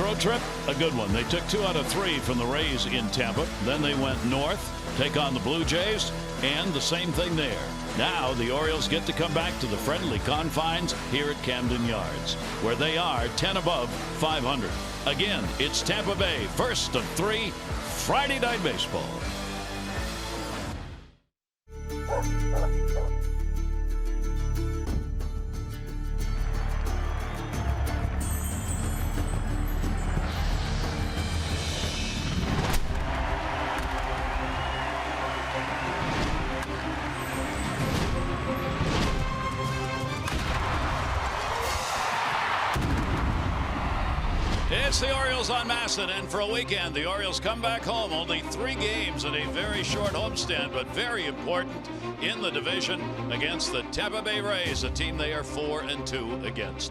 road trip, a good one. They took 2 out of 3 from the Rays in Tampa. Then they went north, take on the Blue Jays, and the same thing there. Now the Orioles get to come back to the friendly confines here at Camden Yards, where they are 10 above 500. Again, it's Tampa Bay, first of 3, Friday Night Baseball. It's the Orioles on Masson, and for a weekend, the Orioles come back home. Only 3 games in a very short homestand, but very important in the division against the Tampa Bay Rays, a team they are 4-2 against.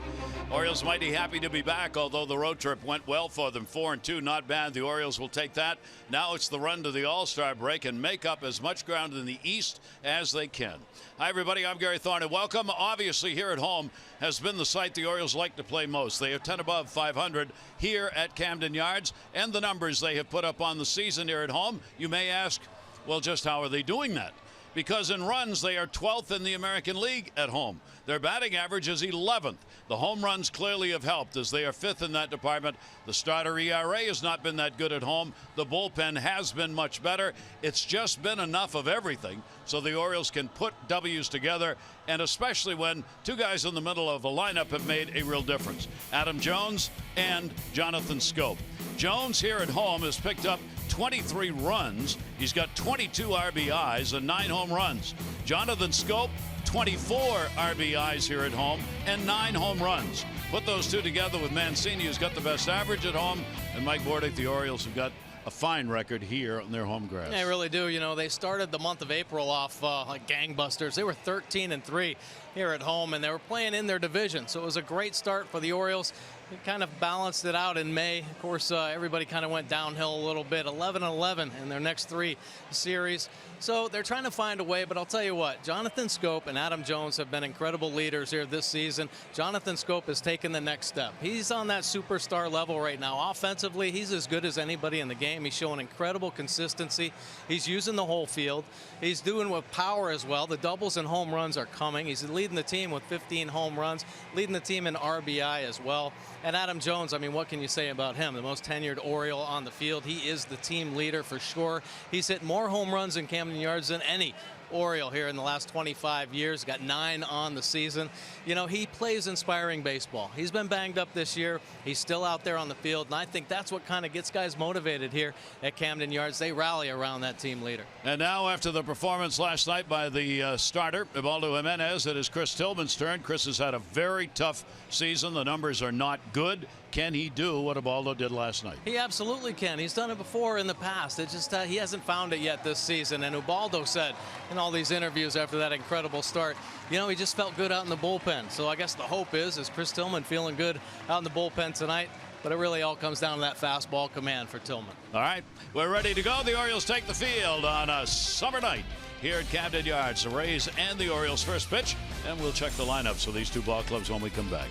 Orioles mighty happy to be back, although the road trip went well for them. 4-2, not bad. The Orioles will take that. Now it's the run to the All-Star break and make up as much ground in the East as they can. Hi, everybody. I'm Gary Thorne, and welcome. Obviously, here at home has been the site the Orioles like to play most. They are 10 above 500 here at Camden Yards, and the numbers they have put up on the season here at home. You may ask, well, just how are they doing that? Because in runs, they are 12th in the American League at home. Their batting average is 11th. The home runs clearly have helped as they are 5th in that department. The starter ERA has not been that good at home. The bullpen has been much better. It's just been enough of everything so the Orioles can put W's together, and especially when 2 guys in the middle of a lineup have made a real difference. Adam Jones and Jonathan Schoop. Jones here at home has picked up 23 runs. He's got 22 RBIs and 9 home runs. Jonathan Schoop, 24 RBIs here at home and 9 home runs. Put those 2 together with Mancini, who's got the best average at home, and Mike Bordick. The Orioles have got a fine record here on their home grass. They really do. You know, they started the month of April off like gangbusters. They were 13-3 here at home, and they were playing in their division. So it was a great start for the Orioles. They kind of balanced it out in May. Of course, everybody kind of went downhill a little bit. 11-11 in their next 3 series. So they're trying to find a way, but I'll tell you what, Jonathan Schoop and Adam Jones have been incredible leaders here this season. Jonathan Schoop has taken the next step. He's on that superstar level right now. Offensively, he's as good as anybody in the game. He's showing incredible consistency. He's using the whole field. He's doing with power as well. The doubles and home runs are coming. He's leading the team with 15 home runs, leading the team in RBI as well. And Adam Jones, I mean, what can you say about him? The most tenured Oriole on the field. He is the team leader for sure. He's hit more home runs in Camden Yards than any Oriole here in the last 25 years. Got 9 on the season. You know, he plays inspiring baseball. He's been banged up this year. He's still out there on the field, and I think that's what kind of gets guys motivated here at Camden Yards. They rally around that team leader. And now, after the performance last night by the starter, Ubaldo Jimenez, it is Chris Tillman's turn. Chris has had a very tough season. The numbers are not good. Can he do what Ubaldo did last night? He absolutely can. He's done it before in the past. It just he hasn't found it yet this season. And Ubaldo said in all these interviews after that incredible start, you know, he just felt good out in the bullpen. So I guess the hope is Chris Tillman feeling good out in the bullpen tonight. But it really all comes down to that fastball command for Tillman. All right, we're ready to go. The Orioles take the field on a summer night here at Camden Yards. The Rays and the Orioles first pitch, and we'll check the lineups for these 2 ball clubs when we come back.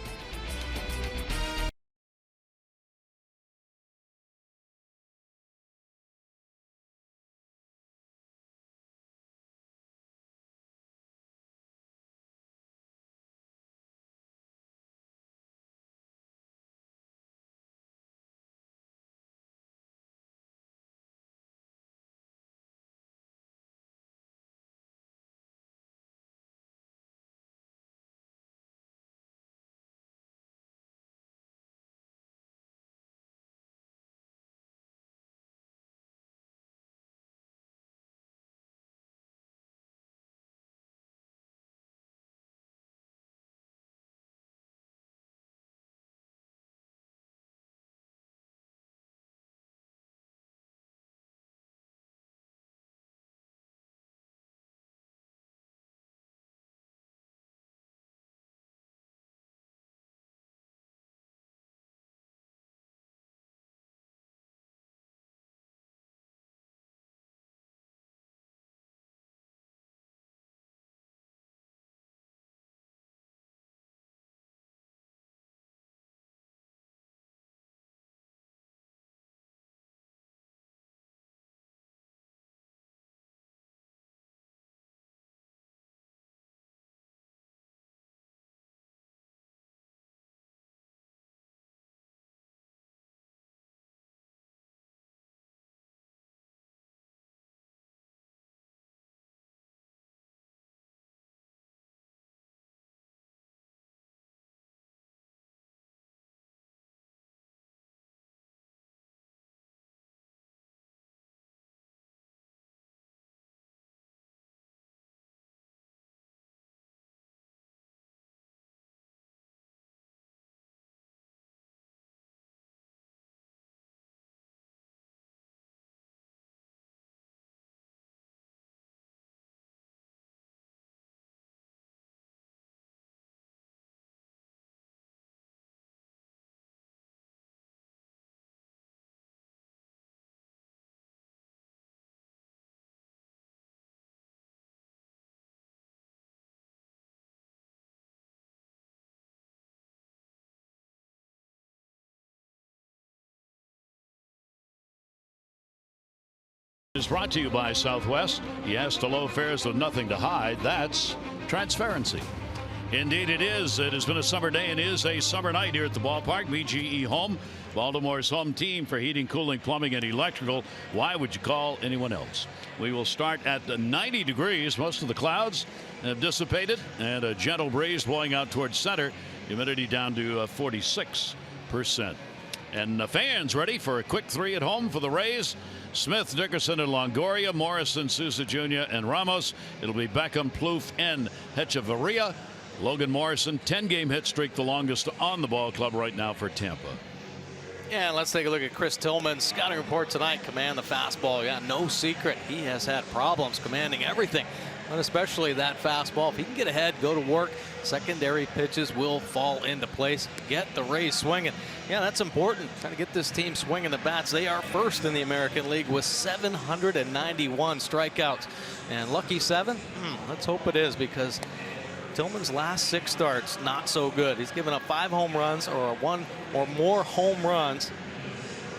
Is brought to you by Southwest. Yes to low fares with nothing to hide. That's transparency. Indeed it is. It has been a summer day and is a summer night here at the ballpark. BGE Home, Baltimore's home team for heating, cooling, plumbing, and electrical. Why would you call anyone else? We will start at 90 degrees. Most of the clouds have dissipated and a gentle breeze blowing out towards center. Humidity down to 46%. And the fans ready for a quick 3 at home for the Rays. Smith, Dickerson, and Longoria, Morrison, Sousa Jr., and Ramos. It'll be Beckham, Plouffe, and Hechavarria. Logan Morrison, 10-game hit streak, the longest on the ball club right now for Tampa. Yeah, let's take a look at Chris Tillman's scouting report tonight. Command the fastball. Yeah, no secret. He has had problems commanding everything, but especially that fastball. If he can get ahead, go to work, secondary pitches will fall into place. Get the Rays swinging. Yeah, that's important. Trying to get this team swinging the bats. They are first in the American League with 791 strikeouts. And lucky 7? Let's hope it is, because Tillman's last 6 starts, not so good. He's given up 5 home runs or 1 or more home runs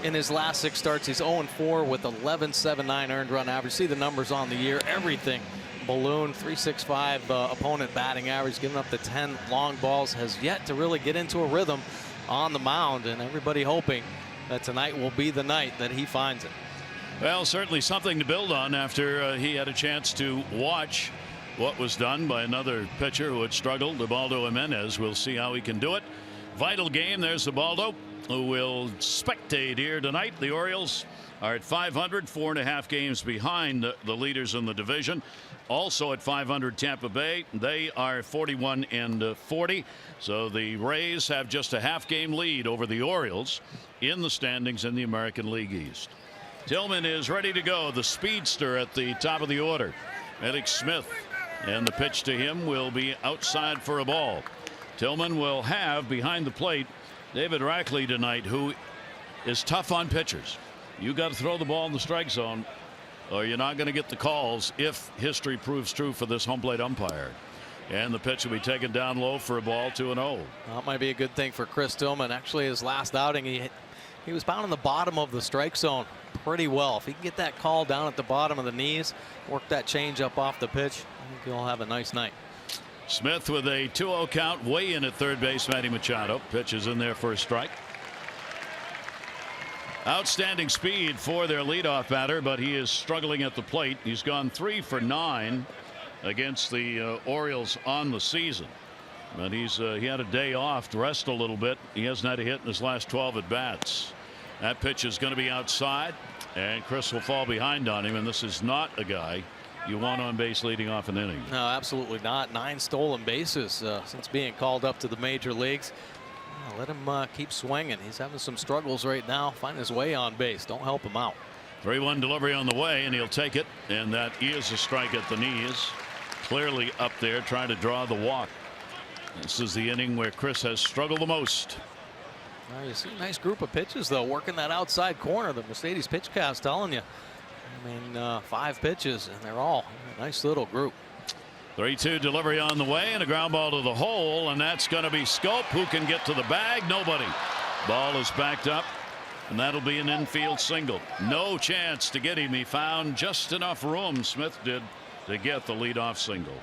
in his last 6 starts. He's 0-4 with 11.79 earned run average. See the numbers on the year. Everything balloon. 365 opponent batting average. Giving up the 10 long balls. Has yet to really get into a rhythm on the mound, and everybody hoping that tonight will be the night that he finds it. Well, certainly something to build on after he had a chance to watch what was done by another pitcher who had struggled, Ubaldo Jimenez. We'll see how he can do it. Vital game. There's Ubaldo, who will spectate here tonight. The Orioles are at 500, 4.5 games behind the leaders in the division. Also at 500, Tampa Bay. They are 41-40. So the Rays have just a half-game lead over the Orioles in the standings in the American League East. Tillman is ready to go. The speedster at the top of the order. Alex Smith. And the pitch to him will be outside for a ball. Tillman will have behind the plate David Rackley tonight, who is tough on pitchers. You got to throw the ball in the strike zone, or you're not going to get the calls if history proves true for this home plate umpire. And the pitch will be taken down low for a ball, 2-0. Well, that might be a good thing for Chris Tillman. Actually, his last outing, he was pounding the bottom of the strike zone pretty well. If he can get that call down at the bottom of the knees, work that change up off the pitch, I think he'll have a nice night. Smith with a 2-0 count, way in at third base. Manny Machado pitches in there for a strike. Outstanding speed for their leadoff batter, but he is struggling at the plate. He's gone 3 for 9 against the Orioles on the season. But he had a day off to rest a little bit. He hasn't had a hit in his last 12 at bats. That pitch is going to be outside, and Chris will fall behind on him. And this is not a guy you want on base leading off an inning. No, absolutely not. 9 stolen bases since being called up to the major leagues. Let him keep swinging. He's having some struggles right now. Find his way on base. Don't help him out. 3-1 delivery on the way, and he'll take it. And that is a strike at the knees. Clearly up there trying to draw the walk. This is the inning where Chris has struggled the most. Well, you see a nice group of pitches, though, working that outside corner. The Mercedes pitch cast telling you. I mean, 5 pitches, and they're all a nice little group. 3-2 delivery on the way, and a ground ball to the hole, and that's going to be Scope. Who can get to the bag? Nobody. Ball is backed up, and that'll be an infield single. No chance to get him. He found just enough room, Smith did, to get the leadoff single.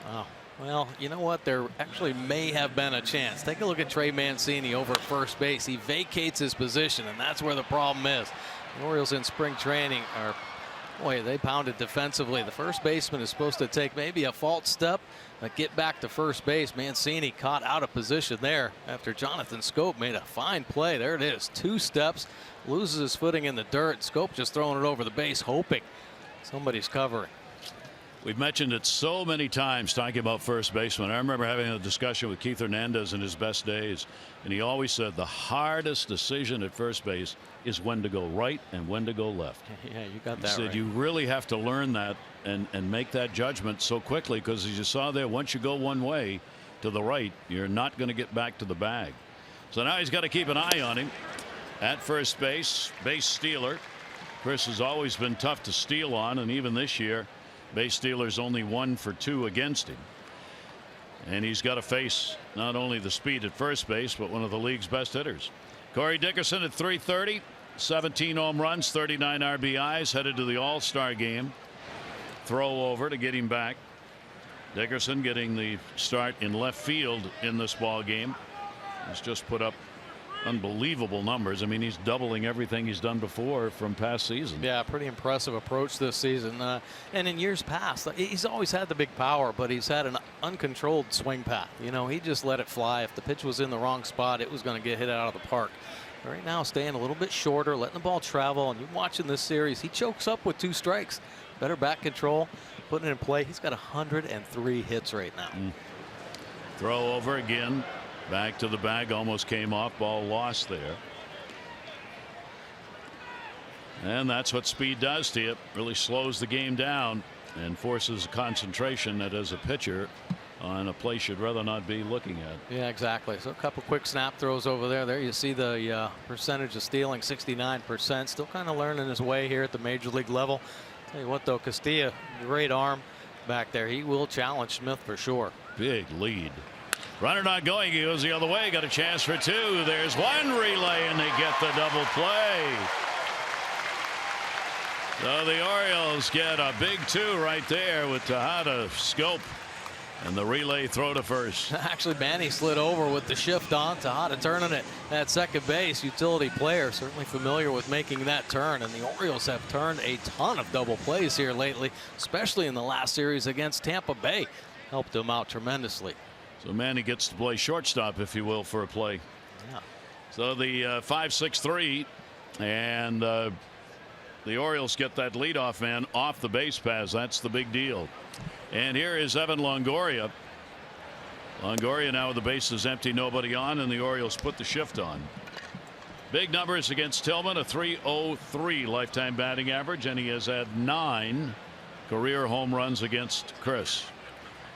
Wow. Well, you know what? There actually may have been a chance. Take a look at Trey Mancini over at first base. He vacates his position, and that's where the problem is. The Orioles in spring training are, boy, they pounded defensively. The first baseman is supposed to take maybe a false step, but get back to first base. Mancini caught out of position there after Jonathan Scope made a fine play. There it is. 2 steps, loses his footing in the dirt. Scope just throwing it over the base, hoping somebody's covering. We've mentioned it so many times talking about first baseman. I remember having a discussion with Keith Hernandez in his best days, and he always said the hardest decision at first base is when to go right and when to go left. Yeah, you got that right. He said you really have to learn that and make that judgment so quickly, because as you saw there, once you go one way to the right, you're not going to get back to the bag. So now he's got to keep an eye on him at first base. Base stealer. Chris has always been tough to steal on, and even this year, base stealers only 1 for 2 against him. And he's got to face not only the speed at first base, but one of the league's best hitters. Corey Dickerson at 330. 17 home runs, 39 RBIs, headed to the All-Star game. Throw over to get him back. Dickerson getting the start in left field in this ball game. He's just put up unbelievable numbers. I mean, he's doubling everything he's done before from past seasons. Yeah, pretty impressive approach this season. And in years past, he's always had the big power, but he's had an uncontrolled swing path. You know, he just let it fly. If the pitch was in the wrong spot, it was going to get hit out of the park. Right now, staying a little bit shorter, letting the ball travel. And you're watching this series, he chokes up with 2 strikes. Better back control, putting it in play. He's got 103 hits right now. Throw over again. Back to the bag, almost came off, ball lost there. And that's what speed does to you. Really slows the game down and forces concentration that as a pitcher on a place you'd rather not be looking at. Yeah, exactly. So a couple quick snap throws over there. There you see the percentage of stealing, 69%. Still kind of learning his way here at the major league level. Tell you what though, Castilla, great arm back there. He will challenge Smith for sure. Big lead. Runner not going. He goes the other way. Got a chance for 2. There's one relay and they get the double play. So the Orioles get a big 2 right there with Tejada scope and the relay throw to first. Actually, Manny slid over with the shift on. Tejada turning it at second base. Utility player, certainly familiar with making that turn. And the Orioles have turned a ton of double plays here lately, especially in the last series against Tampa Bay. Helped them out tremendously. So Manny gets to play shortstop, if you will, for a play. Yeah. So the 5-6-3, and the Orioles get that leadoff man off the base paths. That's the big deal. And here is Evan Longoria. Longoria now with the bases empty, nobody on, and the Orioles put the shift on. Big numbers against Tillman, a .303 lifetime batting average, and he has had 9 career home runs against Chris.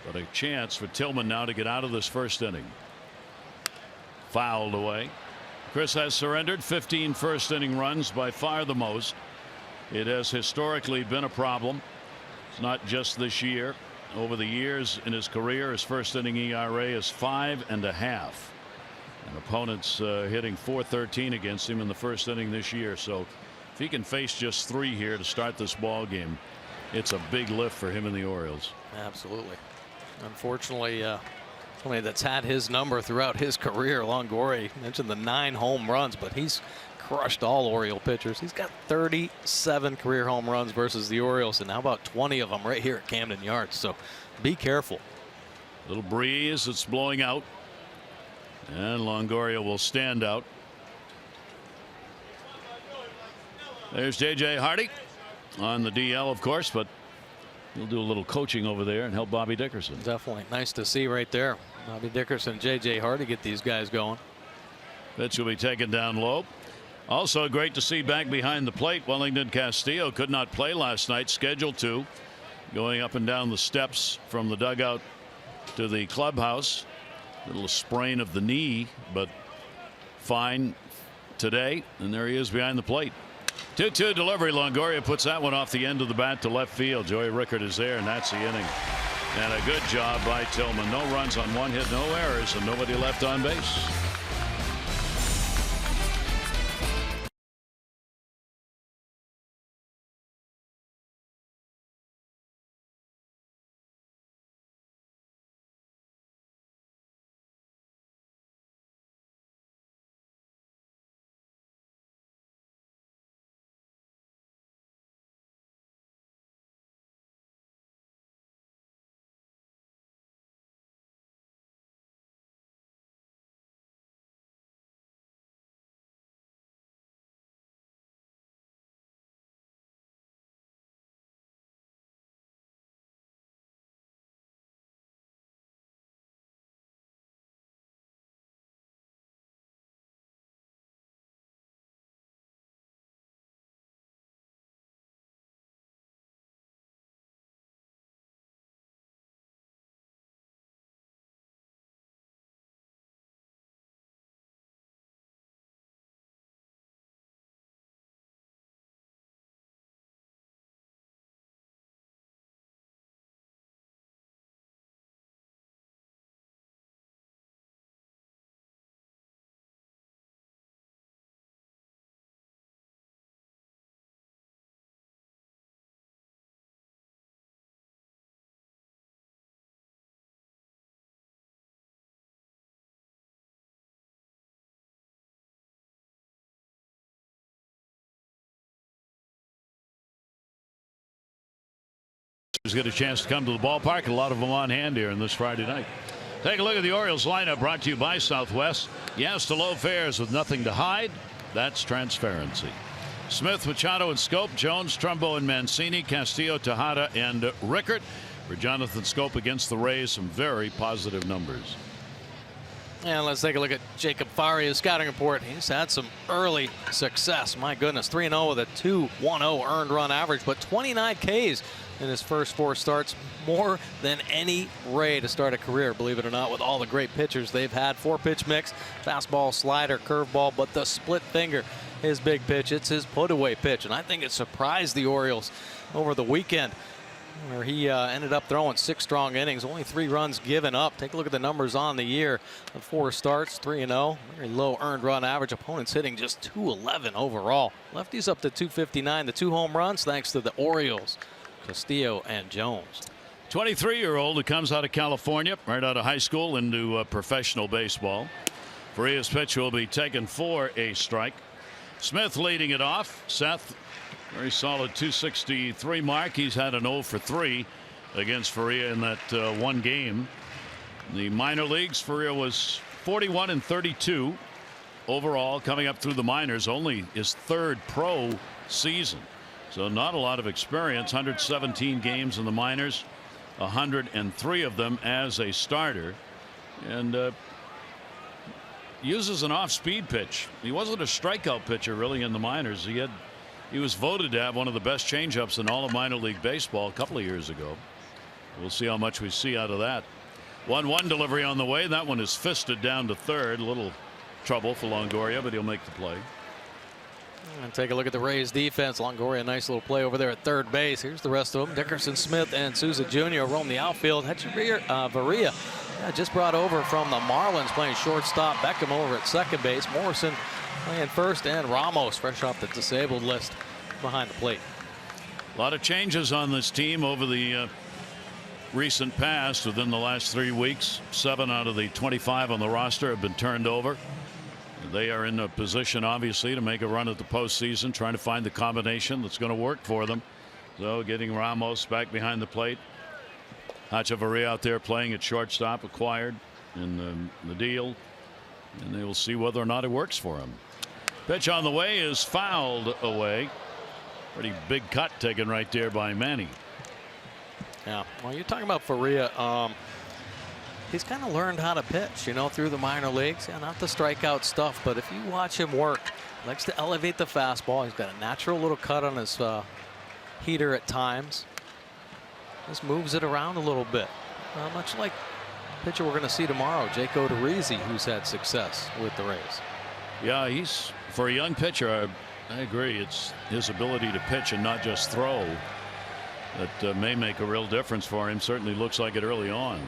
But a chance for Tillman now to get out of this first inning. Fouled away. Chris has surrendered 15 first inning runs, by far the most. It has historically been a problem. It's not just this year. Over the years in his career, his first inning ERA is 5.5. And opponents hitting .413 against him in the first inning this year. So if he can face just 3 here to start this ball game, it's a big lift for him and the Orioles. Absolutely. Unfortunately, somebody that's had his number throughout his career, Longoria, mentioned the 9 home runs, but he's crushed all Oriole pitchers. He's got 37 career home runs versus the Orioles, and how about 20 of them right here at Camden Yards? So be careful. Little breeze that's blowing out, and Longoria will stand out. There's J.J. Hardy on the DL, of course, but he'll do a little coaching over there and help Bobby Dickerson. Definitely nice to see right there. Bobby Dickerson, J.J. Hardy get these guys going. Pitch will be taken down low. Also great to see back behind the plate. Wellington Castillo could not play last night, scheduled to. Going up and down the steps from the dugout to the clubhouse. Little sprain of the knee, but fine today. And there he is behind the plate. 2-2 delivery. Longoria puts that one off the end of the bat to left field. Joey Rickard is there, and that's the inning. And a good job by Tillman. No runs on 1 hit, no errors, and nobody left on base. Astros get a chance to come to the ballpark. A lot of them on hand here on this Friday night. Take a look at the Orioles lineup, brought to you by Southwest. Yes to low fares with nothing to hide. That's transparency. Smith, Machado, and Scope. Jones, Trumbo, and Mancini. Castillo, Tejada, and Rickert. For Jonathan Scope against the Rays, some very positive numbers. And let's take a look at Jacob Faria's scouting report. He's had some early success. My goodness, 3-0 with a 2.10 earned run average, but 29 Ks in his first 4 starts, more than any Ray to start a career, believe it or not, with all the great pitchers they've had. 4-pitch mix, fastball, slider, curveball, but the split finger, his big pitch, it's his put-away pitch, and I think it surprised the Orioles over the weekend, where he ended up throwing 6 strong innings, only 3 runs given up. Take a look at the numbers on the year. The 4 starts, 3-0, very low earned run average. Opponents hitting just 211 overall. Lefties up to 259. The 2 home runs thanks to the Orioles, Castillo and Jones. 23-year-old who comes out of California, right out of high school into professional baseball. Faria's pitch will be taken for a strike. Smith leading it off. Seth, very solid 263 mark. He's had an 0 for 3 against Faria in that one game. The minor leagues, Faria was 41 and 32 overall coming up through the minors. Only his 3rd pro season, so not a lot of experience. 117 games in the minors, 103 of them as a starter, and uses an off-speed pitch. He wasn't a strikeout pitcher really in the minors. He was voted to have one of the best changeups in all of minor league baseball a couple of years ago. We'll see how much we see out of that. 1-1 delivery on the way. That one is fisted down to third. A little trouble for Longoria, but he'll make the play. And take a look at the Rays defense. Longoria, nice little play over there at third base. Here's the rest of them. Dickerson, Smith, and Souza Jr. roam the outfield. Varia just brought over from the Marlins, playing shortstop. Beckham over at second base. Morrison playing first, and Ramos fresh off the disabled list behind the plate. A lot of changes on this team over the recent past. Within the last 3 weeks, 7 out of the 25 on the roster have been turned over. They are in a position, obviously, to make a run at the postseason, trying to find the combination that's going to work for them. So getting Ramos back behind the plate. Hachavarria out there playing at shortstop, acquired in the deal, and they will see whether or not it works for him. Pitch on the way is fouled away. Pretty big cut taken right there by Manny. Yeah, well, you're talking about Faria. He's kind of learned how to pitch, you know, through the minor leagues. Yeah, not the strikeout stuff, but if you watch him work, he likes to elevate the fastball. He's got a natural little cut on his heater at times. Just moves it around a little bit. Much like the pitcher we're going to see tomorrow, Jake Odorizzi, who's had success with the Rays. Yeah, he's, for a young pitcher, I agree. It's his ability to pitch and not just throw that may make a real difference for him. Certainly looks like it early on.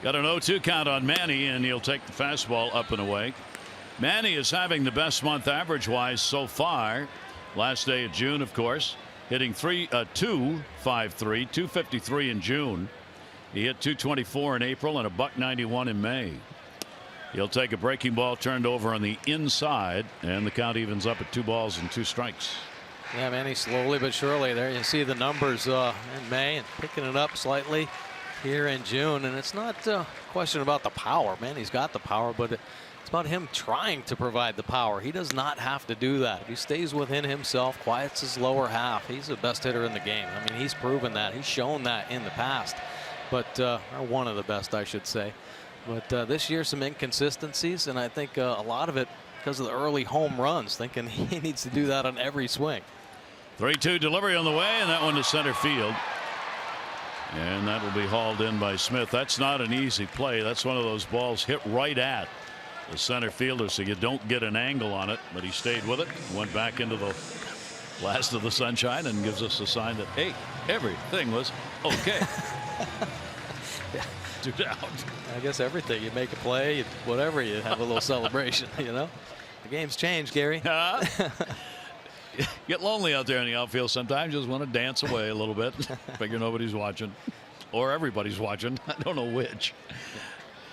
Got an 0-2 count on Manny, and he'll take the fastball up and away. Manny is having the best month average-wise so far. Last day of June, of course, hitting 253, 253 in June. He hit 224 in April and a $191 in May. He'll take a breaking ball turned over on the inside, and the count evens up at 2 balls and 2 strikes. Yeah, Manny slowly but surely. There you see the numbers in May and picking it up slightly here in June. And it's not a question about the power. Manny's got the power, but it's about him trying to provide the power. He does not have to do that. If he stays within himself, quiets his lower half, he's the best hitter in the game. I mean, he's proven that. He's shown that in the past, but or one of the best, I should say. But this year, some inconsistencies, and I think a lot of it because of the early home runs, thinking he needs to do that on every swing. 3-2 delivery on the way, and that one to center field. And that will be hauled in by Smith. That's not an easy play. That's one of those balls hit right at the center fielder, so you don't get an angle on it. But he stayed with it, went back into the last of the sunshine, and gives us a sign that, hey, everything was okay. Yeah. Dude out. I guess everything. You make a play, whatever, you have a little celebration, you know. The game's changed, Gary. Get lonely out there in the outfield sometimes. Just want to dance away a little bit. Figure nobody's watching. Or everybody's watching. I don't know which.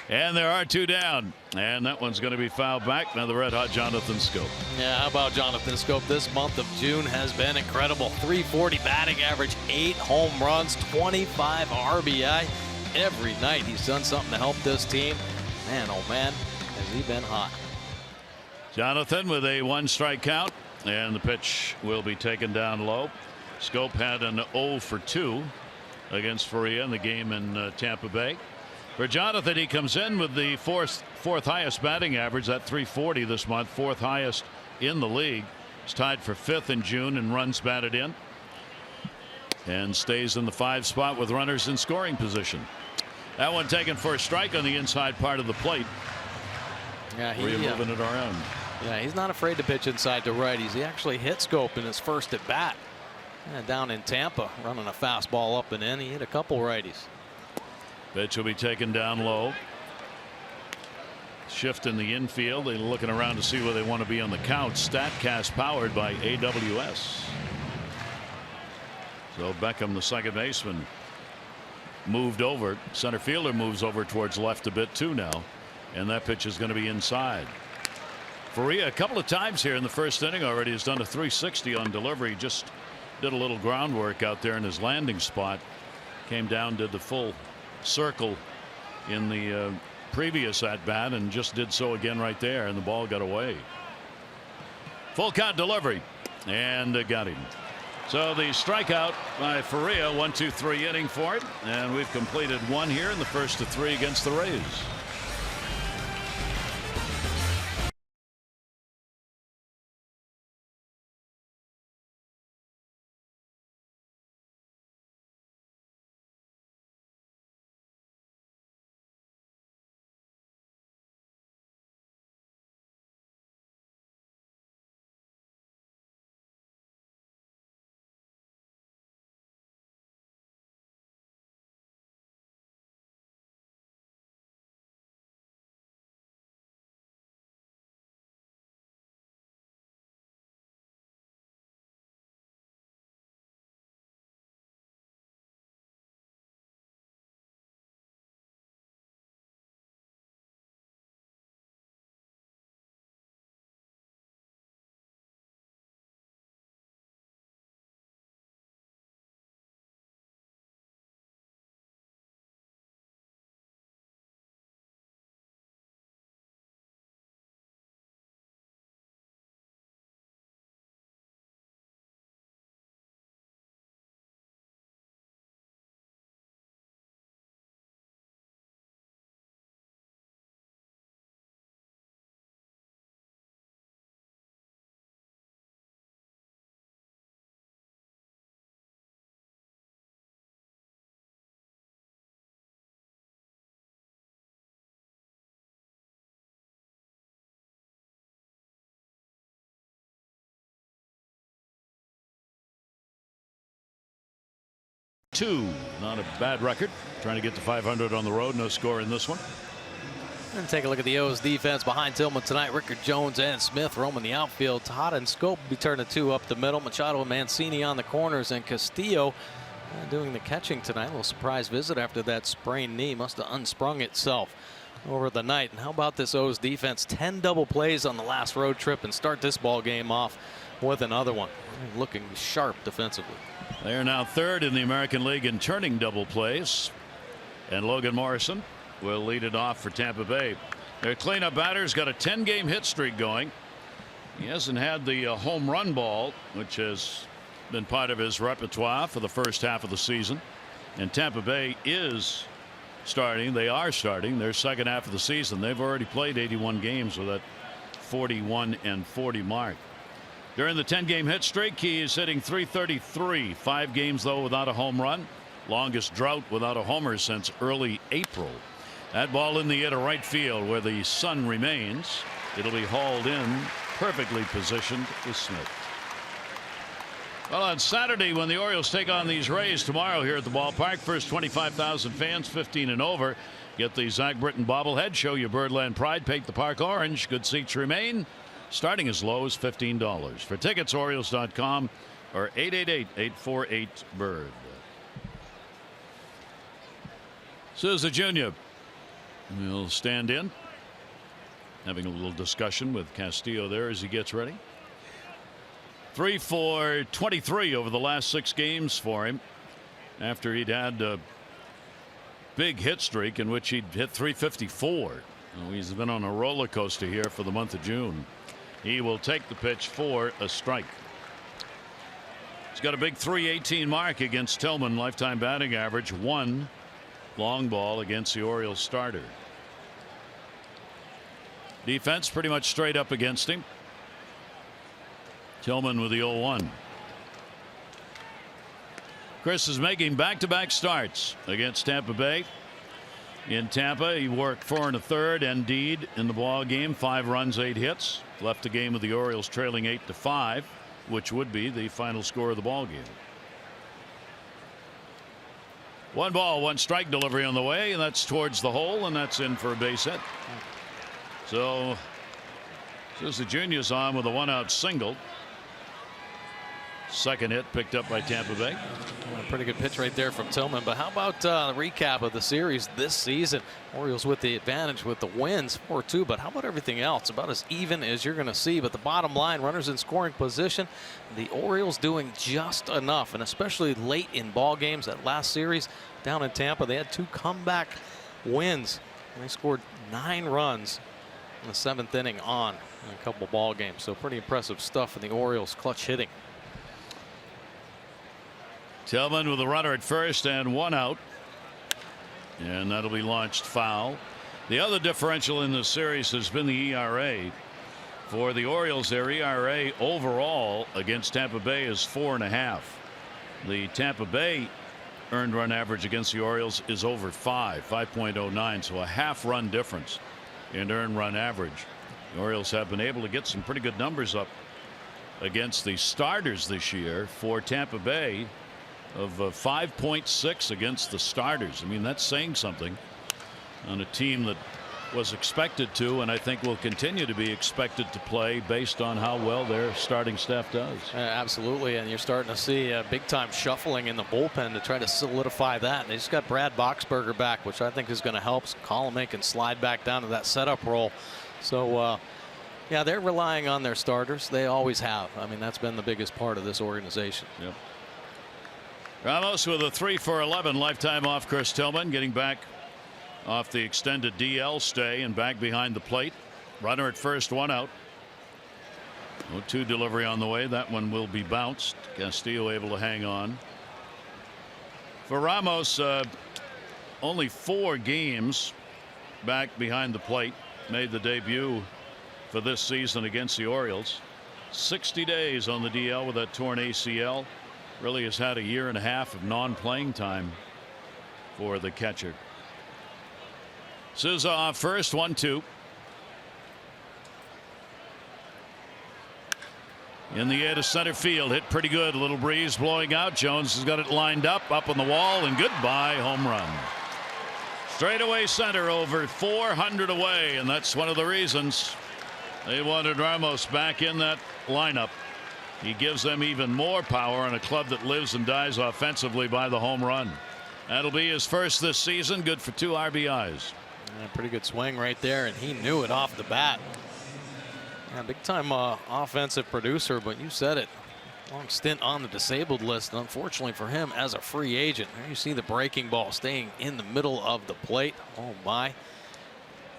And there are 2 down. And that one's going to be fouled back. Now the red hot Jonathan Scope. Yeah, how about Jonathan Scope? This month of June has been incredible. 340 batting average, 8 home runs, 25 RBI. Every night he's done something to help this team. Man, oh man, has he been hot. Jonathan with a 1-strike count. And the pitch will be taken down low. Scope had an 0 for 2 against Faria in the game in Tampa Bay. For Jonathan, he comes in with the fourth highest batting average at 340 this month, 4th highest in the league. He's tied for 5th in June in runs batted in, and stays in the 5 spot with runners in scoring position. That one taken for a strike on the inside part of the plate. Yeah, moving it around. Yeah, he's not afraid to pitch inside to righties. He actually hit Scope in his first at bat. Yeah, down in Tampa, running a fastball up and in. He hit a couple righties. Pitch will be taken down low. Shift in the infield. They're looking around to see where they want to be on the count. Statcast powered by AWS. So Beckham, the second baseman, moved over. Center fielder moves over towards left a bit too now. And that pitch is going to be inside. Faria a couple of times here in the first inning already has done a 360 on delivery. Just did a little groundwork out there in his landing spot. Came down, did the full circle in the previous at bat and just did so again right there, and the ball got away. Full count delivery, and got him. So the strikeout by Faria, 1-2-3 inning for it, and we've completed 1 here in the first of 3 against the Rays. Not a bad record. Trying to get to 500 on the road. No score in this one. And take a look at the O's defense behind Tillman tonight. Rickard Jones and Smith roaming the outfield. Todd and Scope will be turning 2 up the middle. Machado and Mancini on the corners, and Castillo doing the catching tonight. A little surprise visit after that sprained knee. Must have unsprung itself over the night. And how about this O's defense? 10 double plays on the last road trip, and start this ball game off with another one. Looking sharp defensively. They are now 3rd in the American League in turning double plays, and Logan Morrison will lead it off for Tampa Bay. Their cleanup batter's got a 10-game hit streak going. He hasn't had the home run ball, which has been part of his repertoire for the first half of the season. And Tampa Bay is starting. They are starting their second half of the season. They've already played 81 games with that 41-40 mark. During the 10-game hit streak, he is hitting .333. 5 games, though, without a home run. Longest drought without a homer since early April. That ball in the air to right field where the sun remains. It'll be hauled in, perfectly positioned to Smith. Well, on Saturday, when the Orioles take on these Rays tomorrow here at the ballpark, first 25,000 fans, 15 and over, get the Zach Britton bobblehead, show your Birdland pride, paint the park orange. Good seats remain, starting as low as $15. For tickets, Orioles.com or 888-848-BIRD. Souza Jr. He'll stand in, having a little discussion with Castillo there as he gets ready. 3 for 23 over the last 6 games for him, after he'd had a big hit streak in which he'd hit 354. He's been on a roller coaster here for the month of June. He will take the pitch for a strike. He's got a big .318 mark against Tillman, lifetime batting average, 1 long ball against the Orioles starter. Defense pretty much straight up against him. Tillman with the 0-1. Chris is making back-to-back starts against Tampa Bay. In Tampa, he worked 4 1/3 indeed in the ball game, 5 runs, 8 hits. Left the game with the Orioles trailing 8-5, which would be the final score of the ball game. 1 ball, 1 strike delivery on the way, and that's towards the hole, and that's in for a base hit. So the Junior's on with a 1-out single. Second hit picked up by Tampa Bay. A pretty good pitch right there from Tillman. But how about the recap of the series this season? Orioles with the advantage with the wins 4-2. But how about everything else? About as even as you're going to see. But the bottom line, runners in scoring position, the Orioles doing just enough, and especially late in ball games. That last series down in Tampa, they had 2 comeback wins, and they scored 9 runs in the 7th inning on in a couple ball games. So pretty impressive stuff in the Orioles clutch hitting. Tillman with a runner at first and 1 out, and that'll be launched foul. The other differential in this series has been the ERA. For the Orioles, their ERA overall against Tampa Bay is 4.5. The Tampa Bay earned run average against the Orioles is over 5.09, so a half-run difference in earned run average. The Orioles have been able to get some pretty good numbers up against the starters this year. For Tampa Bay, of 5.6 against the starters. I mean, that's saying something on a team that was expected to, and I think will continue to be expected to play based on how well their starting staff does. Absolutely, and you're starting to see big time shuffling in the bullpen to try to solidify that. And they just got Brad Boxberger back, which I think is going to help. Colomé can slide back down to that setup role. So yeah, they're relying on their starters. They always have. I mean, that's been the biggest part of this organization. Yep. Ramos with a 3 for 11 lifetime off Chris Tillman, getting back off the extended DL stay and back behind the plate. Runner at first, 1 out. 0-2 delivery on the way. That one will be bounced. Castillo able to hang on. For Ramos, only 4 games back behind the plate. Made the debut for this season against the Orioles. 60 days on the DL with that torn ACL. Really has had a 1.5 years of non-playing time for the catcher. Souza off first, 1-2. In the air to center field, hit pretty good. A little breeze blowing out. Jones has got it lined up on the wall, and goodbye, home run. Straightaway center, over 400 away, and that's one of the reasons they wanted Ramos back in that lineup. He gives them even more power on a club that lives and dies offensively by the home run. That'll be his first this season. Good for 2 RBIs. Yeah, pretty good swing right there, and he knew it off the bat. Yeah, big time offensive producer, but you said it. Long stint on the disabled list, unfortunately for him, as a free agent. There you see the breaking ball staying in the middle of the plate. Oh my.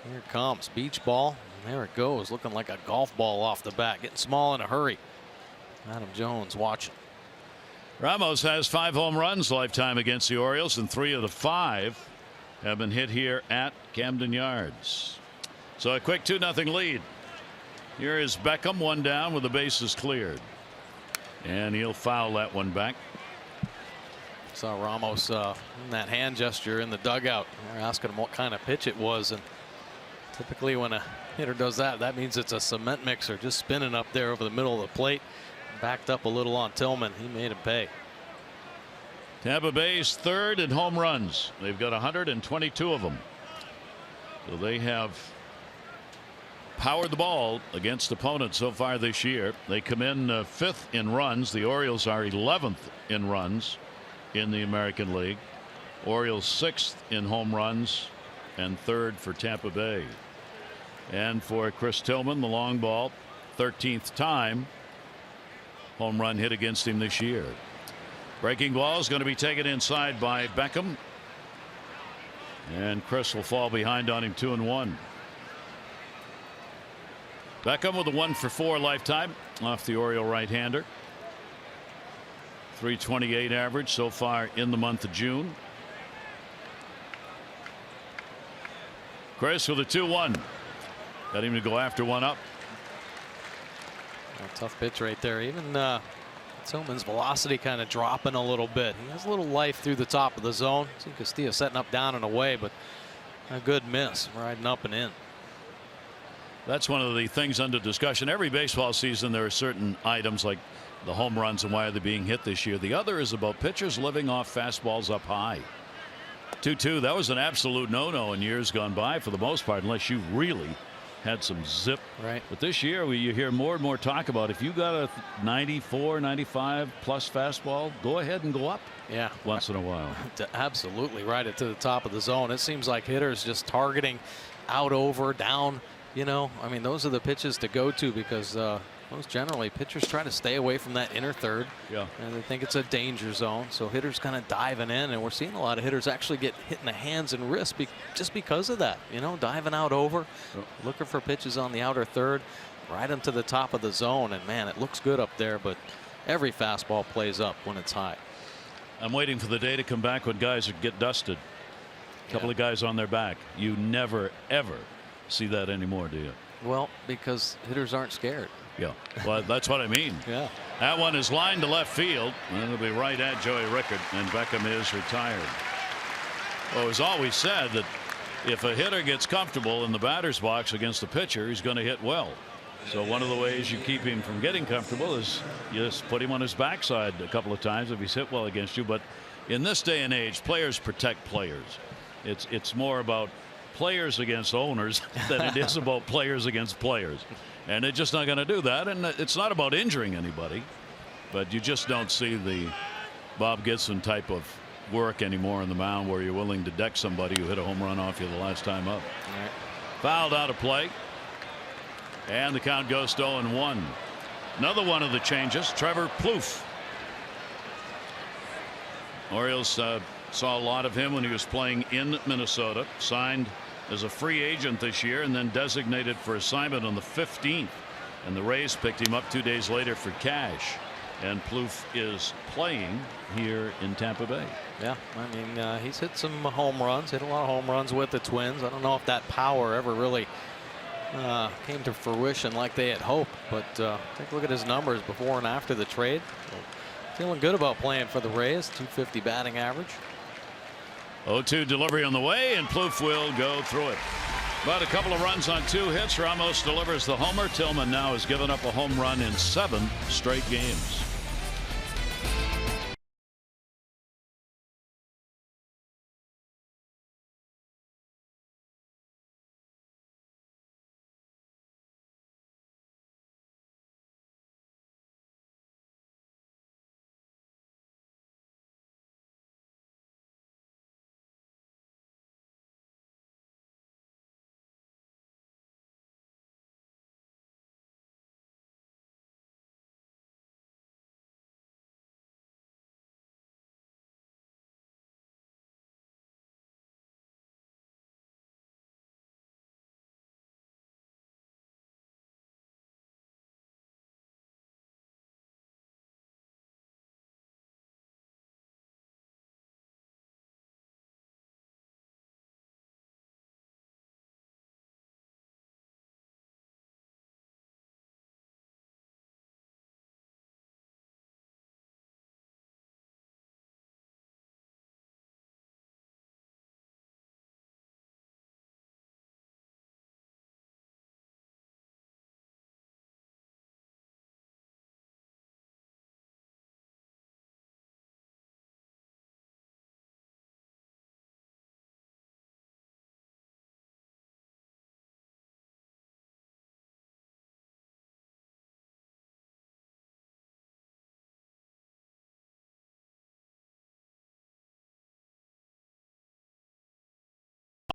Here it comes. Beach ball. And there it goes. Looking like a golf ball off the bat. Getting small in a hurry. Adam Jones watching. Ramos has 5 home runs lifetime against the Orioles, and 3 of the 5 have been hit here at Camden Yards. So a quick 2-0 lead. Here is Beckham, 1 down with the bases cleared, and he'll foul that one back. Saw Ramos in that hand gesture in the dugout. They're asking him what kind of pitch it was, and typically when a hitter does that, that means it's a cement mixer just spinning up there over the middle of the plate. Backed up a little on Tillman. He made him pay. Tampa Bay's 3rd in home runs. They've got 122 of them. So they have powered the ball against opponents so far this year. They come in 5th in runs. The Orioles are 11th in runs in the American League. Orioles 6th in home runs and third for Tampa Bay. And for Chris Tillman, the long ball, 13th time home run hit against him this year. Breaking ball is going to be taken inside by Beckham. And Chris will fall behind on him 2-1. Beckham with a 1-for-4 lifetime off the Oriole right-hander. .328 average so far in the month of June. Chris with a 2-1. Got him to go after one up. A tough pitch right there. Even Tillman's velocity kind of dropping a little bit. He has a little life through the top of the zone. See Castillo setting up down and away, but a good miss riding up and in. That's one of the things under discussion. Every baseball season there are certain items like the home runs and why are they being hit this year. The other is about pitchers living off fastballs up high. 2-2. That was an absolute no-no in years gone by for the most part, unless you really had some zip. Right. But this year you hear more and more talk about if you got a 94, 95 plus fastball, go ahead and go up. Yeah. Once in a while. Absolutely. Right it to the top of the zone. It seems like hitters just targeting out, over, down. You know, I mean, those are the pitches to go to because most generally pitchers try to stay away from that inner third. Yeah. And they think it's a danger zone. So hitters kind of diving in, and we're seeing a lot of hitters actually get hit in the hands and wrists just because of that. You know, diving out over, looking for pitches on the outer third, right into the top of the zone. And man, it looks good up there, but every fastball plays up when it's high. I'm waiting for the day to come back when guys get dusted. A couple of guys on their back. You never, ever see that anymore, do you? Well, because hitters aren't scared. Yeah, well, that's what I mean. Yeah. That one is lined to left field, and it'll be right at Joey Rickard, and Beckham is retired. Well, it was always said that if a hitter gets comfortable in the batter's box against a pitcher, he's going to hit well. So one of the ways you keep him from getting comfortable is you just put him on his backside a couple of times if he's hit well against you. But in this day and age, players protect players. It's more about players against owners than it is about players against players. And they're just not going to do that. And it's not about injuring anybody, but you just don't see the Bob Gibson type of work anymore on the mound where you're willing to deck somebody who hit a home run off you the last time up. Right. Fouled out of play. And the count goes to 0-1. Another one of the changes, Trevor Plouffe. Orioles saw a lot of him when he was playing in Minnesota. Signed as a free agent this year and then designated for assignment on the 15th. And the Rays picked him up 2 days later for cash. And Plouffe is playing here in Tampa Bay. Yeah, I mean, he's hit some home runs, hit a lot of home runs with the Twins. I don't know if that power ever really came to fruition like they had hoped, but take a look at his numbers before and after the trade. Feeling good about playing for the Rays. .250 batting average. 0-2 delivery on the way, and Plouffe will go through it. But a couple of runs on 2 hits. Ramos delivers the homer. Tillman now has given up a home run in 7 straight games.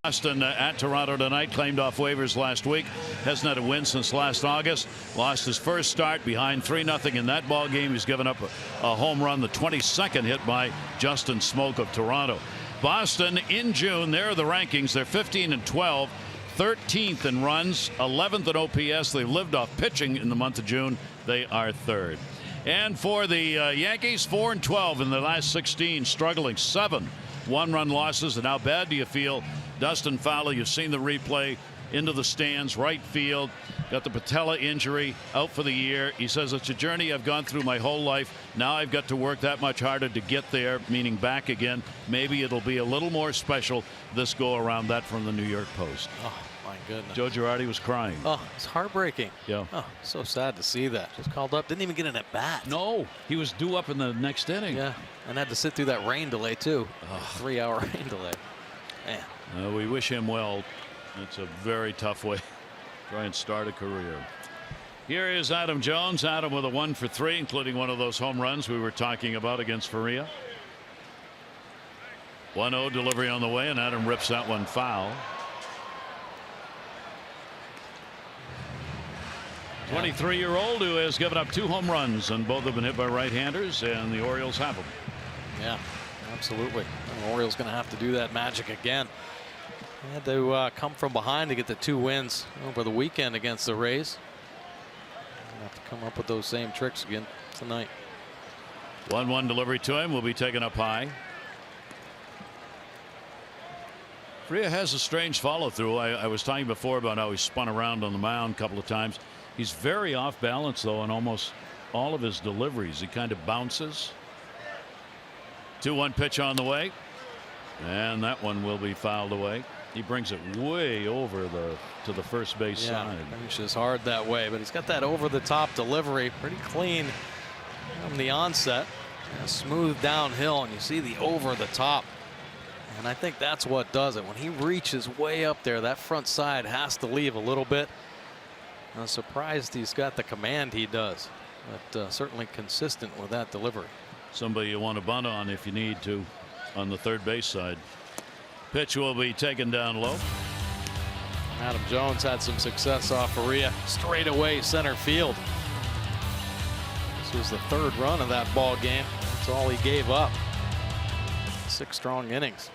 Boston at Toronto tonight, claimed off waivers last week. Hasn't had a win since last August. Lost his first start behind 3-0 in that ball game. He's given up a home run, the 22nd hit by Justin Smoke of Toronto. Boston in June, there are the rankings. They're 15-12, 13th in runs, 11th in OPS. They've lived off pitching in the month of June. They are third. And for the Yankees, 4-12 in the last 16, struggling 7 one-run losses. And how bad do you feel? Dustin Fowler, you've seen the replay, into the stands, right field, got the patella injury, out for the year. He says, it's a journey I've gone through my whole life. Now I've got to work that much harder to get there, meaning back again. Maybe it'll be a little more special this go around. That from the New York Post. Oh, my goodness. Joe Girardi was crying. Oh, it's heartbreaking. Yeah. Oh, so sad to see that. Just called up, didn't even get an at bat. No, he was due up in the next inning. Yeah, and had to sit through that rain delay too. 3-hour rain delay. Man. We wish him well. It's a very tough way to try and start a career. Here is Adam Jones. Adam with a 1 for 3, including one of those home runs we were talking about against Faria. 1-0 delivery on the way, and Adam rips that one foul. 23-year-old who has given up 2 home runs, and both have been hit by right-handers, and the Orioles have them. Yeah, absolutely. The Orioles going to have to do that magic again. They had to come from behind to get the 2 wins over the weekend against the Rays. They'll have to come up with those same tricks again tonight. 1-1 delivery to him will be taken up high. Faria has a strange follow through. I was talking before about how he spun around on the mound a couple of times. He's very off balance though on almost all of his deliveries. He kind of bounces. 2-1 pitch on the way, and that one will be fouled away. He brings it way over to the first base side. Finishes hard that way, but he's got that over the top delivery, pretty clean from the onset, and a smooth downhill, and you see the over the top. And I think that's what does it. When he reaches way up there, that front side has to leave a little bit. I'm surprised he's got the command he does, but certainly consistent with that delivery. Somebody you want to bunt on if you need to on the third base side. Pitch will be taken down low. Adam Jones had some success off Faria, straight away center field. This was the 3rd run of that ball game. That's all he gave up. 6 strong innings.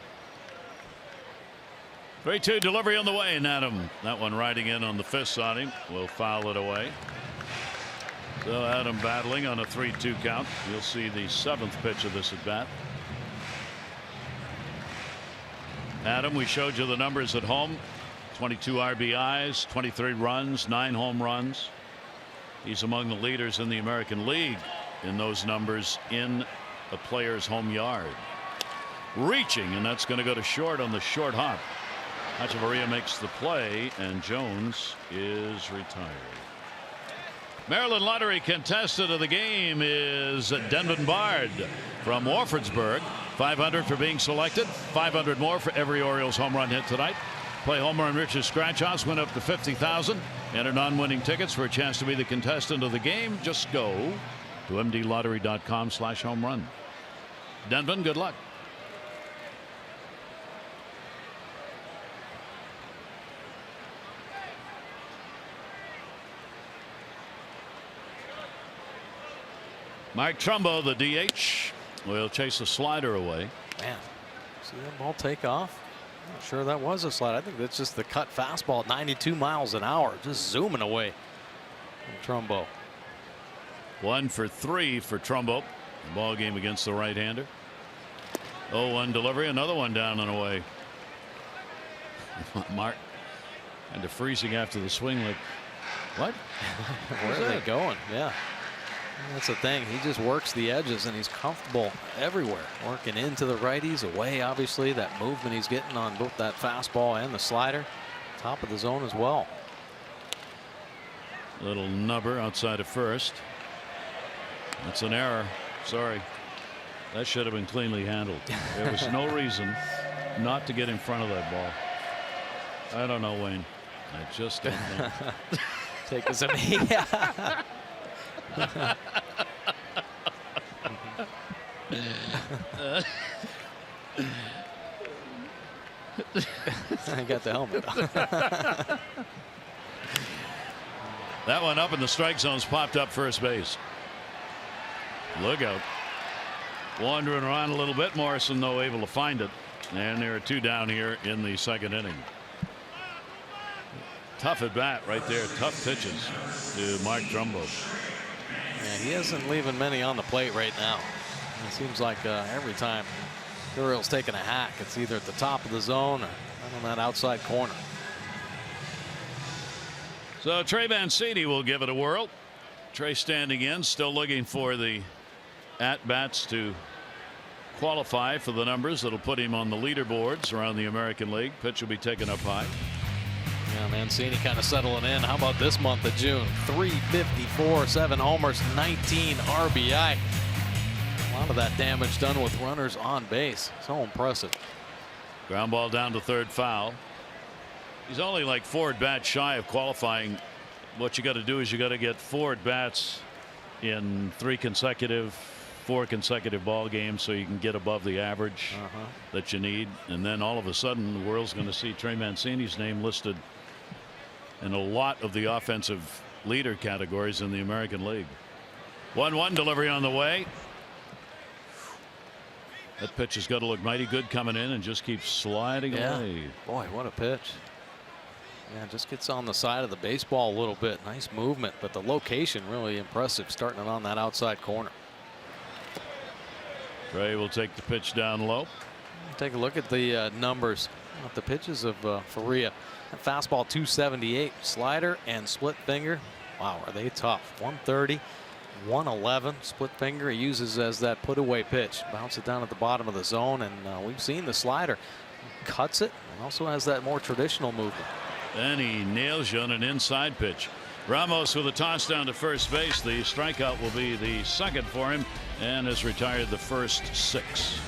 3-2 delivery on the way, and Adam, that one riding in on the fist on him, will foul it away. So Adam battling on a 3-2 count. You'll see the 7th pitch of this at bat. Adam, we showed you the numbers at home. 22 RBIs, 23 runs, 9 home runs. He's among the leaders in the American League in those numbers in a player's home yard. Reaching, and that's going to go to short on the short hop. Echeverria makes the play, and Jones is retired. Maryland Lottery contestant of the game is Denvin Bard from Warfordsburg. $500 for being selected, $500 more for every Orioles home run hit tonight. Play Home Run Rich's Scratch House, win up to $50,000. Enter non-winning tickets for a chance to be the contestant of the game. Just go to mdlottery.com/homerun. Denvin, good luck. Mike Trumbo, the DH, will chase a slider away. Man, see that ball take off? I'm not sure that was a slider. I think that's just the cut fastball at 92 miles an hour, just zooming away from Trumbo. 1 for 3 for Trumbo. Ball game against the right-hander. 0-1 delivery, another one down and away. Mark kind of freezing after the swing. Like, what? Where are they going? Yeah. That's the thing. He just works the edges and he's comfortable everywhere. Working into the righties, away, obviously. That movement he's getting on both that fastball and the slider. Top of the zone as well. Little nubber outside of first. That's an error. Sorry. That should have been cleanly handled. There was no reason not to get in front of that ball. I don't know, Wayne. I just don't know. Take us a minute. I got the helmet. That one up in the strike zone's popped up first base. Look out. Wandering around a little bit. Morrison, though, able to find it. And there are 2 down here in the 2nd inning. Tough at bat right there. Tough pitches to Mark Trumbo. Yeah, he isn't leaving many on the plate right now. It seems like every time the Orioles taking a hack, it's either at the top of the zone or on that outside corner. So Trey Mancini will give it a whirl. Trey standing in, still looking for the at-bats to qualify for the numbers that'll put him on the leaderboards around the American League. Pitch will be taken up high. Yeah, Mancini kind of settling in. How about this month of June? 354, 7 homers, 19 RBI. A lot of that damage done with runners on base. So impressive. Ground ball down to third, foul. He's only like 4 at-bats shy of qualifying. What you got to do is you got to get 4 at-bats in 4 consecutive ball games so you can get above the average that you need. And then all of a sudden the world's going to see Trey Mancini's name listed in a lot of the offensive leader categories in the American League. 1-1 delivery on the way. That pitch has got to look mighty good coming in and just keeps sliding away. Boy, what a pitch. Yeah, just gets on the side of the baseball a little bit. Nice movement, but the location really impressive, starting it on that outside corner. Trey will take the pitch down low. Take a look at the numbers. The pitches of Faria. Fastball 278, slider and split finger. Wow, are they tough? 130, 111, split finger he uses as that put away pitch. Bounce it down at the bottom of the zone, and we've seen the slider. Cuts it and also has that more traditional movement. Then he nails you on an inside pitch. Ramos with a toss down to first base. The strikeout will be the 2nd for him and has retired the first 6.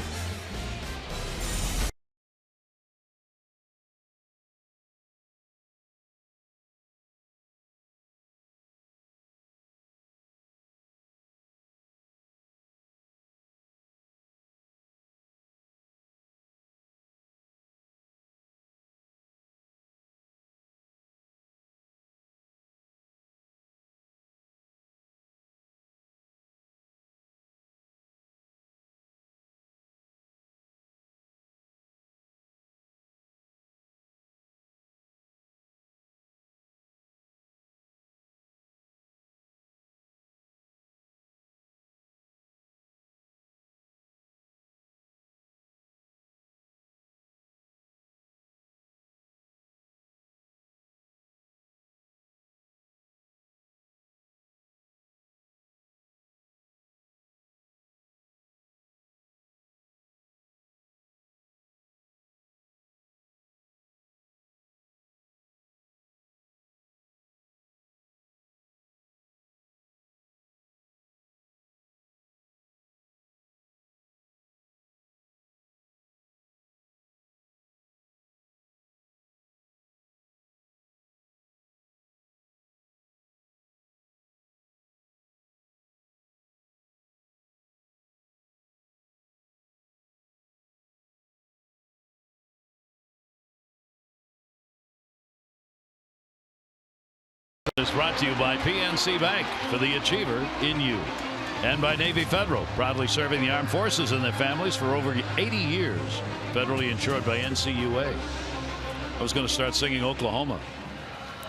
Is brought to you by PNC Bank, for the achiever in you, and by Navy Federal, proudly serving the armed forces and their families for over 80 years, federally insured by NCUA. I was going to start singing Oklahoma.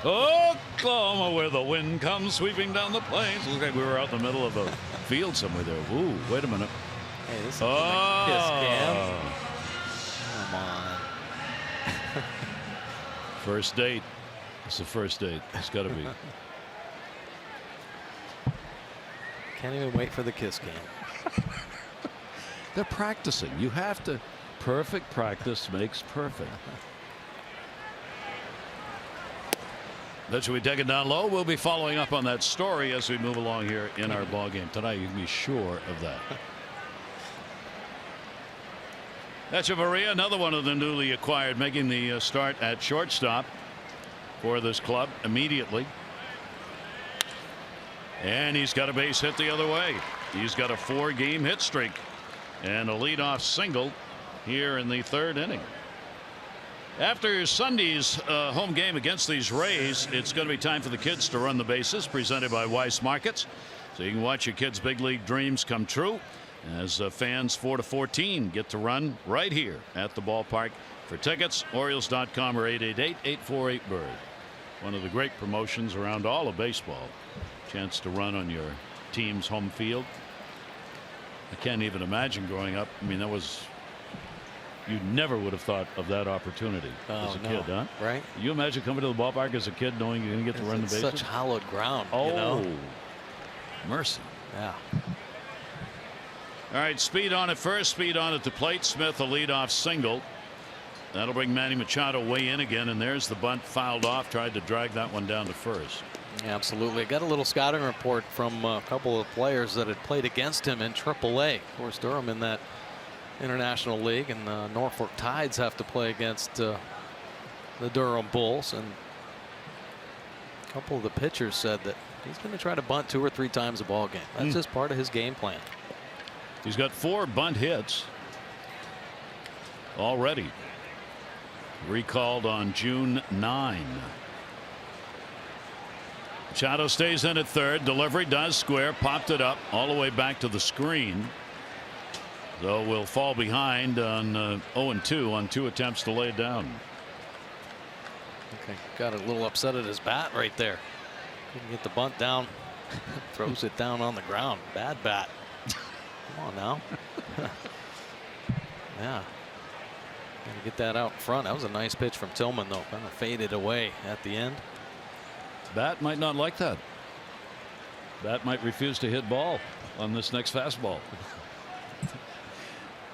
Oklahoma, where the wind comes sweeping down the plains. Looks like we were out in the middle of a field somewhere there. Ooh, wait a minute. Hey, this is a kiss cam. Come on. First date. It's the first date. It's got to be. Can't even wait for the kiss cam. They're practicing. You have to. Perfect practice makes perfect. That should be taken down low. We'll be following up on that story as we move along here in our ball game tonight. You can be sure of that. Echeverria, another one of the newly acquired, making the start at shortstop for this club immediately. And he's got a base hit the other way. He's got a 4-game hit streak and a leadoff single here in the 3rd inning. After Sunday's home game against these Rays, it's going to be time for the kids to run the bases, presented by Weiss Markets. So you can watch your kids' big league dreams come true as fans 4 to 14 get to run right here at the ballpark. For tickets, Orioles.com or 888-848-BIRD. One of the great promotions around all of baseball. Chance to run on your team's home field. I can't even imagine growing up. I mean, that was, you never would have thought of that opportunity as a kid, huh? Right. You imagine coming to the ballpark as a kid knowing you're going to get to run the bases? Such hallowed ground. Oh, you know? Mercy. Yeah. All right, speed on at first, speed on at the plate. Smith a leadoff single. That'll bring Manny Machado way in again, and there's the bunt fouled off. Tried to drag that one down to first. Yeah, absolutely. Got a little scouting report from a couple of players that had played against him in AAA. Of course, Durham in that International League, and the Norfolk Tides have to play against the Durham Bulls. And a couple of the pitchers said that he's going to try to bunt 2 or 3 times a ball game. That's just part of his game plan. He's got 4 bunt hits already. Recalled on June 9. Machado stays in at third. Delivery does square. Popped it up all the way back to the screen. So we'll fall behind on 0-2 on 2 attempts to lay it down. Okay, got a little upset at his bat right there. Couldn't get the bunt down. Throws it down on the ground. Bad bat. Come on now. Yeah. Got to get that out front. That was a nice pitch from Tillman, though. Kind of faded away at the end. Bat might not like that. Bat might refuse to hit ball on this next fastball.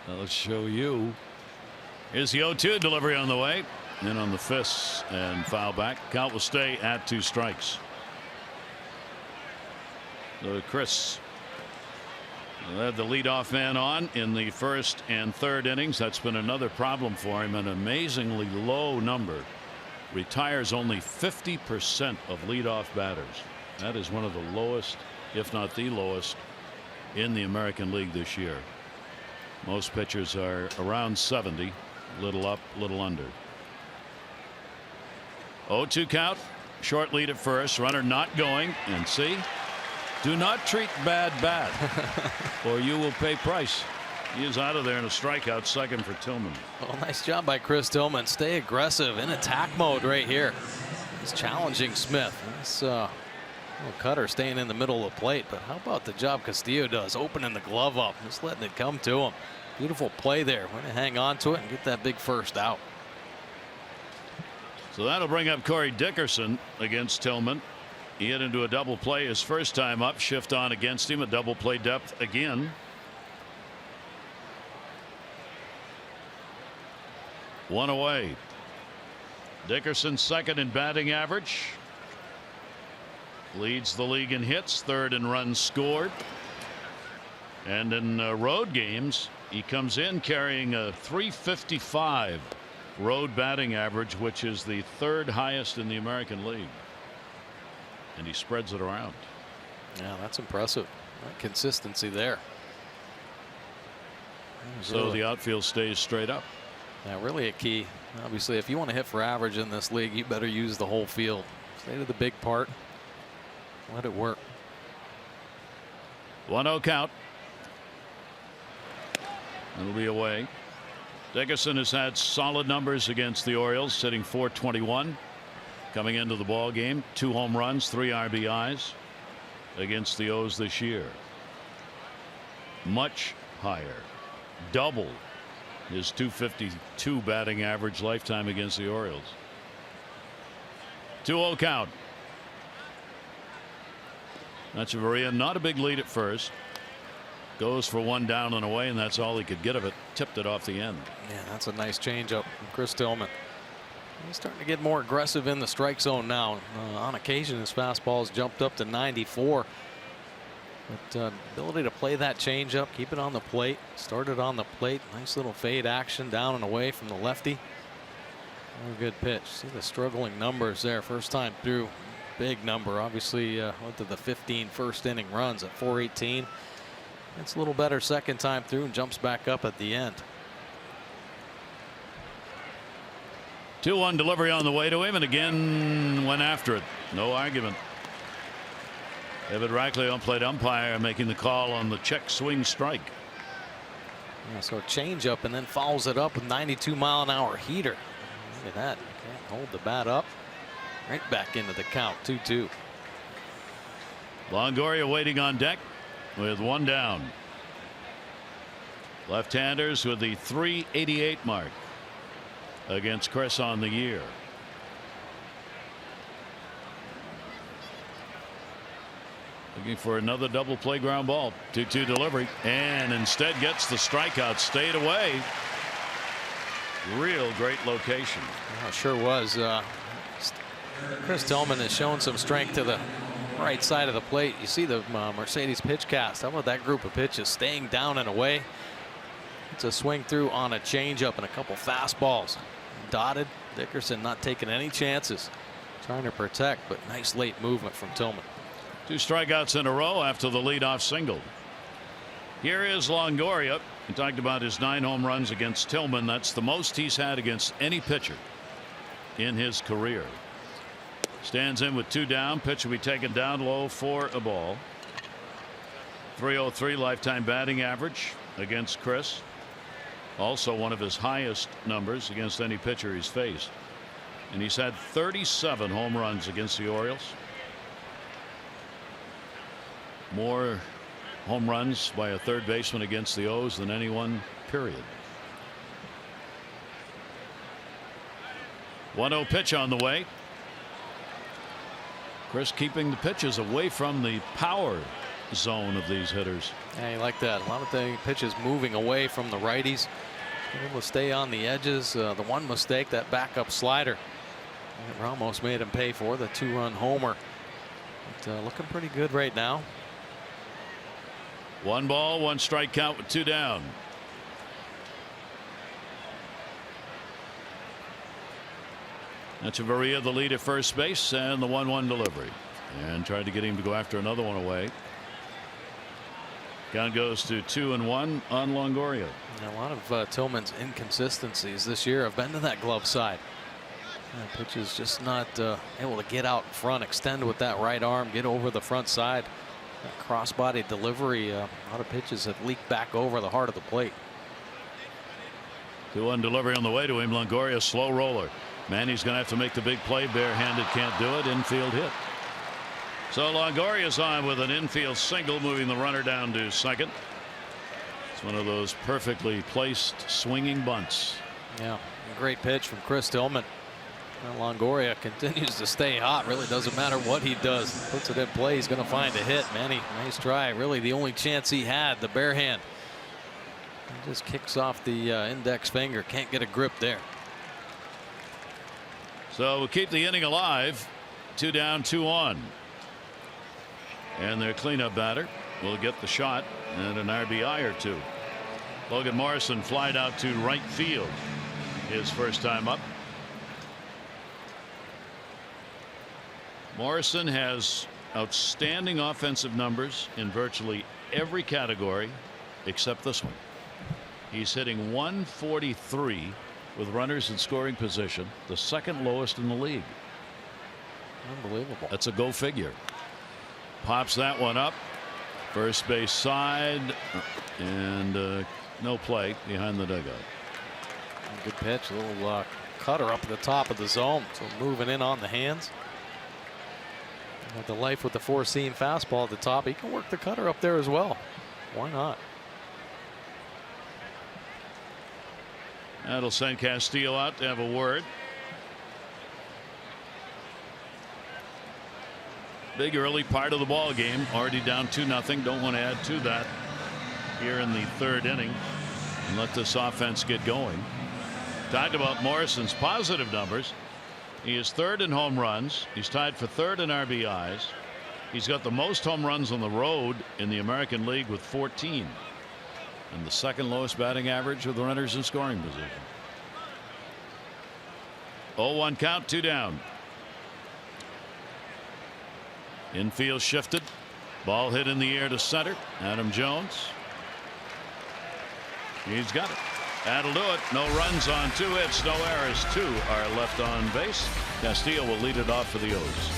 Now let's show you. Here's the 0-2 delivery on the way. In on the fists and foul back. Count will stay at 2 strikes. So Chris led the leadoff man on in the first and third innings. That's been another problem for him. An amazingly low number. Retires only 50% of leadoff batters. That is one of the lowest, if not the lowest, in the American League this year. Most pitchers are around 70, little up, little under. 0-2 count, short lead at first, runner not going, and see, do not treat bad bad or you will pay price. He is out of there in a strikeout, second for Tillman. Well, nice job by Chris Tillman. Stay aggressive in attack mode right here. He's challenging Smith. This little cutter staying in the middle of the plate, but how about the job Castillo does, opening the glove up, just letting it come to him. Beautiful play there. We're going to hang on to it and get that big first out. So that'll bring up Corey Dickerson against Tillman. He hit into a double play his first time up. Shift on against him. A double play depth again. 1 away. Dickerson second in batting average. Leads the league in hits, third in runs scored. And in road games, he comes in carrying a .355 road batting average, which is the 3rd highest in the American League. And he spreads it around. Yeah, that's impressive. Consistency there. So the outfield stays straight up. Yeah, really a key. Obviously, if you want to hit for average in this league, you better use the whole field. Stay to the big part. Let it work. 1-0 count. It'll be away. Dickerson has had solid numbers against the Orioles, sitting .421 coming into the ball game. 2 home runs, 3 RBIs against the O's this year. Much higher, double his .252 batting average lifetime against the Orioles. 2-0 count. Echeverria, not a big lead at first. Goes for 1 down and away, and that's all he could get of it. Tipped it off the end. Yeah, that's a nice changeup from Chris Tillman. He's starting to get more aggressive in the strike zone now. On occasion, his fastball has jumped up to 94. But ability to play that changeup, keep it on the plate. Started on the plate. Nice little fade action down and away from the lefty. Very good pitch. See the struggling numbers there. First time through, big number. Obviously went to the 15 first inning runs at .418. It's a little better second time through and jumps back up at the end. 2-1 delivery on the way to him, and again went after it. No argument. David Rackley, on-plate umpire, making the call on the check swing strike. Yeah, so change up and then follows it up with 92-mile-an-hour heater. Look at that. Can't hold the bat up. Right back into the count. 2-2. Longoria waiting on deck with one down. Left-handers with the .388 mark against Chris on the year. Looking for another double play ground ball. 2-2 delivery, and instead gets the strikeout. Stayed away. Real great location. Oh, sure was. Chris Tillman has shown some strength to the right side of the plate. You see the Mercedes pitch cast. How about that group of pitches staying down and away? It's a swing through on a changeup and a couple fastballs. Dotted. Dickerson not taking any chances. Trying to protect, but nice late movement from Tillman. 2 strikeouts in a row after the leadoff single. Here is Longoria. He talked about his 9 home runs against Tillman. That's the most he's had against any pitcher in his career. Stands in with 2 down. Pitch will be taken down low for a ball. .303 lifetime batting average against Chris. Also one of his highest numbers against any pitcher he's faced. And he's had 37 home runs against the Orioles. More home runs by a third baseman against the O's than anyone, period. 1-0 pitch on the way. Chris keeping the pitches away from the power zone of these hitters. Yeah, you like that. A lot of the pitches moving away from the righties. Able to stay on the edges. The one mistake, that backup slider, Ramos made him pay for the 2-run homer. But, looking pretty good right now. 1 ball, 1 strike count with 2 down. Echeverria the lead at first base, and the 1-1 delivery, and tried to get him to go after another one away. Count goes to 2-1 on Longoria. And a lot of Tillman's inconsistencies this year have been to that glove side. Pitch is just not able to get out in front, extend with that right arm, get over the front side. That cross-body delivery, a lot of pitches have leaked back over the heart of the plate. 2-1 delivery on the way to him. Longoria, slow roller. Manny's going to have to make the big play. Barehanded, can't do it. Infield hit. So Longoria's on with an infield single, moving the runner down to second. It's one of those perfectly placed swinging bunts. Yeah, great pitch from Chris Tillman. Longoria continues to stay hot. Really doesn't matter what he does. Puts it in play. He's going to find a hit. Manny, nice try. Really the only chance he had, the bare hand. He just kicks off the index finger. Can't get a grip there. So we'll keep the inning alive. 2 down, 2 on. And their cleanup batter will get the shot and an RBI or 2. Logan Morrison flied out to right field his first time up. Morrison has outstanding offensive numbers in virtually every category except this one. He's hitting .143 with runners in scoring position, the second lowest in the league. Unbelievable. That's a go figure. Pops that one up. First base side, and no play behind the dugout. Good pitch. A little cutter up at the top of the zone. So moving in on the hands. With the life with the 4-seam fastball at the top, he can work the cutter up there as well. Why not? That'll send Castillo out to have a word. Big early part of the ball game, already down 2-0. Don't want to add to that here in the 3rd inning and let this offense get going. Talked about Morrison's positive numbers. He is 3rd in home runs. He's tied for 3rd in RBIs. He's got the most home runs on the road in the American League with 14, and the 2nd lowest batting average with runners in scoring position. 0-1 count, 2 down. Infield shifted. Ball hit in the air to center. Adam Jones. He's got it. That'll do it. No runs on 2 hits, no errors. 2 are left on base. Castillo will lead it off for the O's.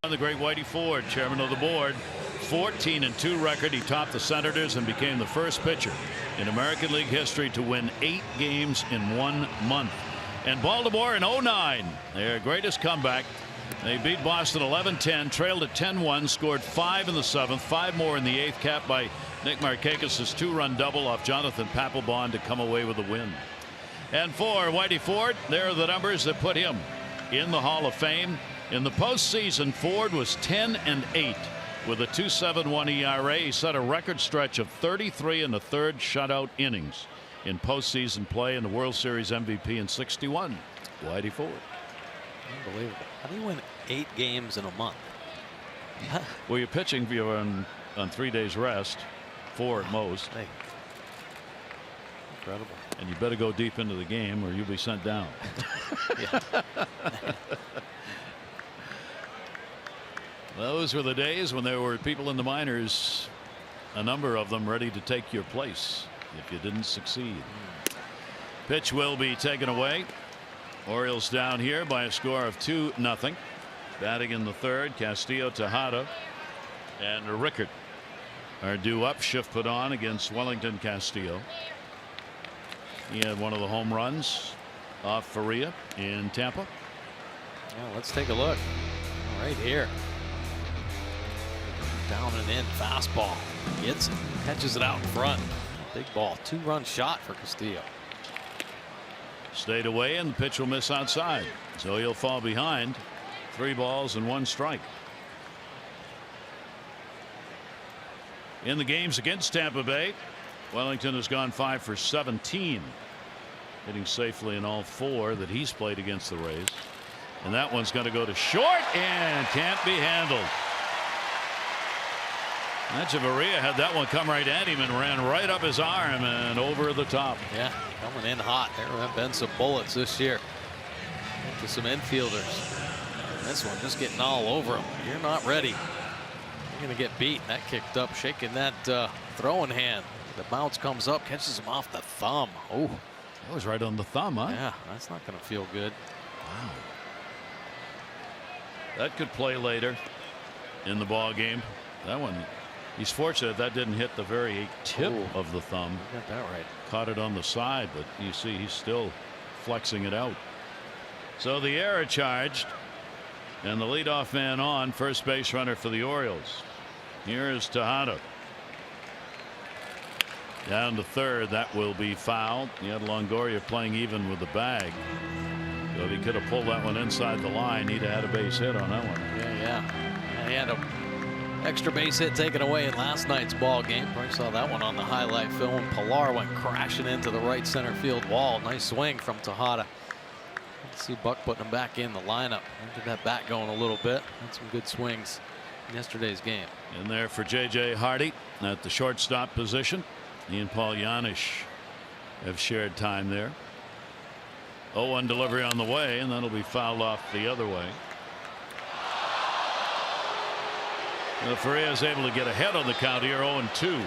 The great Whitey Ford, chairman of the board, 14-2 record. He topped the Senators and became the first pitcher in American League history to win 8 games in 1 month. And Baltimore in 09, their greatest comeback. They beat Boston 11-10, trailed at 10-1, scored 5 in the 7th, 5 more in the 8th, capped by Nick Markakis' 2-run double off Jonathan Papelbon to come away with a win. And for Whitey Ford, there are the numbers that put him in the Hall of Fame. In the postseason, Ford was 10-8 with a 2.71 ERA. He set a record stretch of 33 1/3 shutout innings in postseason play, and the World Series MVP in '61. Whitey Ford. Unbelievable. How do you win 8 games in a month? Well, you're pitching you're on 3 days rest, 4 at most. Hey. Incredible. And you better go deep into the game or you'll be sent down. Those were the days when there were people in the minors, a number of them, ready to take your place if you didn't succeed. Pitch will be taken away. Orioles down here by a score of 2-0. Batting in the 3rd, Castillo, Tejada, and Rickard are due up. Shift put on against Wellington Castillo. He had one of the home runs off Faria in Tampa. Yeah, let's take a look right here. Down and in fastball, gets it, catches it out in front. Big ball, 2-run shot for Castillo. Stayed away, and the pitch will miss outside, so he'll fall behind. 3 balls and 1 strike. In the games against Tampa Bay, Wellington has gone 5 for 17, hitting safely in all 4 that he's played against the Rays. And that one's going to go to short and can't be handled. Echeverria had that one come right at him and ran right up his arm and over the top. Yeah, coming in hot. There have been some bullets this year to some infielders. And this one just getting all over him. You're not ready. You're going to get beat. That kicked up, shaking that throwing hand. The bounce comes up, catches him off the thumb. Oh, that was right on the thumb, huh? Yeah, that's not going to feel good. Wow. That could play later in the ball game. That one, he's fortunate that didn't hit the very tip of the thumb. You got that right. Caught it on the side, but you see he's still flexing it out. So the error charged, and the leadoff man on, first base runner for the Orioles. Here is Tejada. Down to 3rd, that will be fouled. He had Longoria playing even with the bag. So if he could have pulled that one inside the line, he'd have had a base hit on that one. Yeah. He had a extra base hit taken away in last night's ball game. Probably saw that one on the highlight film. Pilar went crashing into the right center field wall. Nice swing from Tejada. Let's see Buck putting him back in the lineup. Get that bat going a little bit. Had some good swings yesterday's game. In there for J.J. Hardy at the shortstop position. He and Paul Janisch have shared time there. 0-1 delivery on the way, and that'll be fouled off the other way. Faria is able to get ahead on the count here, 0-2.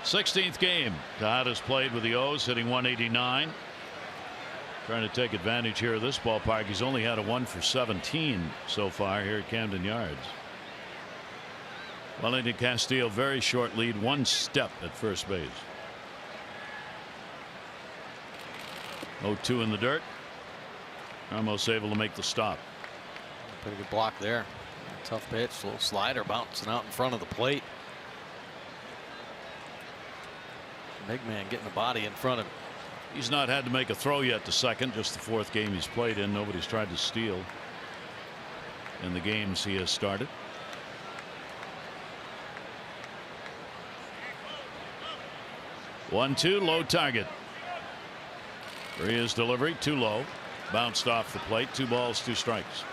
Sixteenth game. Tejada's played with the O's, hitting 189. Trying to take advantage here of this ballpark. He's only had a 1 for 17 so far here at Camden Yards. Wellington Castillo, very short lead, 1 step at first base. 0-2 in the dirt. Almost able to make the stop. Pretty good block there. Tough pitch, little slider bouncing out in front of the plate. Big man getting the body in front of him. He's not had to make a throw yet to second. Just the 4th game he's played in. Nobody's tried to steal in the games he has started. One-two, low target. Faria's delivery too low. Bounced off the plate. 2 balls, 2 strikes.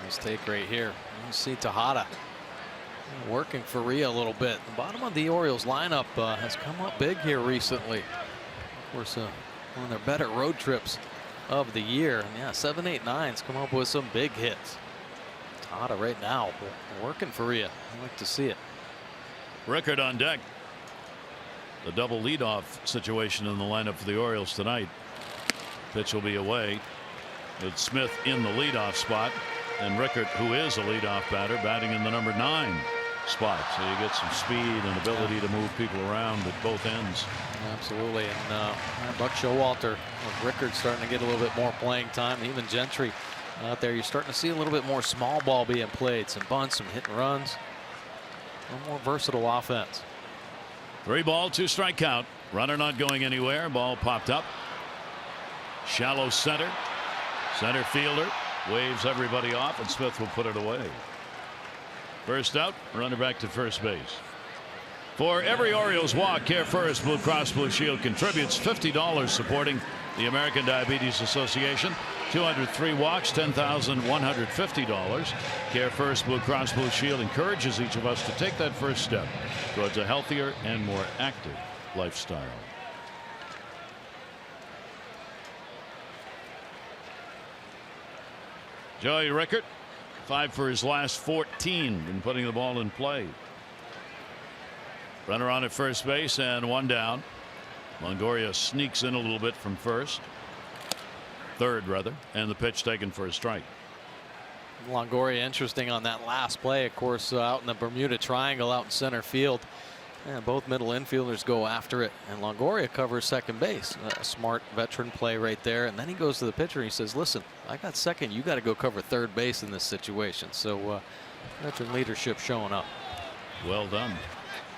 Nice take right here. You see Tejada working Faria a little bit. The bottom of the Orioles lineup has come up big here recently. Of course, one of their better road trips of the year. And yeah, 7, 8, 9's come up with some big hits. Tejada right now working Faria. I like to see it. Rickard on deck. The double leadoff situation in the lineup for the Orioles tonight. Pitch will be away with Smith in the leadoff spot, and Rickard, who is a leadoff batter, batting in the number 9 spot. So you get some speed and ability to move people around at both ends. Absolutely. And Buck Showalter with Rickard starting to get a little bit more playing time. Even Gentry out there, you're starting to see a little bit more small ball being played. Some bunts, some hit and runs. A little more versatile offense. 3 ball, 2 strike count. Runner not going anywhere. Ball popped up. Shallow center. Center fielder waves everybody off, and Smith will put it away. First out, runner back to first base. For every Orioles walk, Care First Blue Cross Blue Shield contributes $50 supporting the American Diabetes Association. 203 walks, $10,150. Care First Blue Cross Blue Shield encourages each of us to take that first step towards a healthier and more active lifestyle. Joey Rickard, 5 for his last 14 in putting the ball in play. Runner on at first base and 1 down. Longoria sneaks in a little bit from third rather, and the pitch taken for a strike. Longoria interesting on that last play, of course, out in the Bermuda Triangle out in center field. And both middle infielders go after it, and Longoria covers second base. A smart veteran play right there. And then he goes to the pitcher and he says, listen, I got second, you got to go cover third base in this situation. So veteran leadership showing up. Well done.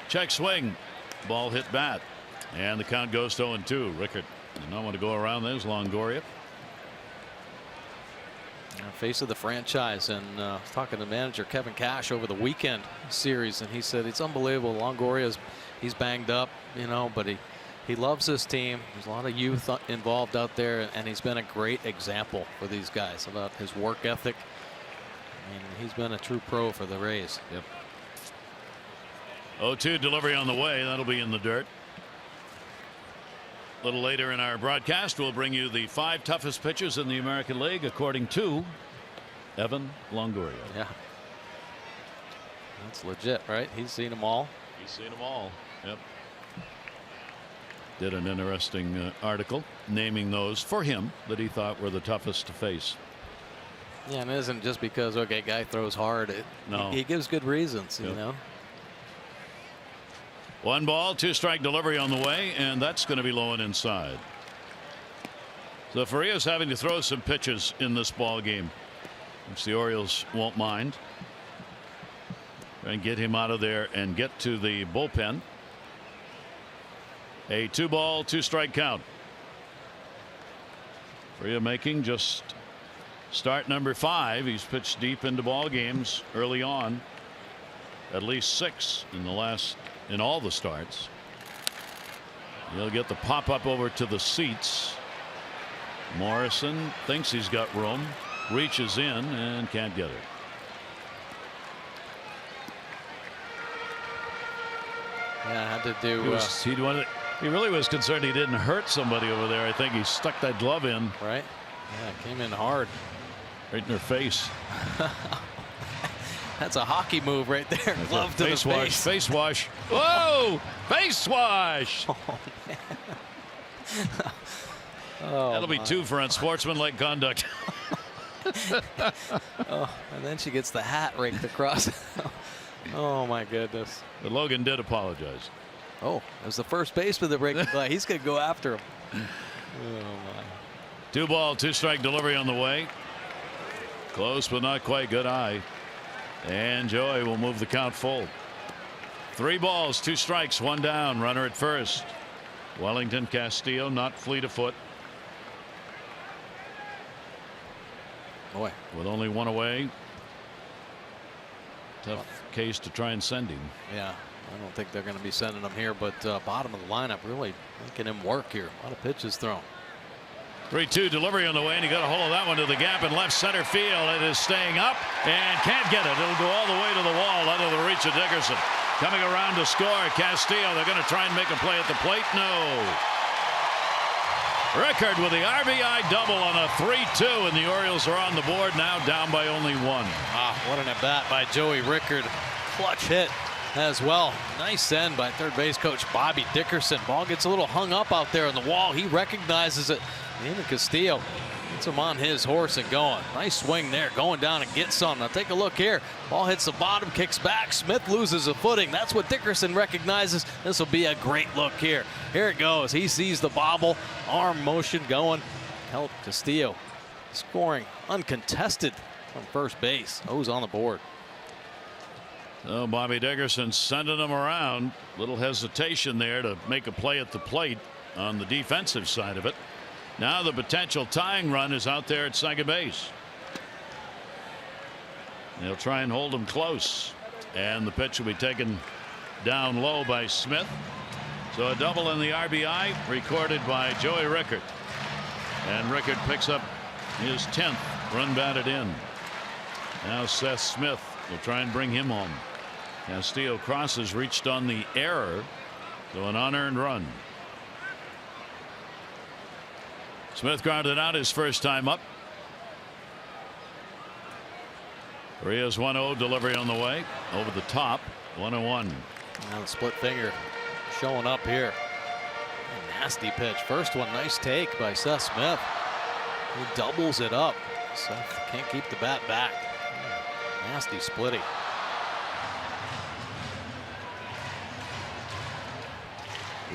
Check swing, ball hit bat, and the count goes to 0-2. Rickard did not want to go around. There's Longoria. Face of the franchise, and talking to manager Kevin Cash over the weekend series, and he said it's unbelievable. Longoria's he's banged up, you know, but he loves this team. There's a lot of youth involved out there, and he's been a great example for these guys about his work ethic. I mean, he's been a true pro for the Rays. Yep. 0-2 delivery on the way. That'll be in the dirt. A little later in our broadcast, we'll bring you the 5 toughest pitchers in the American League, according to Evan Longoria. Yeah. That's legit, right? He's seen them all. He's seen them all. Yep. Did an interesting article naming those for him that he thought were the toughest to face. Yeah, and it isn't just because, okay, guy throws hard. No. He gives good reasons, you know. 1 ball, 2 strike delivery on the way, and that's going to be low and inside. So Faria's having to throw some pitches in this ball game, which the Orioles won't mind. And get him out of there and get to the bullpen. A 2 ball, 2 strike count. Faria making just start number 5. He's pitched deep into ball games early on. At least 6 in all the starts. He'll get the pop up over to the seats. Morrison thinks he's got room, reaches in and can't get it. Yeah, had to do. He really was concerned he didn't hurt somebody over there. I think he stuck that glove in. Right. Yeah, came in hard. Right in her face. That's a hockey move right there. Glove to the face. Face wash. Whoa! Face wash. Oh, man. Oh, that'll be 2 for unsportsmanlike conduct. Oh, and then she gets the hat raked across. Oh my goodness. But Logan did apologize. Oh, it was the first baseman that raked the glove. He's going to go after him. Oh my. 2 ball, 2 strike delivery on the way. Close but not quite. Good eye. And Joey will move the count full. 3 balls, 2 strikes, 1 down. Runner at first. Wellington, Castillo not fleet of foot. Boy, with only 1 away. Tough case to try and send him. Yeah, I don't think they're going to be sending him here, but bottom of the lineup really making him work here. A lot of pitches thrown. 3-2 delivery on the way, and he got a hold of that one to the gap in left center field. It is staying up and can't get it. It'll go all the way to the wall out of the reach of Dickerson. Coming around to score, Castillo. They're going to try and make a play at the plate. No. Rickard with the RBI double on a 3-2, and the Orioles are on the board now, down by only 1. Ah, what an at bat by Joey Rickard. Clutch hit as well. Nice send by third base coach Bobby Dickerson. Ball gets a little hung up out there on the wall. He recognizes it. Even Castillo gets him on his horse and going. Nice swing there, going down and get some. Now take a look here. Ball hits the bottom, kicks back. Smith loses a footing. That's what Dickerson recognizes. This will be a great look here. Here it goes. He sees the bobble, arm motion going. Help Castillo scoring uncontested from first base. O's on the board. So Bobby Dickerson sending him around. Little hesitation there to make a play at the plate on the defensive side of it. Now the potential tying run is out there at second base. They'll try and hold him close, and the pitch will be taken down low by Smith. So a double in the RBI recorded by Joey Rickard, and Rickard picks up his 10th run batted in. Now Seth Smith will try and bring him home. Castillo crosses, reached on the error, so an unearned run. Smith grounded out his first time up. Rios 1-0 delivery on the way over the top. 1-1. Now the split finger showing up here. A nasty pitch. First one, nice take by Seth Smith. He doubles it up. Seth can't keep the bat back. Nasty splitty.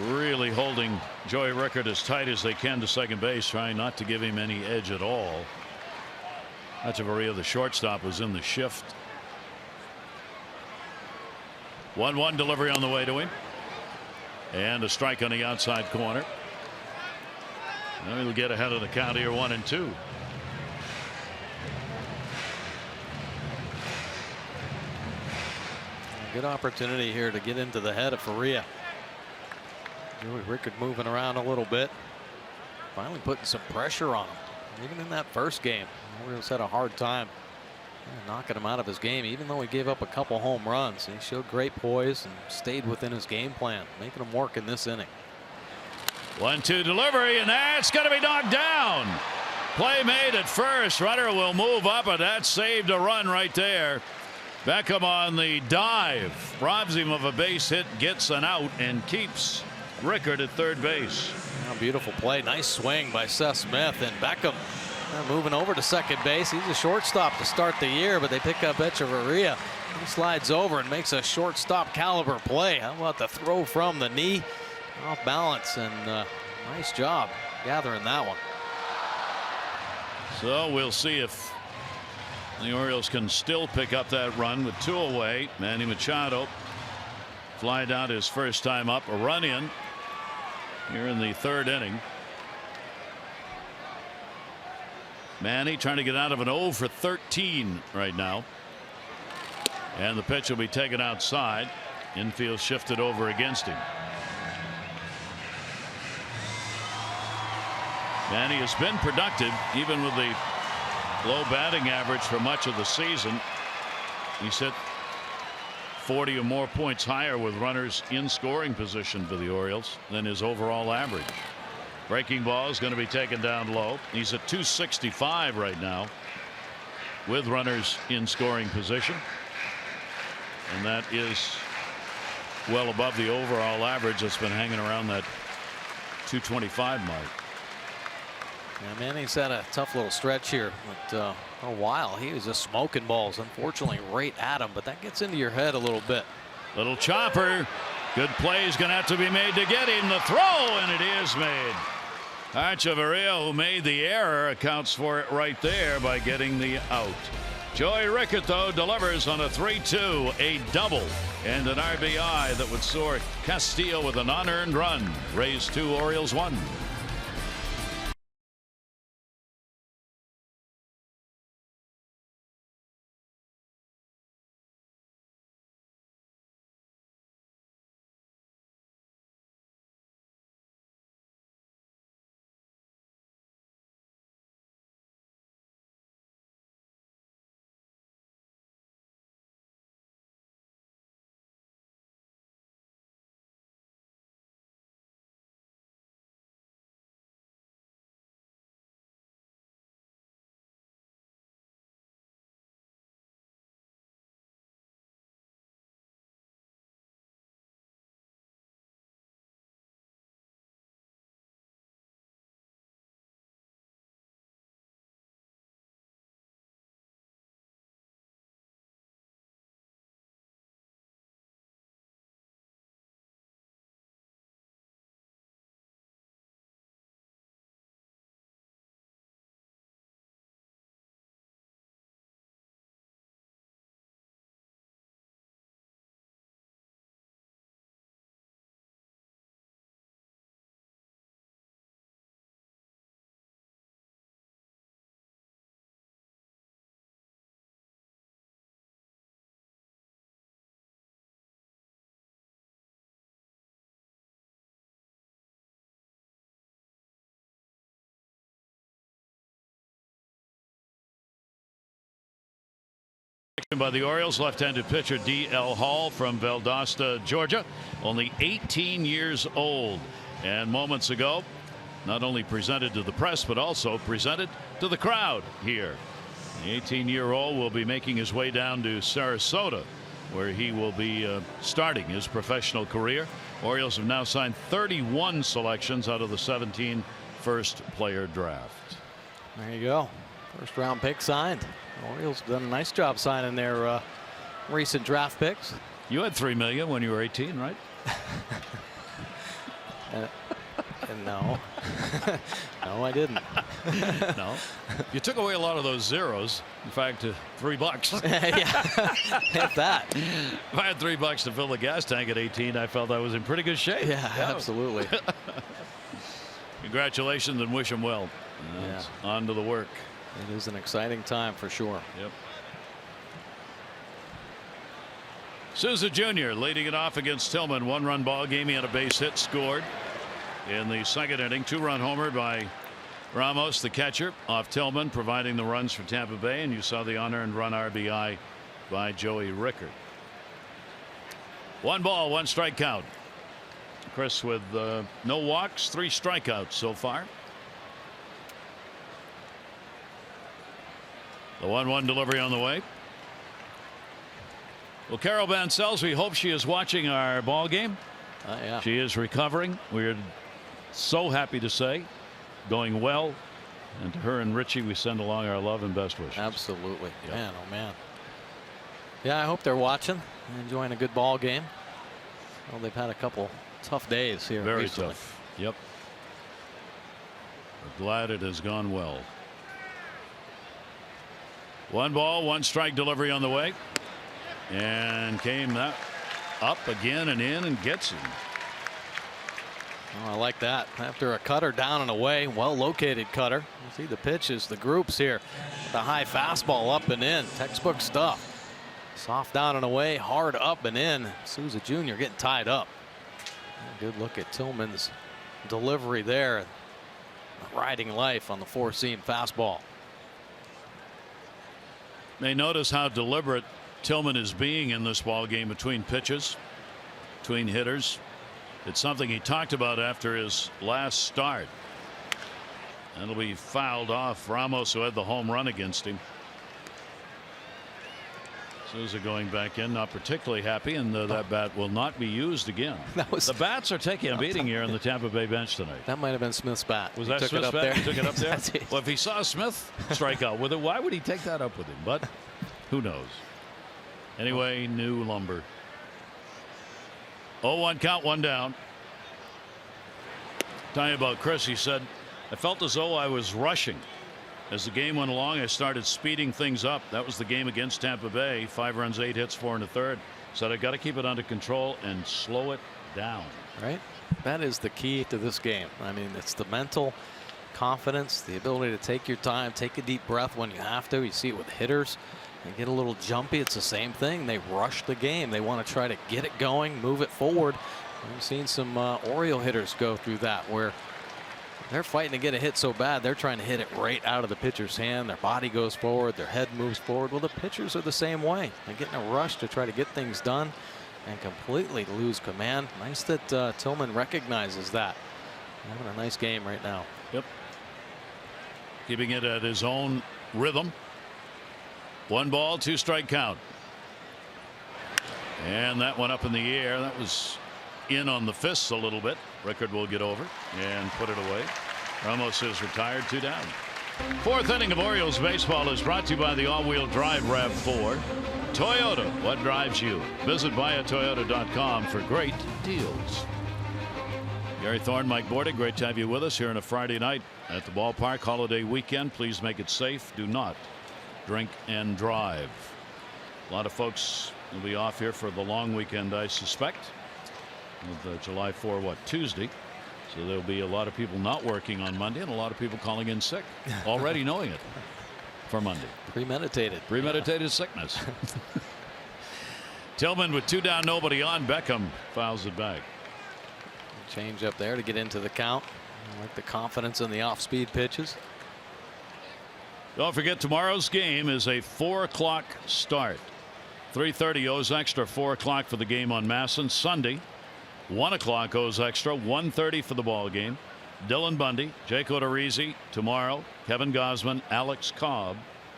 Really holding Joey Rickard as tight as they can to second base, trying not to give him any edge at all. Echeverria, the shortstop, was in the shift. 1-1 delivery on the way to him, and a strike on the outside corner. Now he'll get ahead of the count here, 1-2. Good opportunity here to get into the head of Faria. Joey Rickard moving around a little bit, finally putting some pressure on him. Even in that first game, the Orioles had a hard time knocking him out of his game, even though he gave up a couple home runs. He showed great poise and stayed within his game plan, making him work in this inning. 1-2 delivery, and that's going to be knocked down. Play made at first. Runner will move up, and that saved a run right there. Beckham on the dive, robs him of a base hit, gets an out, and keeps Rickard at third base. Oh, beautiful play. Nice swing by Seth Smith, and Beckham moving over to second base. He's a shortstop to start the year, but they pick up Echeverria. He slides over and makes a shortstop caliber play. How about the throw from the knee? Off balance, and nice job gathering that one. So we'll see if the Orioles can still pick up that run with 2 away. Manny Machado flied out his first time up, a run in here in the 3rd inning. Manny trying to get out of an 0 for 13 right now, and the pitch will be taken outside. Infield shifted over against him. And he has been productive even with the low batting average for much of the season. He's hit 40 or more points higher with runners in scoring position for the Orioles than his overall average. Breaking ball is going to be taken down low. He's at 265 right now with runners in scoring position. And that is well above the overall average that's been hanging around that 225 mark. Yeah, Manning's had a tough little stretch here, but for a while he was just smoking balls, unfortunately right at him, but that gets into your head a little bit. Little chopper. Good play is going to have to be made to get him. The throw, and it is made. Echeverria, who made the error, accounts for it right there by getting the out. Joey Rickett, though, delivers on a 3-2, a double, and an RBI that would soar Castillo with an unearned run. Rays 2, Orioles 1. By the Orioles, left-handed pitcher D.L. Hall from Valdosta, Georgia, only 18 years old, and moments ago not only presented to the press but also presented to the crowd here. The 18-year-old will be making his way down to Sarasota, where he will be starting his professional career. Orioles have now signed 31 selections out of the 17 first player draft. There you go. First round pick signed. Orioles have done a nice job signing their recent draft picks. You had $3 million when you were 18, right? No. No, I didn't. No. You took away a lot of those zeros. In fact, $3. Yeah. If that. If I had $3 to fill the gas tank at 18, I felt I was in pretty good shape. Yeah, absolutely. Congratulations and wish him well. Yeah. On to the work. It is an exciting time for sure. Yep. Souza Jr. leading it off against Tillman. One-run ball game. He had a base hit, scored in the second inning. Two-run homer by Ramos, the catcher, off Tillman, providing the runs for Tampa Bay. And you saw the unearned run RBI by Joey Rickert. 1 ball, 1 strike count. Chris with no walks, 3 strikeouts so far. The 1-1 delivery on the way. Well, Carol Bancels, we hope she is watching our ball game. Yeah. She is recovering. We're so happy to say going well, and to her and Richie we send along our love and best wishes. Absolutely. Yep. Man, oh man. Yeah, I hope they're watching and enjoying a good ball game. Well, they've had a couple tough days here. Very recently. tough. Yep. We're glad it has gone well. 1 ball, 1 strike delivery on the way, and came that up again and in and gets him. Oh, I like that. After a cutter down and away, well located cutter. You see the pitches, the groups here. The high fastball up and in. Textbook stuff. Soft down and away, hard up and in. Souza Jr. getting tied up. Good look at Tillman's delivery there. riding life on the four-seam fastball. They notice how deliberate Tillman is being in this ball game between pitches, between hitters. It's something he talked about after his last start. That'll be fouled off. Ramos, who had the home run against him. Souza going back in, not particularly happy, and that bat will not be used again. The bats are taking a beating here in the Tampa Bay bench tonight. That might have been Smith's bat. Was that Smith's bat? He took it up there? Well, if he saw Smith strike out with it, why would he take that up with him? But who knows? Anyway, new lumber. 0-1 count, 1 down. Talking about Chris, he said, I felt as though I was rushing. As the game went along, I started speeding things up. That was the game against Tampa Bay. 5 runs, 8 hits, 4 1/3. Said I got to keep it under control and slow it down. Right. That is the key to this game. I mean, it's the mental confidence, the ability to take your time, take a deep breath when you have to. You see it with hitters. They get a little jumpy. It's the same thing. They rush the game. They want to try to get it going, move it forward. I've seen some Oriole hitters go through that where they're fighting to get a hit so bad they're trying to hit it right out of the pitcher's hand. Their body goes forward, their head moves forward. Well, the pitchers are the same way. They get in a rush to try to get things done and completely lose command. Nice that Tillman recognizes that. Having a nice game right now. Yep. Keeping it at his own rhythm. 1 ball, 2 strike count. And that one up in the air. That was in on the fists a little bit. Rickard will get over and put it away. Ramos is retired, 2 down. 4th inning of Orioles baseball is brought to you by the all-wheel drive RAV4. Toyota, what drives you? Visit buyatoyota.com for great deals. Gary Thorne, Mike Bordig, great to have you with us here on a Friday night at the ballpark. Holiday weekend. Please make it safe. Do not drink and drive. A lot of folks will be off here for the long weekend, I suspect, with July 4, Tuesday. So there'll be a lot of people not working on Monday and a lot of people calling in sick, already knowing it for Monday. Premeditated sickness. Tillman with 2 down, nobody on. Beckham fouls it back. Change up there to get into the count. I like the confidence in the off-speed pitches. Don't forget, tomorrow's game is a 4 o'clock start. 3:30 owes extra, 4 o'clock for the game on Masson. Sunday, 1 o'clock owes extra, 1:30 for the ball game. Dylan Bundy, Jake Odorizzi tomorrow, Kevin Gausman, Alex Cobb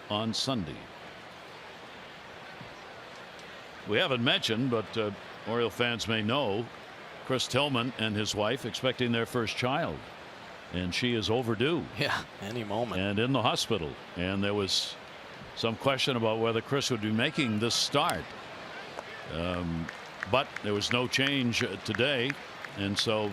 on Sunday. We haven't mentioned, but Oriole fans may know, Chris Tillman and his wife expecting their first child, and she is overdue. Yeah, any moment. And in the hospital, and there was some question about whether Chris would be making this start, but there was no change today, and so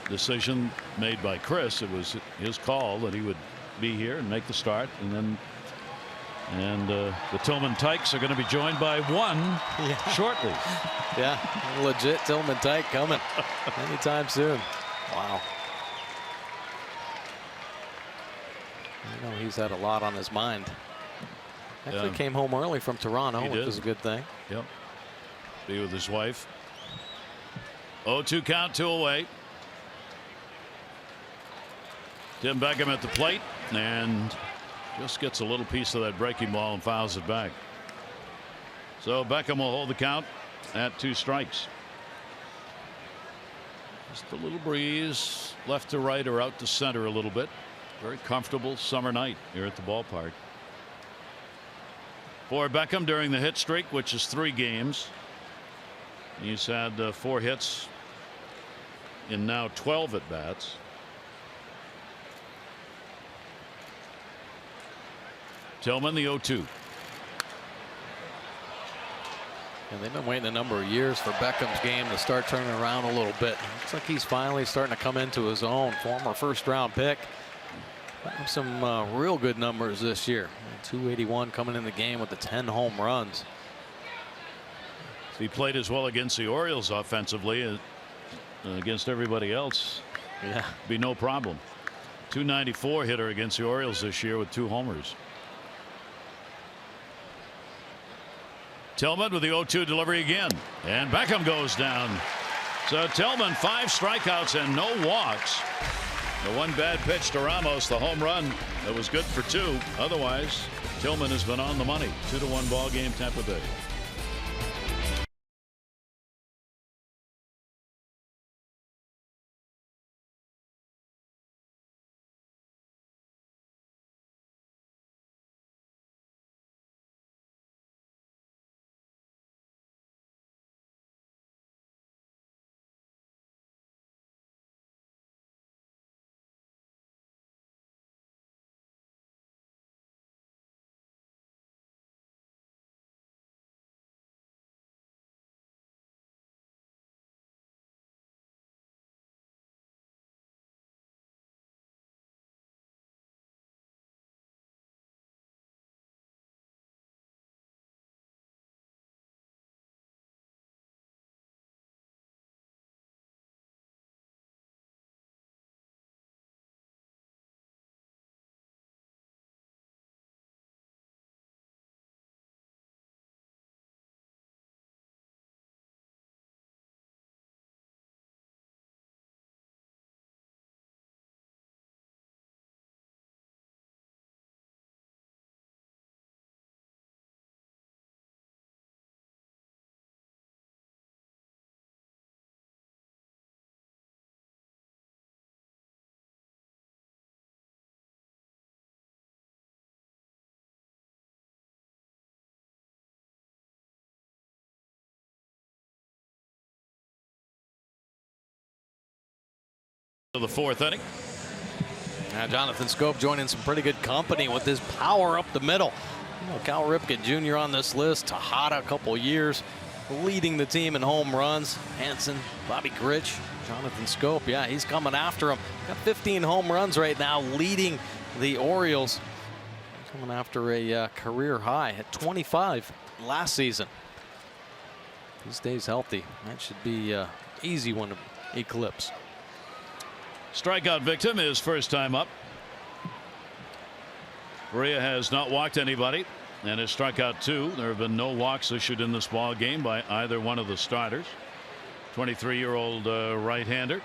decision made by Chris. It was his call that he would be here and make the start, and then the Tillman Tykes are going to be joined by one shortly. Yeah, legit Tillman Tyke coming anytime soon. Wow. I know he's had a lot on his mind. Actually came home early from Toronto, which is a good thing. Yep. Be with his wife. 0-2 count, 2 away. Tim Beckham at the plate and just gets a little piece of that breaking ball and fouls it back. So Beckham will hold the count at 2 strikes. Just a little breeze left to right or out to center a little bit. Very comfortable summer night here at the ballpark. For Beckham during the hit streak, which is 3 games. He's had 4 hits in now 12 at bats. Tillman, the 0-2. And they've been waiting a number of years for Beckham's game to start turning around a little bit. Looks like he's finally starting to come into his own. Former first-round pick. Some real good numbers this year. 281 coming in the game with the 10 home runs. He played as well against the Orioles offensively as against everybody else. Yeah, be no problem. 294 hitter against the Orioles this year with 2 homers. Tillman with the 0-2 delivery again, and Beckham goes down. So Tillman 5 strikeouts and no walks. The one bad pitch to Ramos, the home run that was good for 2. Otherwise, Tillman has been on the money. 2-1 ball game, Tampa Bay. The 4th inning. Now Jonathan Schoop joining some pretty good company with his power up the middle. You know, Cal Ripken Jr. on this list. Tejada a couple years leading the team in home runs. Hanson, Bobby Grich, Jonathan Schoop. Yeah, he's coming after him. Got 15 home runs right now, leading the Orioles. Coming after a career high at 25 last season. He stays healthy. That should be easy one to eclipse. Strikeout victim is first time up. Correa has not walked anybody and has struck out 2. There have been no walks issued in this ball game by either one of the starters. 23-year-old right-hander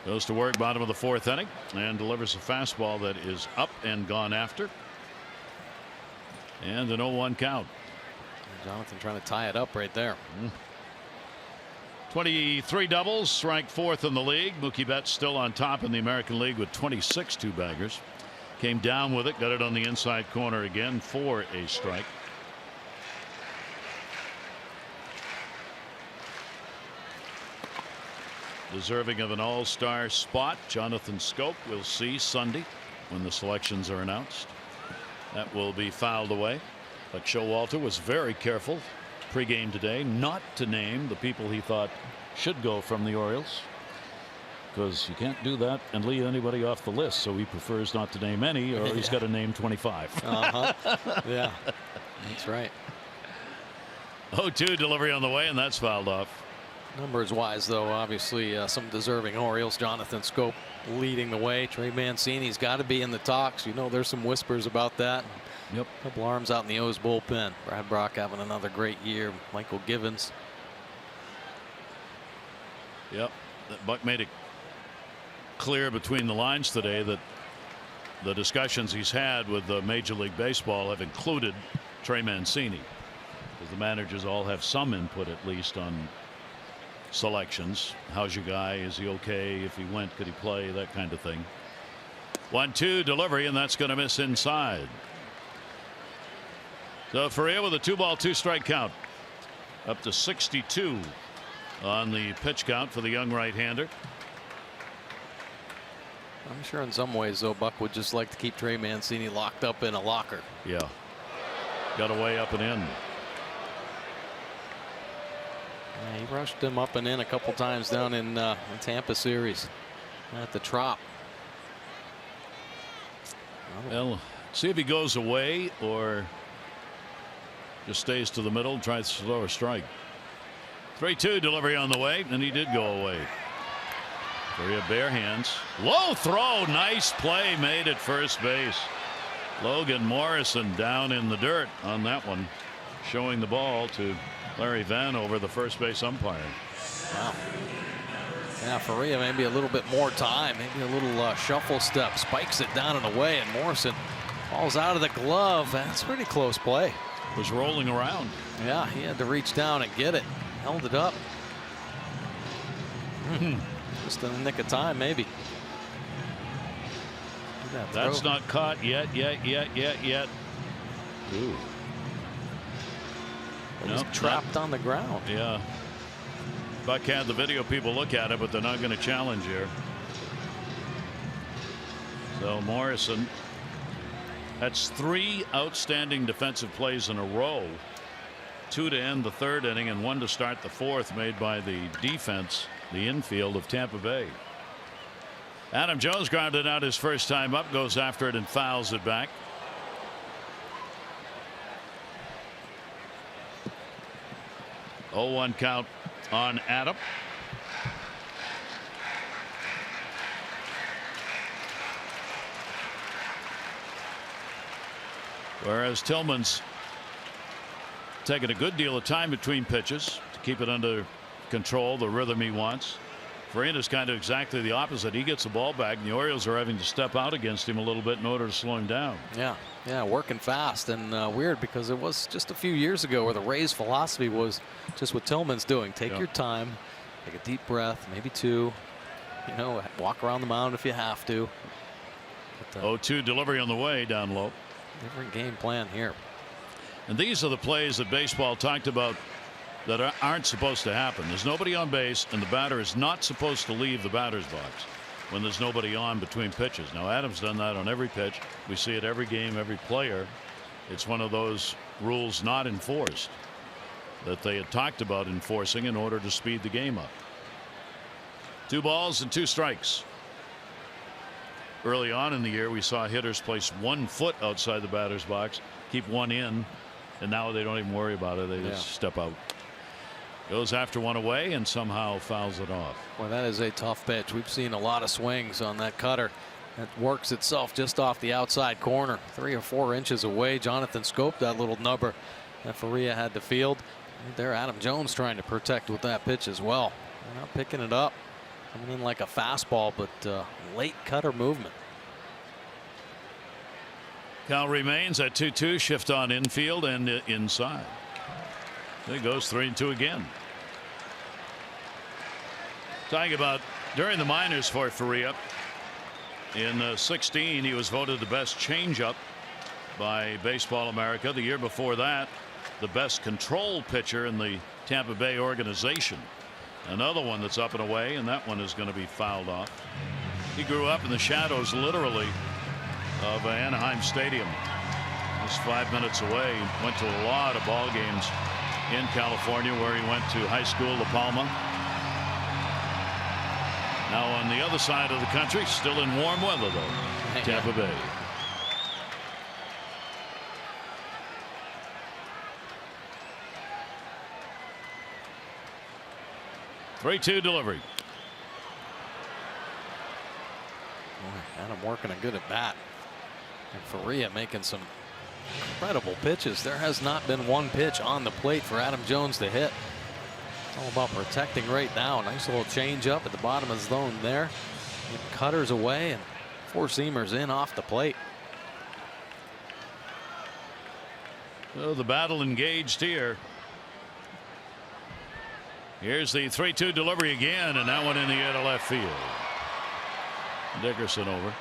goes to work bottom of the 4th inning and delivers a fastball that is up and gone after. And an 0-1 count. Jonathan trying to tie it up right there. 23 doubles, ranked 4th in the league. Mookie Betts still on top in the American League with 26 two-baggers. Came down with it, got it on the inside corner again for a strike. Deserving of an all-star spot, Jonathan Schoop. We'll see Sunday when the selections are announced. That will be fouled away. But Showalter was very careful pregame today not to name the people he thought should go from the Orioles, because you can't do that and leave anybody off the list. So he prefers not to name any, or he's got to name 25. Yeah, that's right. 0-2 delivery on the way, and that's fouled off. Numbers wise, though, obviously some deserving Orioles. Jonathan Schoop leading the way. Trey Mancini's got to be in the talks. You know, there's some whispers about that. Yep. A couple arms out in the O's bullpen. Brad Brock having another great year. Michael Givens. Yep. Buck made it clear between the lines today that the discussions he's had with the Major League Baseball have included Trey Mancini, because the managers all have some input at least on selections. How's your guy? Is he okay? If he went, could he play? That kind of thing. 1-2 delivery, and that's going to miss inside. So Faria with a 2-ball 2-strike count, up to 62 on the pitch count for the young right-hander. I'm sure in some ways, though, Buck would just like to keep Trey Mancini locked up in a locker. Yeah, got away up and in. Yeah, he rushed him up and in a couple times down in the Tampa series at the Trop. Well, see if he goes away or just stays to the middle and tries to throw a strike. 3-2 delivery on the way, and he did go away. Faria bare hands. Low throw. Nice play made at first base. Logan Morrison down in the dirt on that one, showing the ball to Larry Vanover, the first base umpire. Wow. Yeah, Faria maybe a little bit more time, maybe a little shuffle step, spikes it down and away, and Morrison falls out of the glove. That's pretty close play. Was rolling around. Yeah, he had to reach down and get it. Held it up. Just in the nick of time, maybe. That's not caught yet. Ooh. He's trapped on the ground. Yeah. Buck had the video people look at it, but they're not going to challenge here. So Morrison, that's 3 outstanding defensive plays in a row. 2 to end the 3rd inning and 1 to start the 4th, made by the defense, the infield of Tampa Bay. Adam Jones grounded out his first time up, goes after it and fouls it back. Oh, 1 count on Adam. Whereas Tillman's taking a good deal of time between pitches to keep it under control, the rhythm he wants. Farina's kind of exactly the opposite. He gets the ball back, and the Orioles are having to step out against him a little bit in order to slow him down. Yeah, working fast, and weird because it was just a few years ago where the Rays' philosophy was just what Tillman's doing. Take your time, take a deep breath, maybe 2. You know, walk around the mound if you have to. But, 0-2 delivery on the way, down low. Different game plan here. And these are the plays that baseball talked about that aren't supposed to happen. There's nobody on base, and the batter is not supposed to leave the batter's box when there's nobody on between pitches. Now, Adams done that on every pitch. We see it every game, every player. It's one of those rules not enforced that they had talked about enforcing in order to speed the game up. 2 balls and 2 strikes. Early on in the year, we saw hitters place 1 foot outside the batter's box, keep 1 in, and now they don't even worry about it. They just step out. Goes after 1 away and somehow fouls it off. Well, that is a tough pitch. We've seen a lot of swings on that cutter. It works itself just off the outside corner, 3 or 4 inches away. Jonathan scoped that little nubber that Faria had to field. Right there, Adam Jones trying to protect with that pitch as well. They're not picking it up. Coming in like a fastball, but late cutter movement. Count remains at 2-2. Shift on infield and inside. There goes 3-2 again. Talking about during the minors for Faria. In 16, he was voted the best changeup by Baseball America. The year before that, the best control pitcher in the Tampa Bay organization. Another one that's up and away, and that one is going to be fouled off. He grew up in the shadows, literally, of Anaheim Stadium. Just 5 minutes away. Went to a lot of ball games in California, where he went to high school, La Palma. Now on the other side of the country, still in warm weather though, Tampa Bay. Boy, 3-2 delivery. Adam working a good at bat, and Faria making some incredible pitches. There has not been 1 pitch on the plate for Adam Jones to hit. It's all about protecting right now. Nice little change up at the bottom of the zone there. Cutters away and 4-seamers in off the plate. So the battle engaged here. Here's the 3-2 delivery again, and that one in the air to left field. Dickerson over.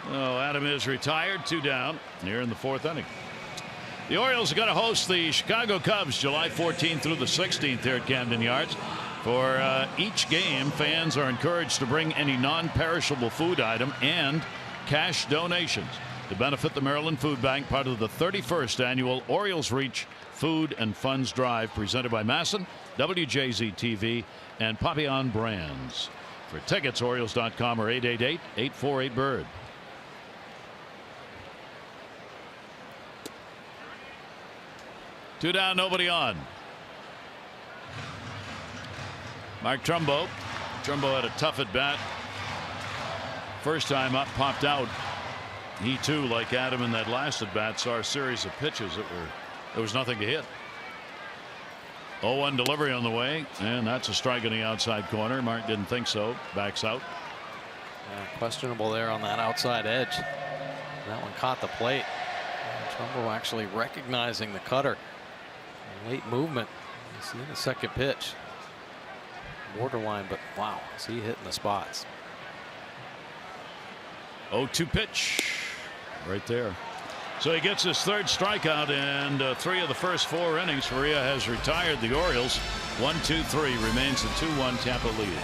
Oh, Adam is retired. 2 down here in the 4th inning. The Orioles are going to host the Chicago Cubs July 14th through the 16th here at Camden Yards. For each game, fans are encouraged to bring any non-perishable food item and cash donations to benefit the Maryland Food Bank, part of the 31st annual Orioles Reach Food and Funds Drive, presented by Masson, WJZ-TV, and Papillon Brands. For tickets, Orioles.com or 888-848-BIRD. Two down, nobody on. Mark Trumbo. Trumbo had a tough at bat. First time up, popped out. He too, like Adam in that last at bat, saw a series of pitches that there was nothing to hit. 0-1 delivery on the way, and that's a strike in the outside corner. Martin didn't think so. Backs out. Questionable there on that outside edge. That one caught the plate. Trumbo actually recognizing the cutter. Late movement. You see the second pitch. Borderline, but wow, is he hitting the spots. 0-2 pitch right there. So he gets his third strikeout, and 3 of the first 4 innings. Faria has retired the Orioles. 1-2-3 remains the 2-1 Tampa lead.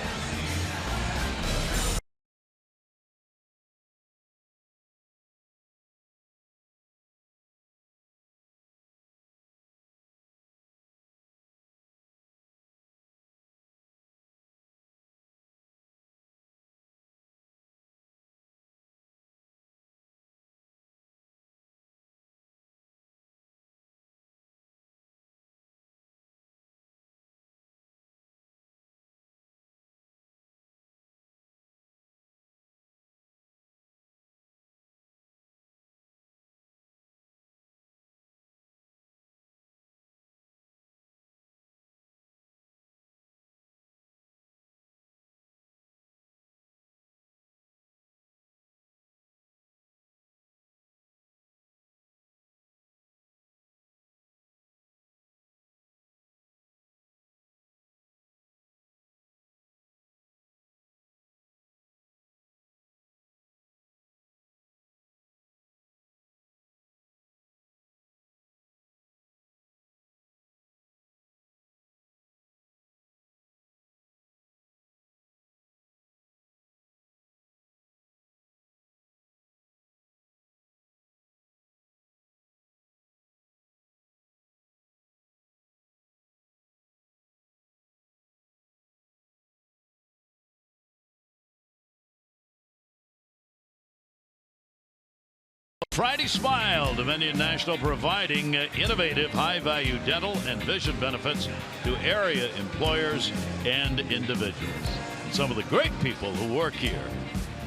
Friday Smile, Dominion National, providing innovative high-value dental and vision benefits to area employers and individuals. Some of the great people who work here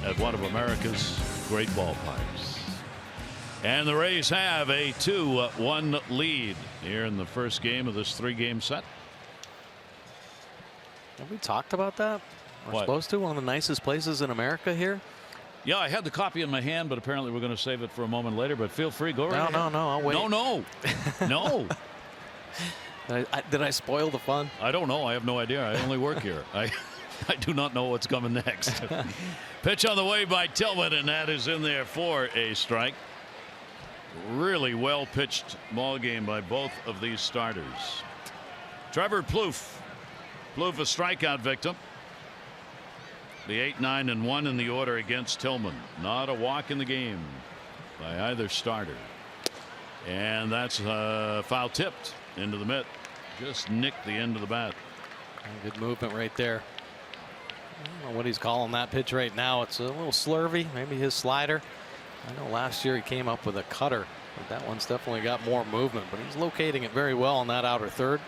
at one of America's great ballparks. And the Rays have a 2-1 lead here in the first game of this 3-game set. Have we talked about that? We're What? supposed to. One of the nicest places in America here. Yeah, I had the copy in my hand, but apparently we're going to save it for a moment later. But feel free, go right ahead. No, I'll wait. No. Did I spoil the fun? I don't know. I have no idea. I only work here. I do not know what's coming next. Pitch on the way by Tillman, and that is in there for a strike. Really well pitched ball game by both of these starters. Trevor Plouffe. Plouffe, a strikeout victim. The 8-9-1 in the order against Tillman. Not a walk in the game by either starter. And that's foul tipped into the mitt. Just nicked the end of the bat. Good movement right there. I don't know what he's calling that pitch right now. It's a little slurvy, maybe his slider. I know last year he came up with a cutter, but that one's definitely got more movement. But he's locating it very well on that outer third.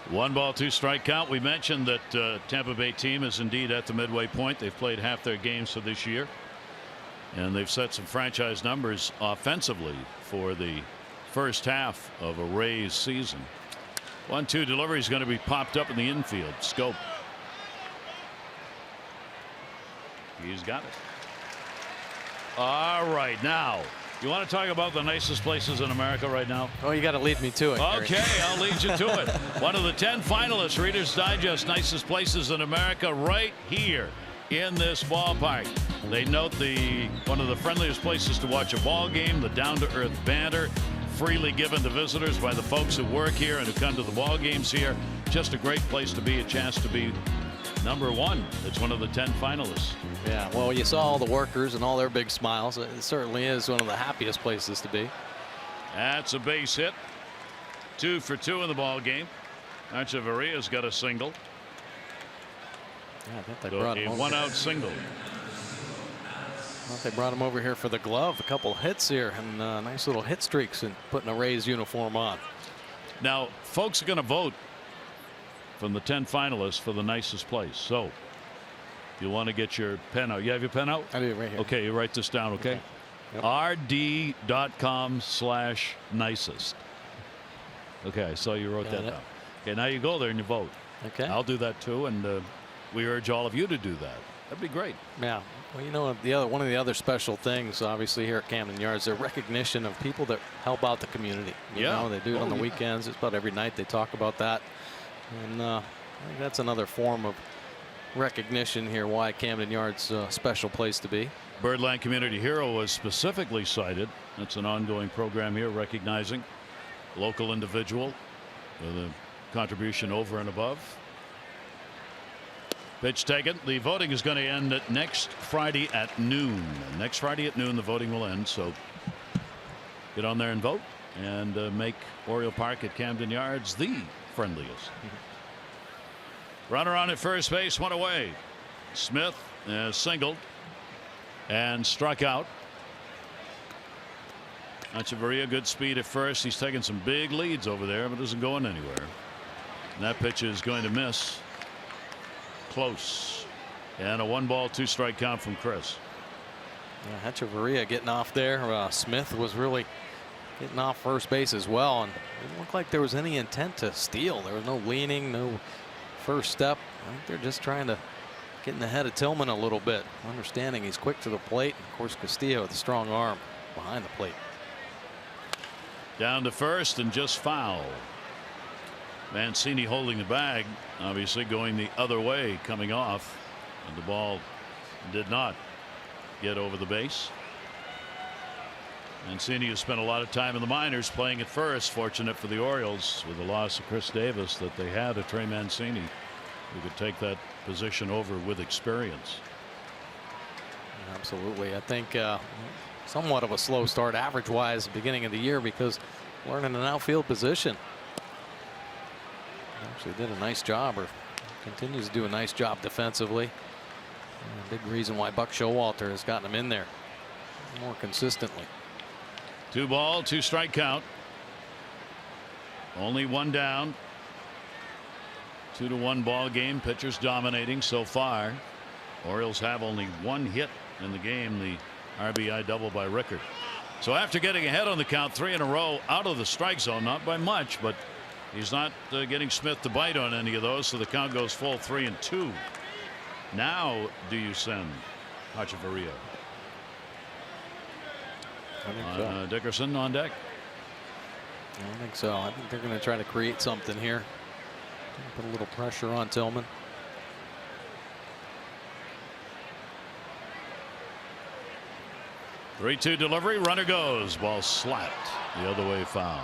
1-2 strike count. We mentioned that Tampa Bay team is indeed at the midway point. They've played half their games for this year, and they've set some franchise numbers offensively for the first half of a Rays season. 1-2 delivery is going to be popped up in the infield. Scope. He's got it. All right, now you want to talk about the nicest places in America right now? Oh, you got to lead me to it. Okay, I'll lead you to it. One of the 10 finalists, Reader's Digest nicest places in America, right here in this ballpark. They note one of the friendliest places to watch a ball game, the down-to-earth banter, freely given to visitors by the folks who work here and who come to the ball games here. Just a great place to be, a chance to be #1. It's one of the 10 finalists. Yeah, well, you saw all the workers and all their big smiles. It certainly is one of the happiest places to be. That's a base hit. 2 for 2 in the ball game. Archivaria's got a single. Yeah, I think they So brought a him over. 1-out single. Well, they brought him over here for the glove. A couple hits here and nice little hit streaks and putting a Rays uniform on. Now, folks are going to vote from the 10 finalists for the nicest place. So you want to get your pen out. You have your pen out? I do right here. Okay, you write this down, okay? Yep. rd.com/nicest. Okay, I saw you wrote that down. Okay, now you go there and you vote. Okay. I'll do that too, and we urge all of you to do that. That'd be great. Yeah. Well, you know, one of the other special things, obviously, here at Camden Yards, the recognition of people that help out the community. You know, they do it on the weekends. It's about every night they talk about that, and I think that's another form of recognition here. Why Camden Yards a special place to be. Birdland Community Hero was specifically cited. That's an ongoing program here, recognizing local individual with a contribution over and above. Pitch taken. The voting is going to end next Friday at noon. Next Friday at noon, the voting will end. So get on there and vote, and make Oriole Park at Camden Yards the friendliest. Runner on at first base, one away. Smith singled and struck out. Echeverria, good speed at first. He's taking some big leads over there, but isn't going anywhere. And that pitch is going to miss. Close. And a 1-ball, 2-strike count from Chris. Yeah, Echeverria getting off there. Smith was really getting off first base as well, and it didn't look like there was any intent to steal. There was no leaning, no first step. I think they're just trying to get in the head of Tillman a little bit, understanding he's quick to the plate. And of course, Castillo with a strong arm behind the plate. Down to first and just foul. Mancini holding the bag, obviously going the other way coming off, and the ball did not get over the base. Mancini has spent a lot of time in the minors playing at first. Fortunate for the Orioles with the loss of Chris Davis that they had a Trey Mancini who could take that position over with experience. Absolutely. I think somewhat of a slow start average wise beginning of the year because learning an outfield position. Actually did a nice job, or continues to do a nice job defensively. And a big reason why Buck Showalter has gotten him in there more consistently. 2-ball, 2-strike count. Only one down. 2-1 ball game. Pitchers dominating so far. Orioles have only one hit in the game, the RBI double by Rickard. So after getting ahead on the count 3 in a row out of the strike zone, not by much, but he's not getting Smith to bite on any of those, so the count goes full 3-2. Now do you send Echeverria? I think so. Dickerson on deck? I think so. I think they're going to try to create something here. Put a little pressure on Tillman. Three-two delivery. Runner goes. Ball slapped the other way, foul.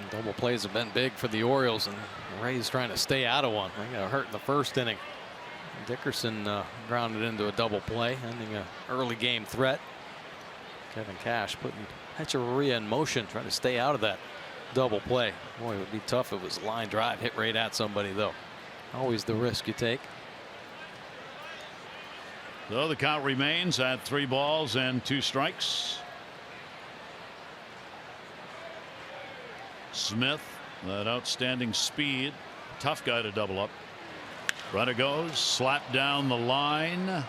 And double plays have been big for the Orioles, and the Rays trying to stay out of one. They got hurt in the first inning. Dickerson grounded into a double play, ending an early game threat. Kevin Cash putting Echeverria in motion, trying to stay out of that double play. Boy, it would be tough if it was a line drive hit right at somebody, though. Always the risk you take. So the count remains at 3 balls and 2 strikes. Smith, that outstanding speed, tough guy to double up. Runner goes, slap down the line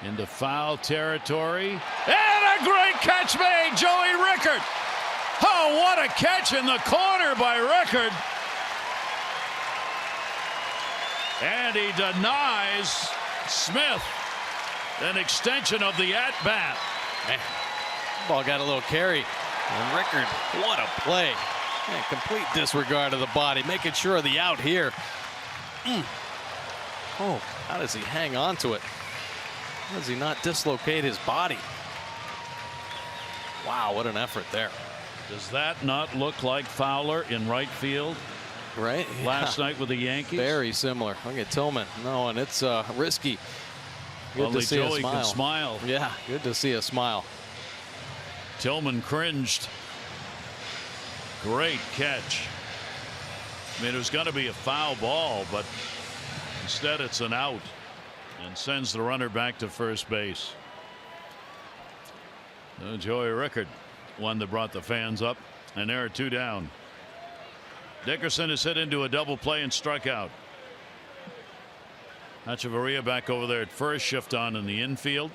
into foul territory, and a great catch made. Joey Rickard. Oh, what a catch in the corner by Rickard. And he denies Smith an extension of the at bat. Man, ball got a little carry, and Rickard, what a play. Man, complete disregard of the body, making sure of the out here. Oh, how does he hang on to it? How does he not dislocate his body? Wow, what an effort there. Does that not look like Fowler in right field? Right. Last night with the Yankees? Very similar. Look at Tillman. No, and it's risky. Good Only to see Joey a smile. can smile. Yeah, good to see a smile. Tillman cringed. Great catch. I mean, it was going to be a foul ball, but instead it's an out and sends the runner back to first base. Joey Rickard, one that brought the fans up, and there are 2 down. Dickerson is hit into a double play and struck out. Echeverria back over there at first, shift on in the infield.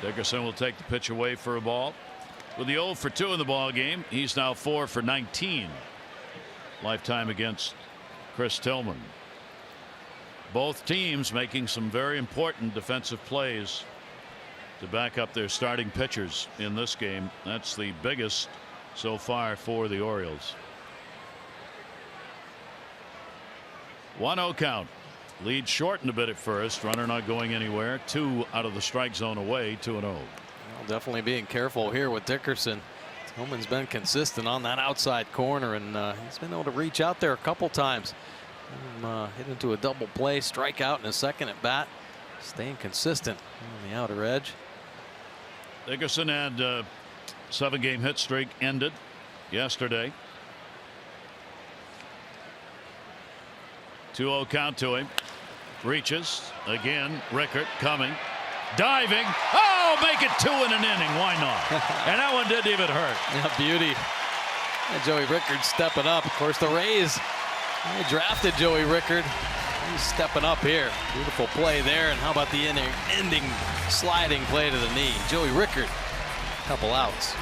Dickerson will take the pitch away for a ball. With the 0 for 2 in the ball game, he's now 4 for 19 lifetime against Chris Tillman. Both teams making some very important defensive plays to back up their starting pitchers in this game. That's the biggest so far for the Orioles. 1-0 count. Lead shortened a bit at first. Runner not going anywhere. 2 out of the strike zone away. 2-0. Well, definitely being careful here with Dickerson. Tillman's been consistent on that outside corner, and he's been able to reach out there a couple times. Hit into a double play, strike out in a second at bat. Staying consistent on the outer edge. Dickerson had a 7-game hit streak ended yesterday. 2-0 count to him. Reaches again. Rickert coming, diving. Oh, make it 2 in an inning. Why not? And that one didn't even hurt. Yeah, beauty. And Joey Rickard stepping up. Of course, the Rays, they drafted Joey Rickard. He's stepping up here. Beautiful play there. And how about the ending sliding play to the knee? Joey Rickard, couple outs.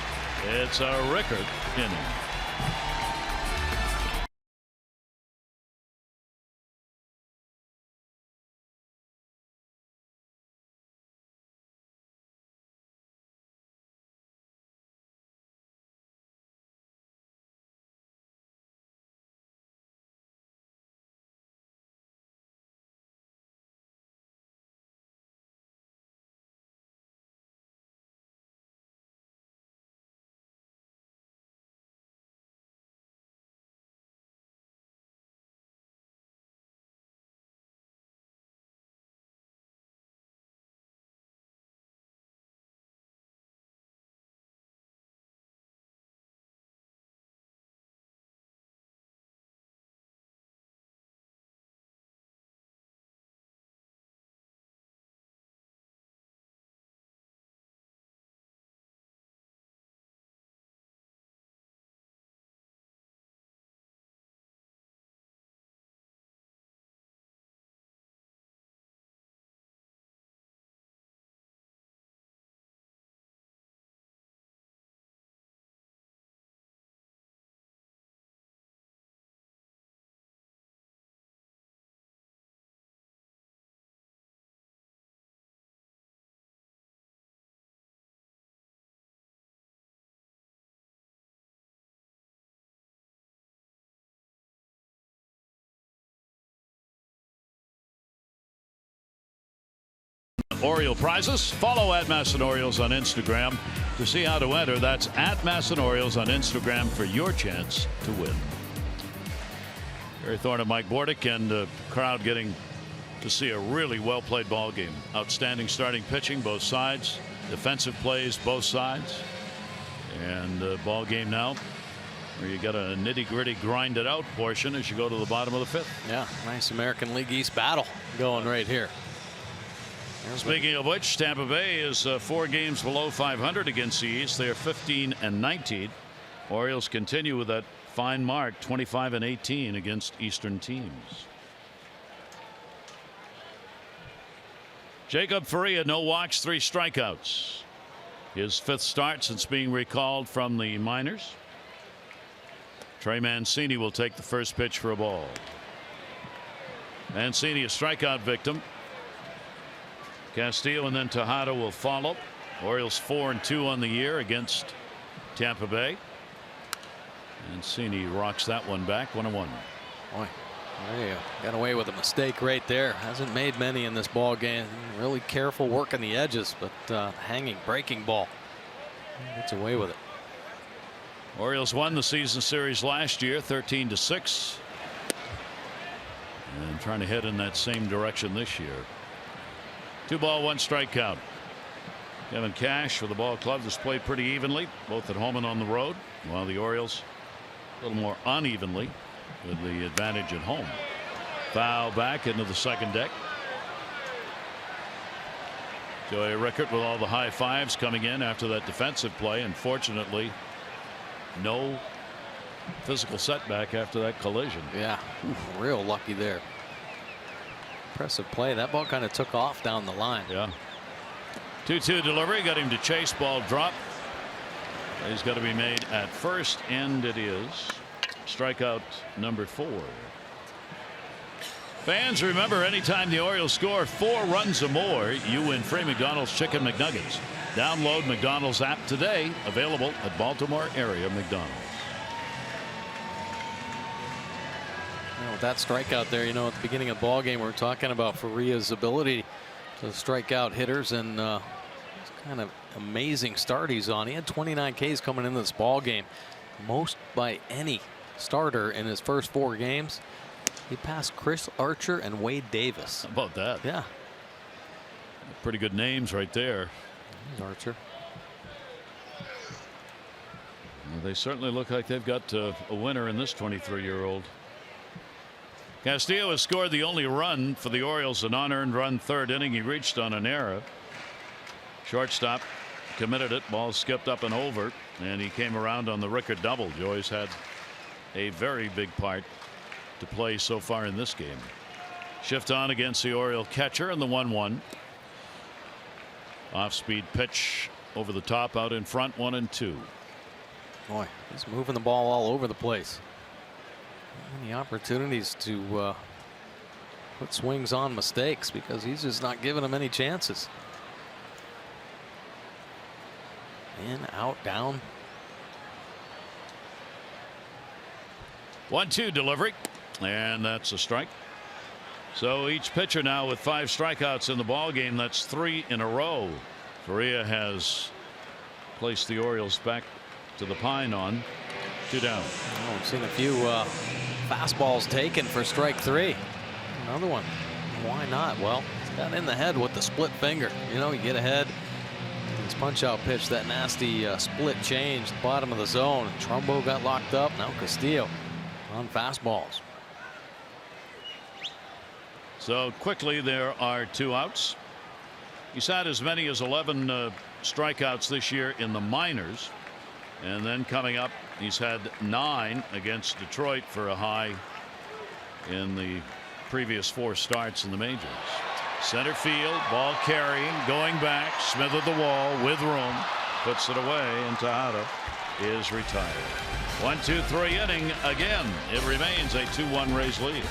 It's a Rickard inning. Oriole prizes. Follow at Masson Orioles on Instagram to see how to enter. That's at Masson Orioles on Instagram for your chance to win. Gary Thorne and Mike Bordick, and the crowd getting to see a really well played ball game. Outstanding starting pitching both sides, defensive plays both sides, and ball game now where you got a nitty gritty grind it out portion as you go to the bottom of the 5th. Yeah, nice American League East battle going right here. Speaking of which, Tampa Bay is 4 games below 500 against the East. They are 15 and 19. Orioles continue with that fine mark, 25 and 18 against Eastern teams. Jacob Faria, no walks, 3 strikeouts. His 5th start since being recalled from the minors. Trey Mancini will take the first pitch for a ball. Mancini, a strikeout victim. Castillo and then Tejada will follow. Orioles 4-2 on the year against Tampa Bay. Mancini rocks that one back. 1-1. Boy, there you go. Got away with a mistake right there. Hasn't made many in this ball game. Really careful working the edges, but hanging breaking ball. Gets away with it. Orioles won the season series last year 13-6. And trying to head in that same direction this year. 2 ball 1 strike count. Kevin Cash for the ball club has played pretty evenly both at home and on the road, while the Orioles a little more unevenly with the advantage at home. Foul back into the second deck. Joey Rickert with all the high fives coming in after that defensive play. Unfortunately, no physical setback after that collision. Yeah, real lucky there. Impressive play. That ball kind of took off down the line. Yeah. 2-2 delivery, got him to chase, ball drop. He's got to be made at first, and it is. Strikeout number 4. Fans, remember, anytime the Orioles score 4 runs or more, you win free McDonald's Chicken McNuggets. Download McDonald's app today, available at Baltimore area McDonald's. With that strikeout there, at the beginning of the ball game, we were talking about Faria's ability to strike out hitters, and it's kind of amazing start he's on. He had 29 Ks coming into this ball game, most by any starter in his first 4 games. He passed Chris Archer and Wade Davis. How about that? Yeah. Pretty good names right there. Archer. Well, they certainly look like they've got a winner in this 23-year-old. Castillo has scored the only run for the Orioles, an unearned run 3rd inning. He reached on an error. Shortstop committed it. Ball skipped up and over, and he came around on the Rickard double. Joy's had a very big part to play so far in this game. Shift on against the Oriole catcher, and the 1-1. Off-speed pitch over the top, out in front, 1-2. Boy, he's moving the ball all over the place. Many opportunities to put swings on mistakes, because he's just not giving them any chances. In, out, down. 1-2 delivery, and that's a strike. So each pitcher now with 5 strikeouts in the ball game. That's 3 in a row. Faria has placed the Orioles back to the pine on 2 down. Oh, we've seen a few fastballs taken for strike 3. Another one. Why not? Well, it's got in the head with the split finger. You get ahead. His punch out pitch, that nasty split change, the bottom of the zone. Trumbo got locked up. Now Castillo on fastballs. So quickly there are 2 outs. He's had as many as 11 strikeouts this year in the minors, and then coming up he's had 9 against Detroit for a high in the previous 4 starts in the majors. Center field, ball carrying, going back, Smith at the wall with room, puts it away, and Tejada is retired. 1-2-3 inning again. It remains a 2-1 Rays lead.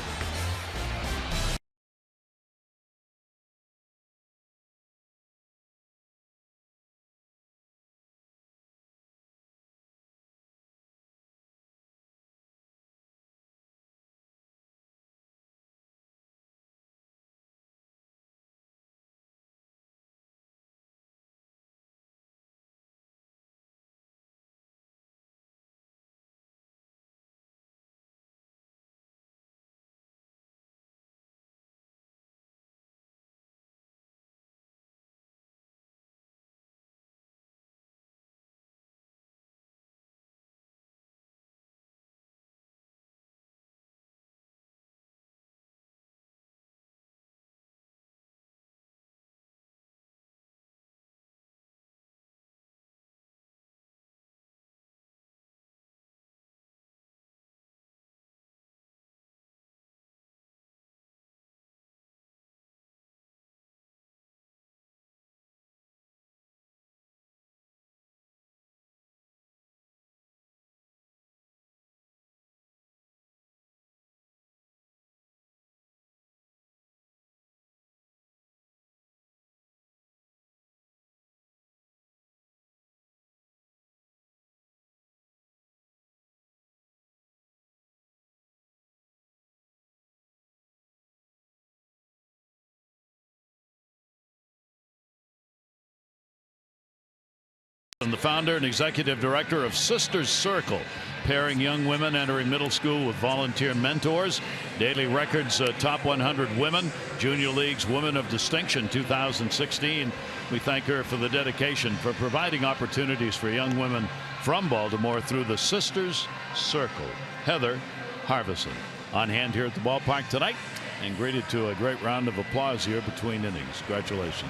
And the founder and executive director of Sisters Circle, pairing young women entering middle school with volunteer mentors. Daily Records Top 100 Women, Junior League's Women of Distinction 2016. We thank her for the dedication, for providing opportunities for young women from Baltimore through the Sisters Circle. Heather Harvison on hand here at the ballpark tonight, and greeted to a great round of applause here between innings. Congratulations.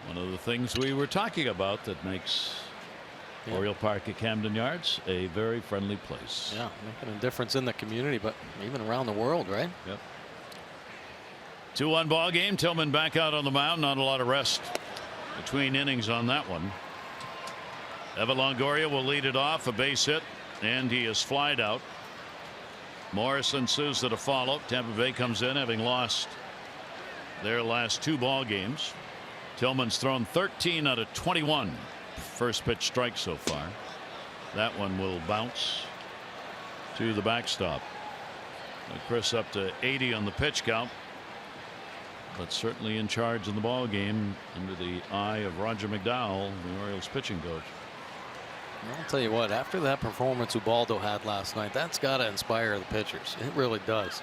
One of the things we were talking about that makes Oriole Park at Camden Yards a very friendly place. Yeah, making a difference in the community, but even around the world, right? Yep. 2-1 ball game. Tillman back out on the mound. Not a lot of rest between innings on that one. Evan Longoria will lead it off, a base hit, and he is flied out. Morrison Souza to follow. Tampa Bay comes in having lost their last 2 ball games. Tillman's thrown 13 out of 21 first pitch strikes so far. That one will bounce to the backstop. Chris up to 80 on the pitch count, but certainly in charge in the ball game under the eye of Roger McDowell, the Orioles pitching coach. I'll tell you what, after that performance Ubaldo had last night, that's got to inspire the pitchers. It really does.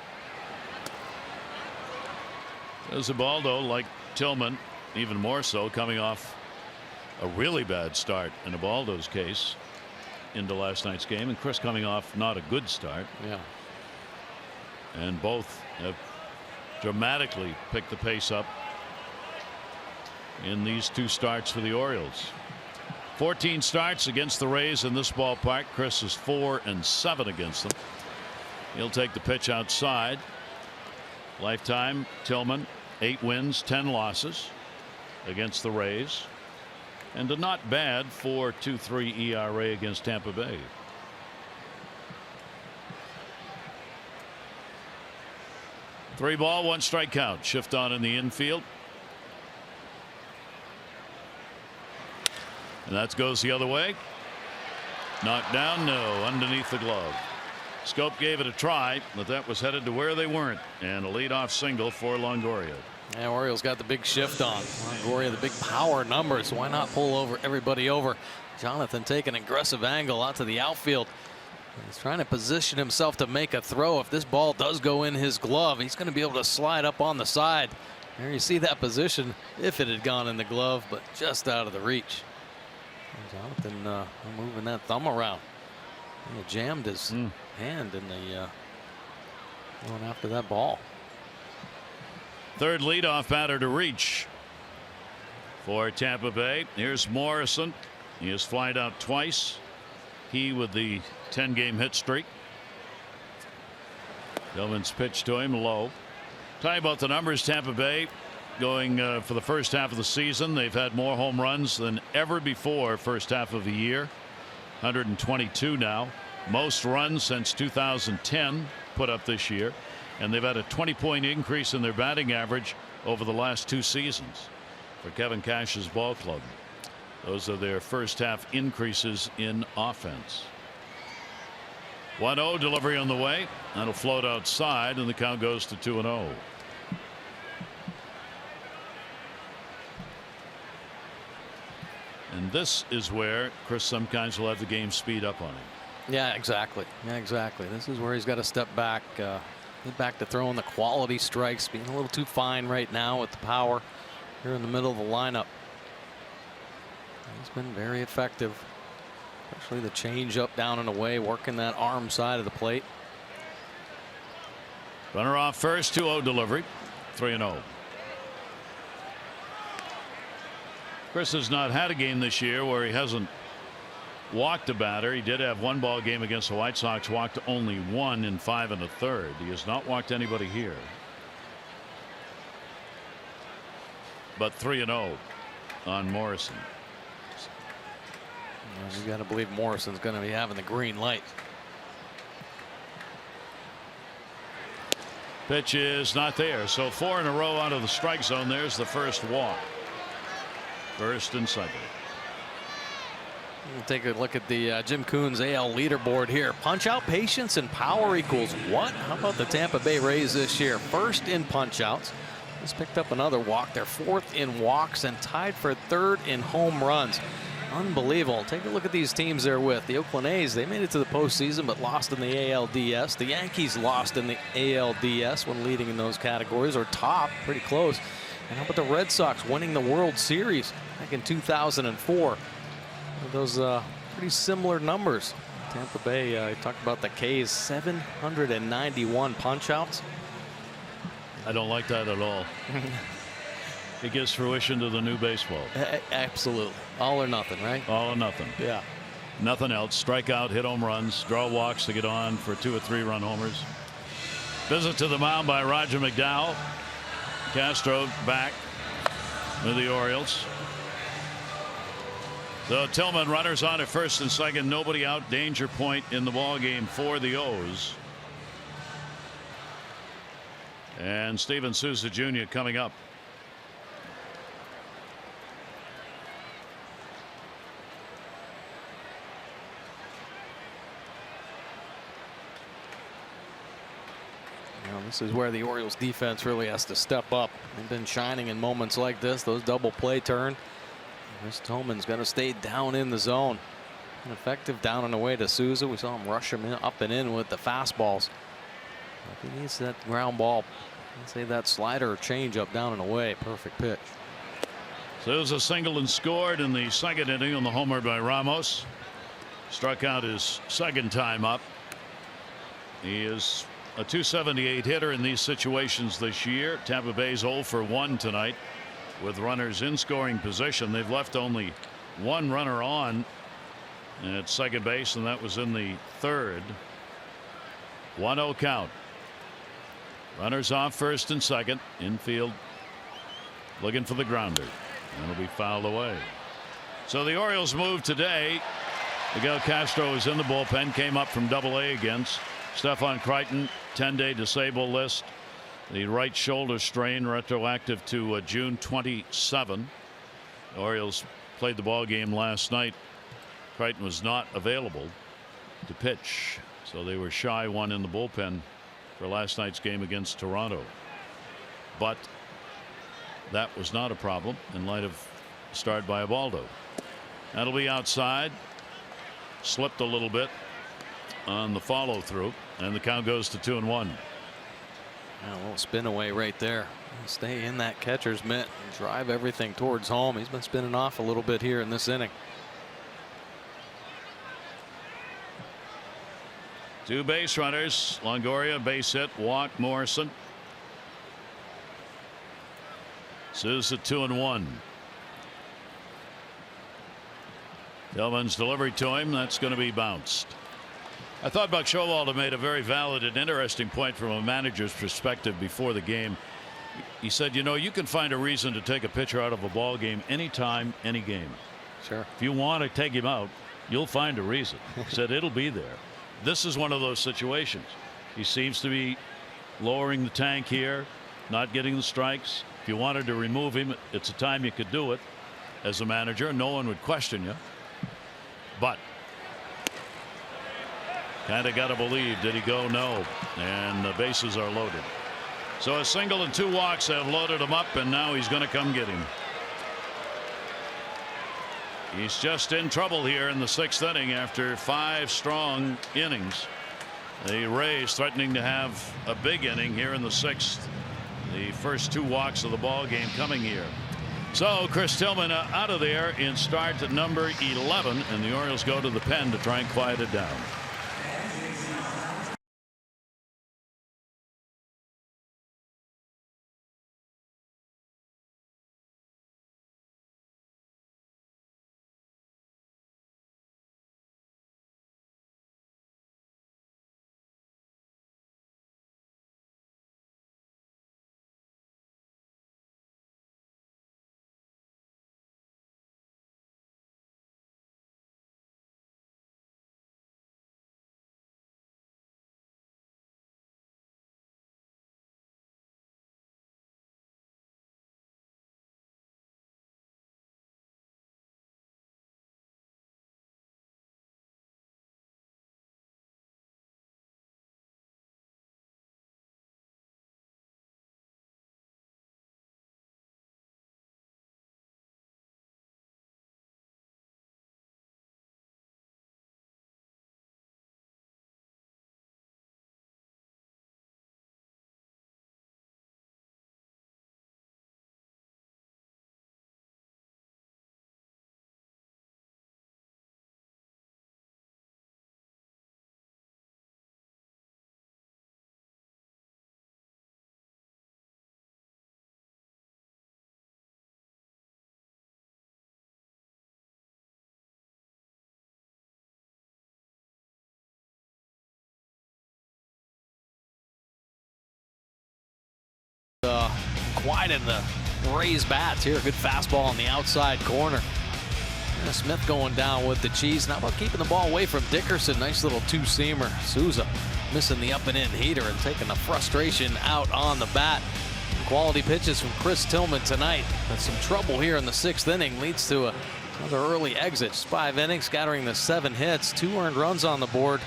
As Ubaldo, like Tillman, even more so, coming off a really bad start in Ubaldo's case into last night's game, and Chris coming off not a good start. Yeah. And both have dramatically picked the pace up in these 2 starts for the Orioles. 14 starts against the Rays in this ballpark. Chris is 4-7 against them. He'll take the pitch outside. Lifetime Tillman 8 wins 10 losses against the Rays, and a not bad 4.23 ERA against Tampa Bay. Three ball, 1 strike count. Shift on in the infield. And that goes the other way. Knocked down, no, underneath the glove. Scope gave it a try, but that was headed to where they weren't, and a leadoff single for Longoria. Yeah, Orioles got the big shift on. Longoria, the big power numbers. Why not pull everybody over? Jonathan taking an aggressive angle out to the outfield. He's trying to position himself to make a throw. If this ball does go in his glove, he's going to be able to slide up on the side. There you see that position if it had gone in the glove, but just out of the reach. Jonathan moving that thumb around. He jammed his hand in the going after that ball. Third leadoff batter to reach for Tampa Bay. Here's Morrison. He has flied out twice. He with the 10-game hit streak. Tillman's pitch to him low. Tell you about the numbers. Tampa Bay going for the first half of the season. They've had more home runs than ever before first half of the year. 122 now. Most runs since 2010 put up this year. And they've had a 20-point increase in their batting average over the last 2 seasons for Kevin Cash's ball club. Those are their first half increases in offense. 1-0 delivery on the way. That'll float outside, and the count goes to 2-0. And this is where Chris sometimes will have the game speed up on him. Yeah, exactly. Yeah, exactly. This is where he's got to step back, get back to throwing the quality strikes, being a little too fine right now with the power here in the middle of the lineup. He's been very effective, especially the change up, down and away, working that arm side of the plate. Runner off first, 2-0 delivery, 3-0. Chris has not had a game this year where he hasn't walked a batter. He did have 1 ball game against the White Sox, walked only 1 in 5 1/3. He has not walked anybody here. But 3-0 on Morrison. You got to believe Morrison's going to be having the green light. Pitch is not there. So 4 in a row out of the strike zone. There's the first walk. First and second. We'll take a look at the Jim Coons AL leaderboard here. Punch out, patience, and power equals what? How about the Tampa Bay Rays this year? First in punch outs. Just picked up another walk. They're 4th in walks and tied for 3rd in home runs. Unbelievable. Take a look at these teams they're with. The Oakland A's, they made it to the postseason but lost in the ALDS. The Yankees lost in the ALDS when leading in those categories, or top, pretty close. And how about the Red Sox winning the World Series back in 2004? Those pretty similar numbers. Tampa Bay, I talked about the K's 791 punch outs. I don't like that at all. It gives fruition to the new baseball. Absolutely. All or nothing, right? All or nothing. Yeah. Nothing else. Strike out, hit home runs, draw walks to get on for 2 or 3 run homers. Visit to the mound by Roger McDowell. Castro back with the Orioles. So Tillman, runners on at first and second, nobody out, danger point in the ball game for the O's. And Steven Souza Jr. coming up. This is where the Orioles defense really has to step up. They've been shining in moments like this. Those double play turn. Chris Tillman's going to stay down in the zone. An effective down and away to Souza. We saw him rush him up and in with the fastballs. If he needs that ground ball, I'd say that slider or changeup down and away. Perfect pitch. Souza singled and scored in the second inning on the homer by Ramos. Struck out his second time up. He is a .278 hitter in these situations this year. Tampa Bay's 0 for 1 tonight with runners in scoring position. They've left only one runner on at second base, and that was in the third. 1-0 count. Runners off first and second. Infield looking for the grounder. And it'll be fouled away. So the Orioles move today. Miguel Castro is in the bullpen. Came up from Double-A against Stefan Crichton. 10-day disabled list. The right shoulder strain retroactive to June 27. The Orioles played the ball game last night. Crichton was not available to pitch, so they were shy one in the bullpen for last night's game against Toronto. But that was not a problem in light of start by Ubaldo. That'll be outside. Slipped a little bit on the follow through, and the count goes to 2-1. A little spin away right there. Stay in that catcher's mitt and drive everything towards home. He's been spinning off a little bit here in this inning. Two base runners. Longoria base hit, walk Morrison. Souza 2-1. Tillman's delivery to him, that's going to be bounced. I thought Buck Showalter made a very valid and interesting point from a manager's perspective before the game. He said, you know, you can find a reason to take a pitcher out of a ball game anytime, any game. Sure. If you want to take him out, you'll find a reason. He said it'll be there. This is one of those situations. He seems to be lowering the tank here, not getting the strikes. If you wanted to remove him, it's a time you could do it. As a manager, no one would question you. But kind of got to believe, did he go? No. And the bases are loaded. So a single and two walks have loaded him up, and now he's going to come get him. He's just in trouble here in the sixth inning after 5 strong innings. The Rays threatening to have a big inning here in the sixth. The first 2 walks of the ball game coming here. So Chris Tillman out of there in start number 11, and the Orioles go to the pen to try and quiet it down. quieting the Rays bats here. Good fastball on the outside corner. Smith going down with the cheese. Now about keeping the ball away from Dickerson. Nice little two-seamer. Souza missing the up-and-in heater and taking the frustration out on the bat. Quality pitches from Chris Tillman tonight. But some trouble here in the 6th inning leads to another early exit. Just 5 innings, scattering the 7 hits. 2 earned runs on the board,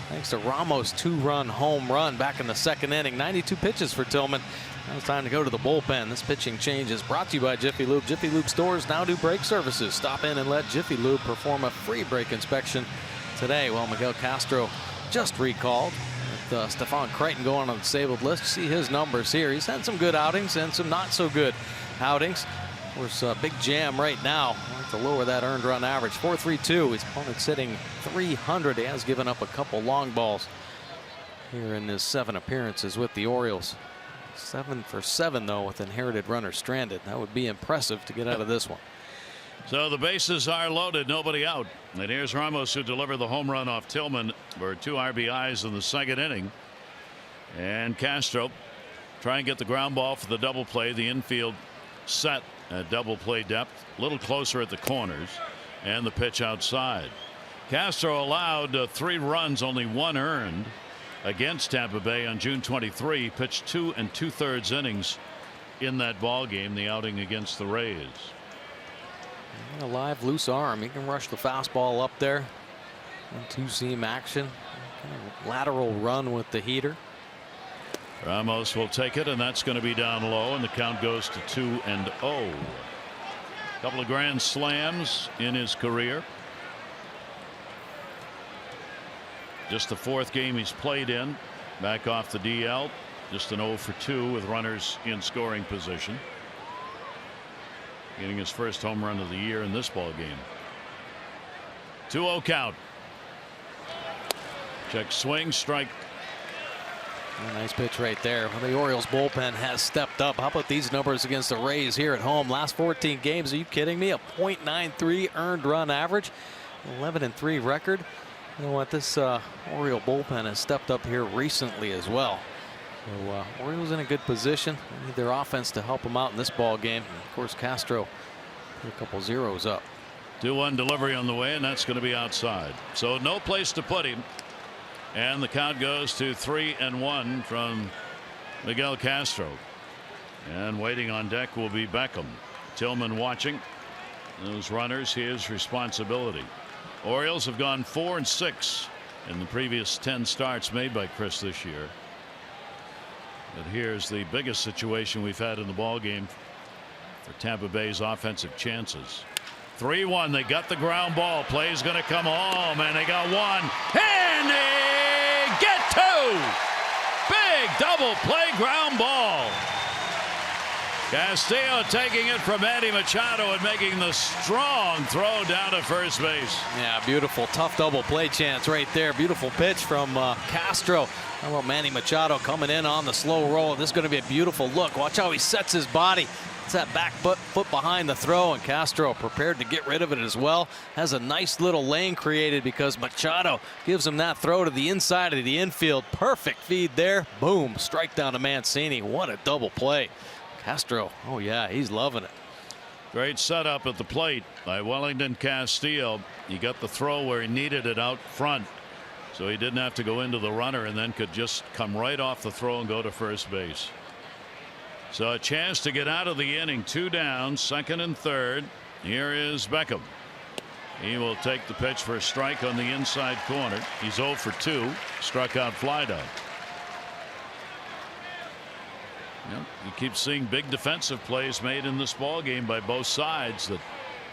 thanks to Ramos' 2-run home run back in the 2nd inning. 92 pitches for Tillman. Now it's time to go to the bullpen. This pitching change is brought to you by Jiffy Lube. Jiffy Lube stores now do brake services. Stop in and let Jiffy Lube perform a free brake inspection today. Well, Miguel Castro just recalled. With Stefan Crichton going on the disabled list. See his numbers here. He's had some good outings and some not so good outings. Of course, a big jam right now to lower that earned run average. 4.32. His opponent's hitting .300. He has given up a couple long balls here in his 7 appearances with the Orioles. 7 for 7 though, with inherited runners stranded. That would be impressive to get out of this one. So the bases are loaded, nobody out. And here's Ramos, who delivered the home run off Tillman for 2 RBIs in the 2nd inning. And Castro try and get the ground ball for the double play. The infield set at double play depth, a little closer at the corners, and the pitch outside. Castro allowed 3 runs, only 1 earned against Tampa Bay on June 23. Pitched 2 2/3 innings in that ball game, the outing against the Rays. A live loose arm. He can rush the fastball up there. 2-seam action. Kind of lateral run with the heater. Ramos will take it, and that's going to be down low, and the count goes to 2-0. Couple of grand slams in his career. Just the 4th game he's played in. Back off the DL. Just an 0 for 2 with runners in scoring position. Getting his first home run of the year in this ball game. 2-0 count. Check swing, strike. A nice pitch right there. Well, the Orioles bullpen has stepped up. How about these numbers against the Rays here at home? Last 14 games, are you kidding me? A .93 earned run average, 11-3 record. You know what? This Oriole bullpen has stepped up here recently as well. So Orioles in a good position. They need their offense to help them out in this ball game. And of course, Castro put a couple zeros up. 2-1 delivery on the way, and that's going to be outside. So no place to put him. And the count goes to 3-1 from Miguel Castro. And waiting on deck will be Beckham. Tillman watching. Those runners, his responsibility. Orioles have gone 4-6 in the previous 10 starts made by Chris this year. But here's the biggest situation we've had in the ball game for Tampa Bay's offensive chances. 3-1. They got the ground ball. Play's going to come home, and they got 1, and they get 2. Big double play ground ball. Castillo taking it from Manny Machado and making the strong throw down to first base. Yeah, beautiful, tough double play chance right there. Beautiful pitch from Castro. How about Manny Machado coming in on the slow roll? This is going to be a beautiful look. Watch how he sets his body. It's that back foot behind the throw, and Castro prepared to get rid of it as well. Has a nice little lane created because Machado gives him that throw to the inside of the infield. Perfect feed there. Boom. Strike down to Mancini. What a double play. Castro, oh yeah, he's loving it. Great setup at the plate by Wellington Castillo. He got the throw where he needed it out front, so he didn't have to go into the runner, and then could just come right off the throw and go to first base. So a chance to get out of the inning. 2 down, 2nd and 3rd. Here is Beckham. He will take the pitch for a strike on the inside corner. He's 0 for 2. Struck out, flied out. Yep, you keep seeing big defensive plays made in this ball game by both sides that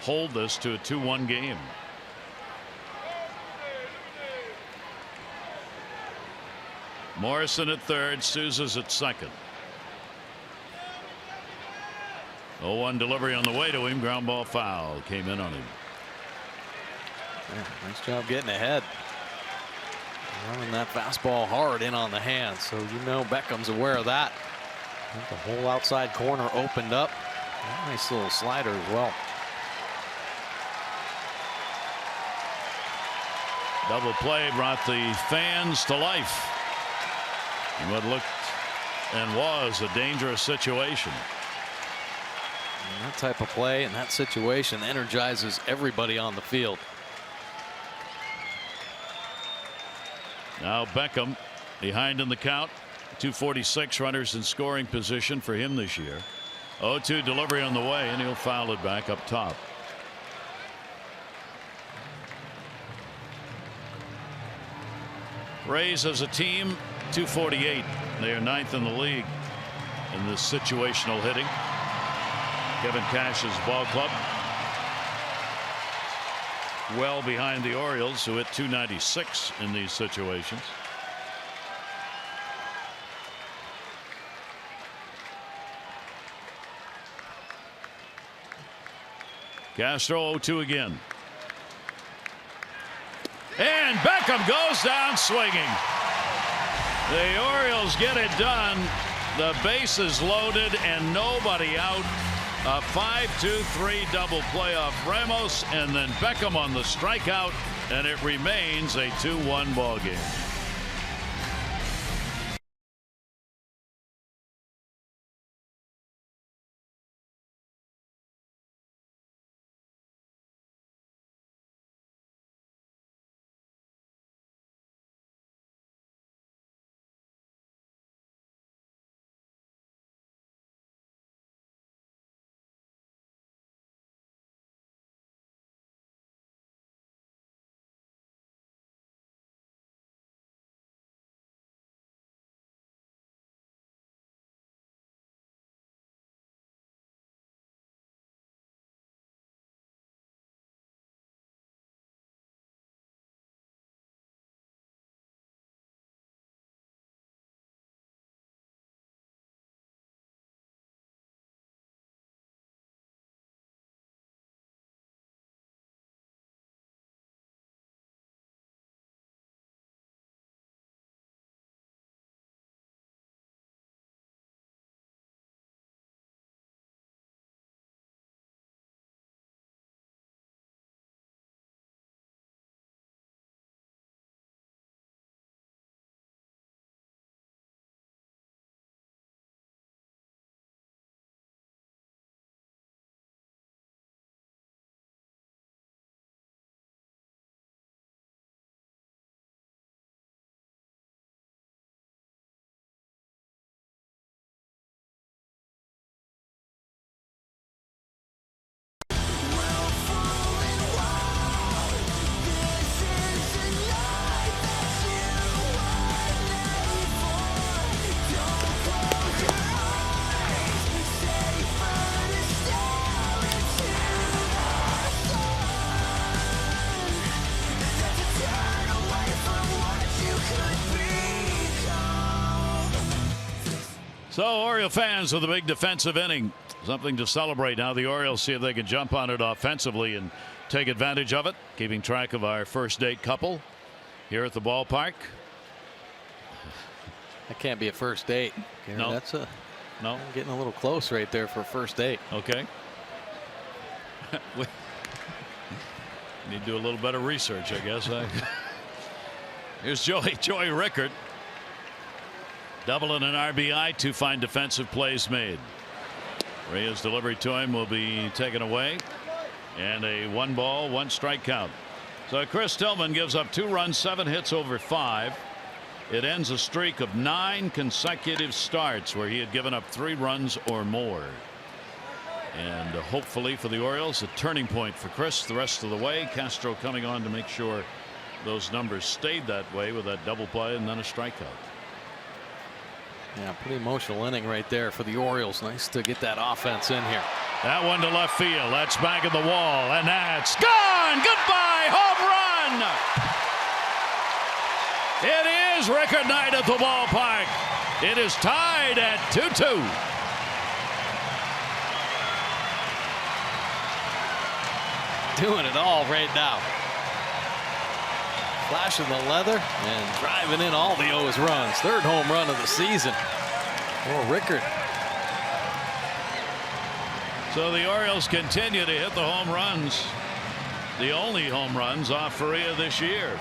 hold this to a 2-1 game. Morrison at 3rd, Souza's at 2nd. 0-1 delivery on the way to him. Ground ball foul came in on him. Yeah, nice job getting ahead. Running that fastball hard in on the hand, so you know Beckham's aware of that. The whole outside corner opened up. Nice little slider as well. Double play brought the fans to life in what looked and was a dangerous situation. And that type of play and that situation energizes everybody on the field. Now Beckham behind in the count. 246 runners in scoring position for him this year. 0-2 delivery on the way, and he'll foul it back up top. Rays as a team 248. They are 9th in the league in this situational hitting. Kevin Cash's ball club well behind the Orioles, who hit 296 in these situations. Castro 0-2 again. And Beckham goes down swinging. The Orioles get it done. The bases loaded and nobody out. A 5-2-3 double play off Ramos, and then Beckham on the strikeout, and it remains a 2-1 ball game. So Oriole fans with a big defensive inning, something to celebrate. Now the Orioles see if they can jump on it offensively and take advantage of it. Keeping track of our first date couple here at the ballpark. That can't be a first date. Gary, No, that's a no. Getting a little close right there for a first date. Okay. We need to do a little better research, I guess. Here's Joey Rickard. Double and an RBI, 2 fine defensive plays made. Reyes' delivery to him will be taken away, and a 1-ball, 1-strike count. So Chris Tillman gives up 2 runs, 7 hits over 5. It ends a streak of 9 consecutive starts where he had given up 3 runs or more. And hopefully for the Orioles, a turning point for Chris the rest of the way. Castro coming on to make sure those numbers stayed that way with that double play and then a strikeout. Yeah, pretty emotional inning right there for the Orioles. Nice to get that offense in here. That one to left field. That's back at the wall, and that's gone. Goodbye, home run. It is Rickard night at the ballpark. It is tied at 2-2. Doing it all right now. Flashing the leather and driving in all the O's runs. 3rd home run of the season for Rickard. So the Orioles continue to hit the home runs. The only home runs off Faria this year.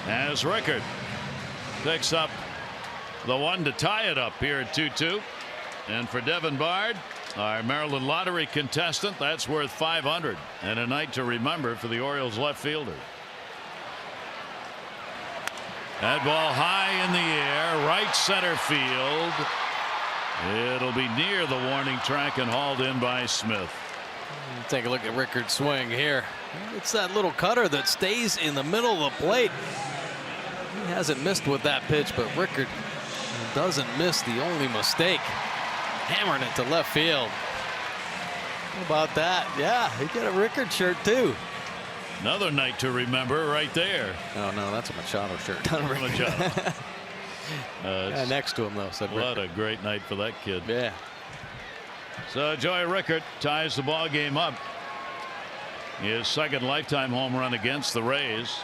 As Rickard picks up the one to tie it up here at 2-2. And for Devin Bard, Our Maryland lottery contestant, that's worth $500 and a night to remember for the Orioles left fielder. That ball high in the air, right center field. It'll be near the warning track and hauled in by Smith. Take a look at Rickard's swing here. It's that little cutter that stays in the middle of the plate. He hasn't missed with that pitch, but Rickard doesn't miss the only mistake. Hammering it to left field. How about that? Yeah, he got a Rickard shirt too. Another night to remember right there. Oh no, that's a Machado shirt. Machado. Next to him though, said what Rickard. a great night for that kid. Yeah. So Joey Rickard ties the ball game up. His second lifetime home run against the Rays.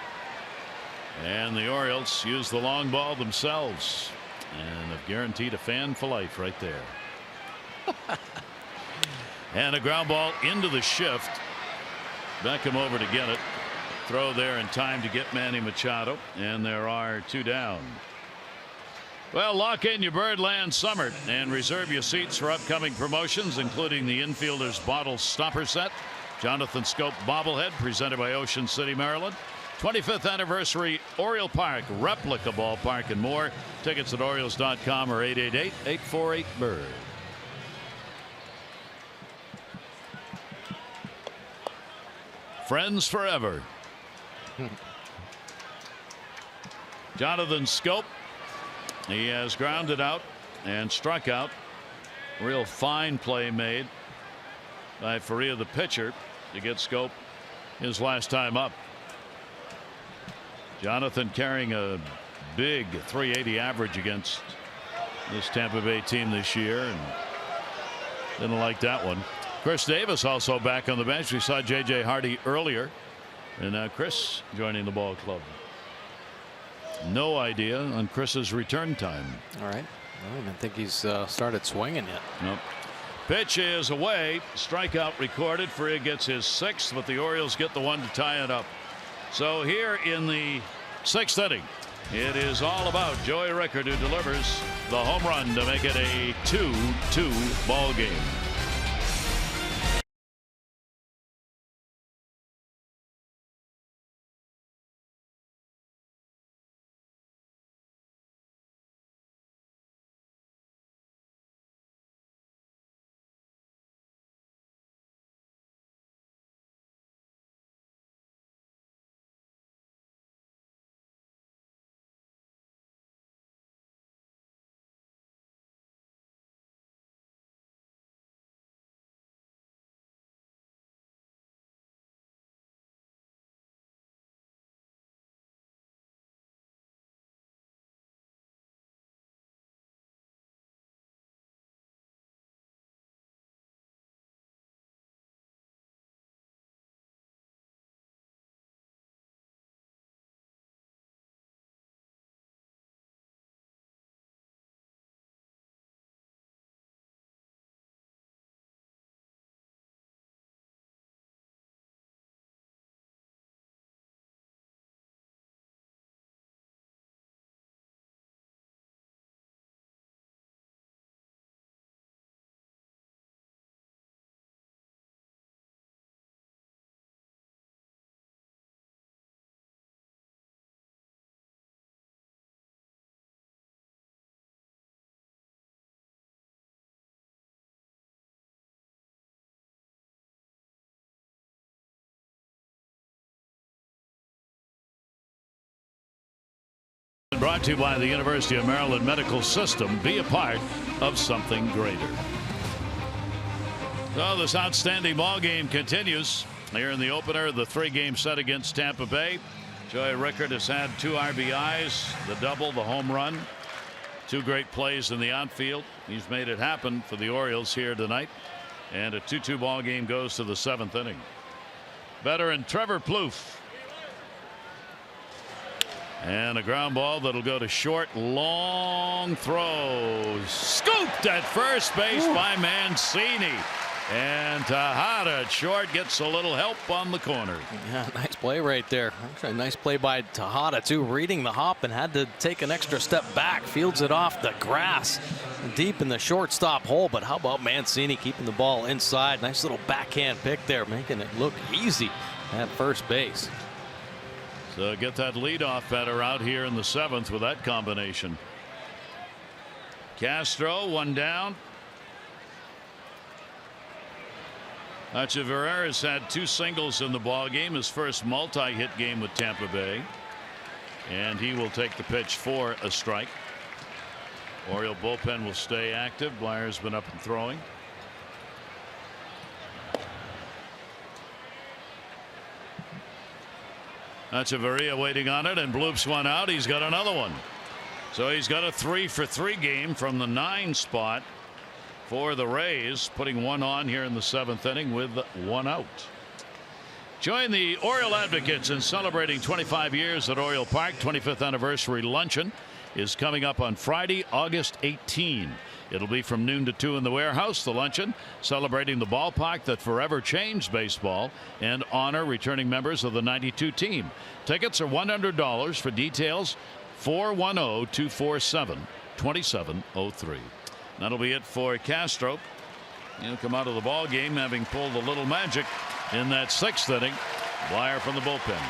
And the Orioles use the long ball themselves and have guaranteed a fan for life right there. And a ground ball into the shift. Beckham over to get it. Throw there in time to get Manny Machado, and there are 2 down. Well, lock in your Birdland summer and reserve your seats for upcoming promotions, including the infielders bottle stopper set, Jonathan Scope bobblehead presented by Ocean City, Maryland, 25th anniversary Oriole Park replica ballpark, and more. Tickets at Orioles.com or 888-848-BIRD. Friends forever. Jonathan Scope. He has grounded out and struck out. Real fine play made by Faria, the pitcher, to get Scope his last time up. Jonathan carrying a big .380 average against this Tampa Bay team this year, and didn't like that one. Chris Davis also back on the bench. We saw J.J. Hardy earlier, and now Chris joining the ball club. No idea on Chris's return time. All right. I don't even think he's started swinging yet. Nope. Pitch is away. Strikeout recorded. Faria gets his 6th, but the Orioles get the one to tie it up. So here in the 6th inning, it is all about Joey Rickard, who delivers the home run to make it a 2-2 ball game. Brought to you by the University of Maryland Medical System. Be a part of something greater. So this outstanding ball game continues here in the opener, the 3-game set against Tampa Bay. Joey Rickard has had 2 RBIs, the double, the home run, 2 great plays in the outfield. He's made it happen for the Orioles here tonight, and a 2-2 ball game goes to the 7th inning. Veteran Trevor Plouffe. And a ground ball that'll go to short. Long throw. Scooped at first base by Mancini. And Tejada at short gets a little help on the corner. Yeah, nice play right there. Actually, nice play by Tejada too, reading the hop and had to take an extra step back. Fields it off the grass deep in the shortstop hole. But how about Mancini keeping the ball inside? Nice little backhand pick there, making it look easy at first base. So get that leadoff batter out here in the 7th with that combination. Castro, one down. Echeverria has had 2 singles in the ball game, his first multi-hit game with Tampa Bay, and he will take the pitch for a strike. Oriole bullpen will stay active. Blair's been up and throwing. Echeverria waiting on it and bloops one out. He's got another one. So he's got a 3-for-3 game from the 9 spot for the Rays, putting one on here in the 7th inning with one out. Join the Oriole advocates in celebrating 25 years at Oriole Park. 25th anniversary luncheon is coming up on Friday, August 18. It'll be from noon to 2 in the warehouse. The luncheon celebrating the ballpark that forever changed baseball and honor returning members of the 92 team. Tickets are $100. For details, 410-247-2703. That'll be it for Castro. He'll come out of the ball game having pulled a little magic in that 6th inning. Blair from the bullpen.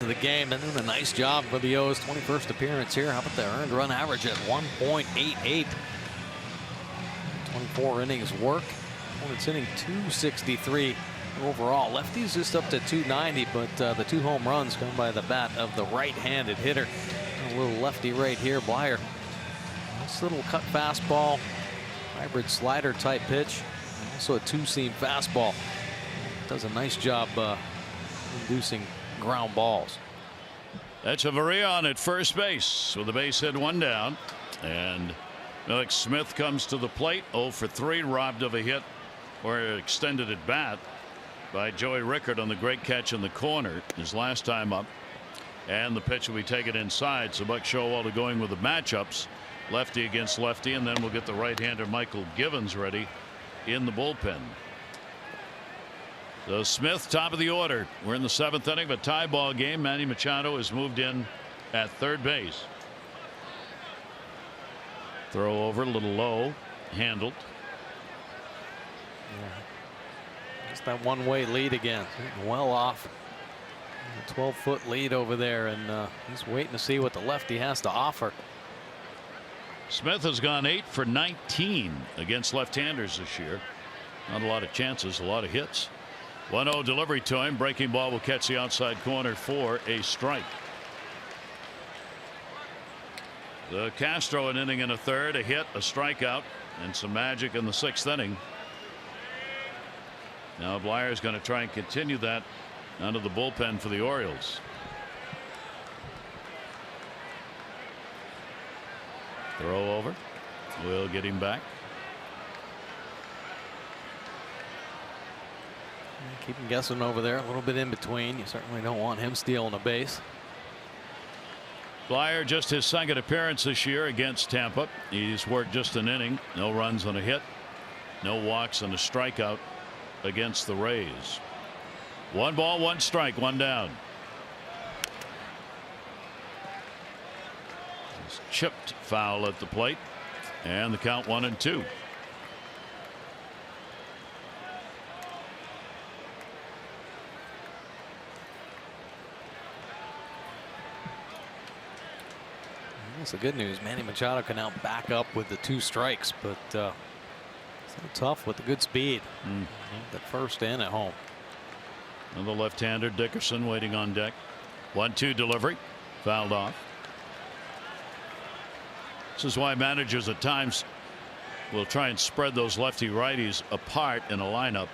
The game and doing a nice job for the O's 21st appearance here. How about the earned run average at 1.88? 24 innings work. Opponent's hitting 263 overall. Lefty's just up to 290, but the 2 home runs come by the bat of the right-handed hitter. A little lefty right here, Blair. Nice little cut fastball, hybrid slider type pitch, also a 2-seam fastball. Does a nice job inducing ground balls. Echeverria on at first base with the base hit, 1 down, and Alex Smith comes to the plate. 0 for 3, robbed of a hit or extended at bat by Joey Rickard on the great catch in the corner his last time up, and the pitch will be taken inside. So Buck Showalter going with the matchups, lefty against lefty, and then we'll get the right-hander Michael Givens ready in the bullpen. So Smith, top of the order. We're in the 7th inning of a tie ball game. Manny Machado has moved in at third base. Throw over, a little low, handled. Yeah. Just that one-way lead again. Well off. A 12-foot lead over there, and he's waiting to see what the lefty has to offer. Smith has gone 8 for 19 against left-handers this year. Not a lot of chances, a lot of hits. 1-0 delivery to him. Breaking ball will catch the outside corner for a strike. The Castro an inning and a third, a hit, a strikeout, and some magic in the 6th inning. Now Blair is going to try and continue that out of the bullpen for the Orioles. Throw over. We'll get him back. Keep him guessing over there, a little bit in between. You certainly don't want him stealing a base. Blyer, just his second appearance this year against Tampa. He's worked just an inning. No runs on a hit. No walks and a strikeout against the Rays. 1 ball, 1 strike, 1 down. He's chipped foul at the plate. And the count 1-2. That's the good news. Manny Machado can now back up with the 2 strikes, but it's a little tough with the good speed. The first and at home. And the left-hander Dickerson waiting on deck. 1-2 delivery, fouled off. This is why managers at times will try and spread those lefty righties apart in a lineup.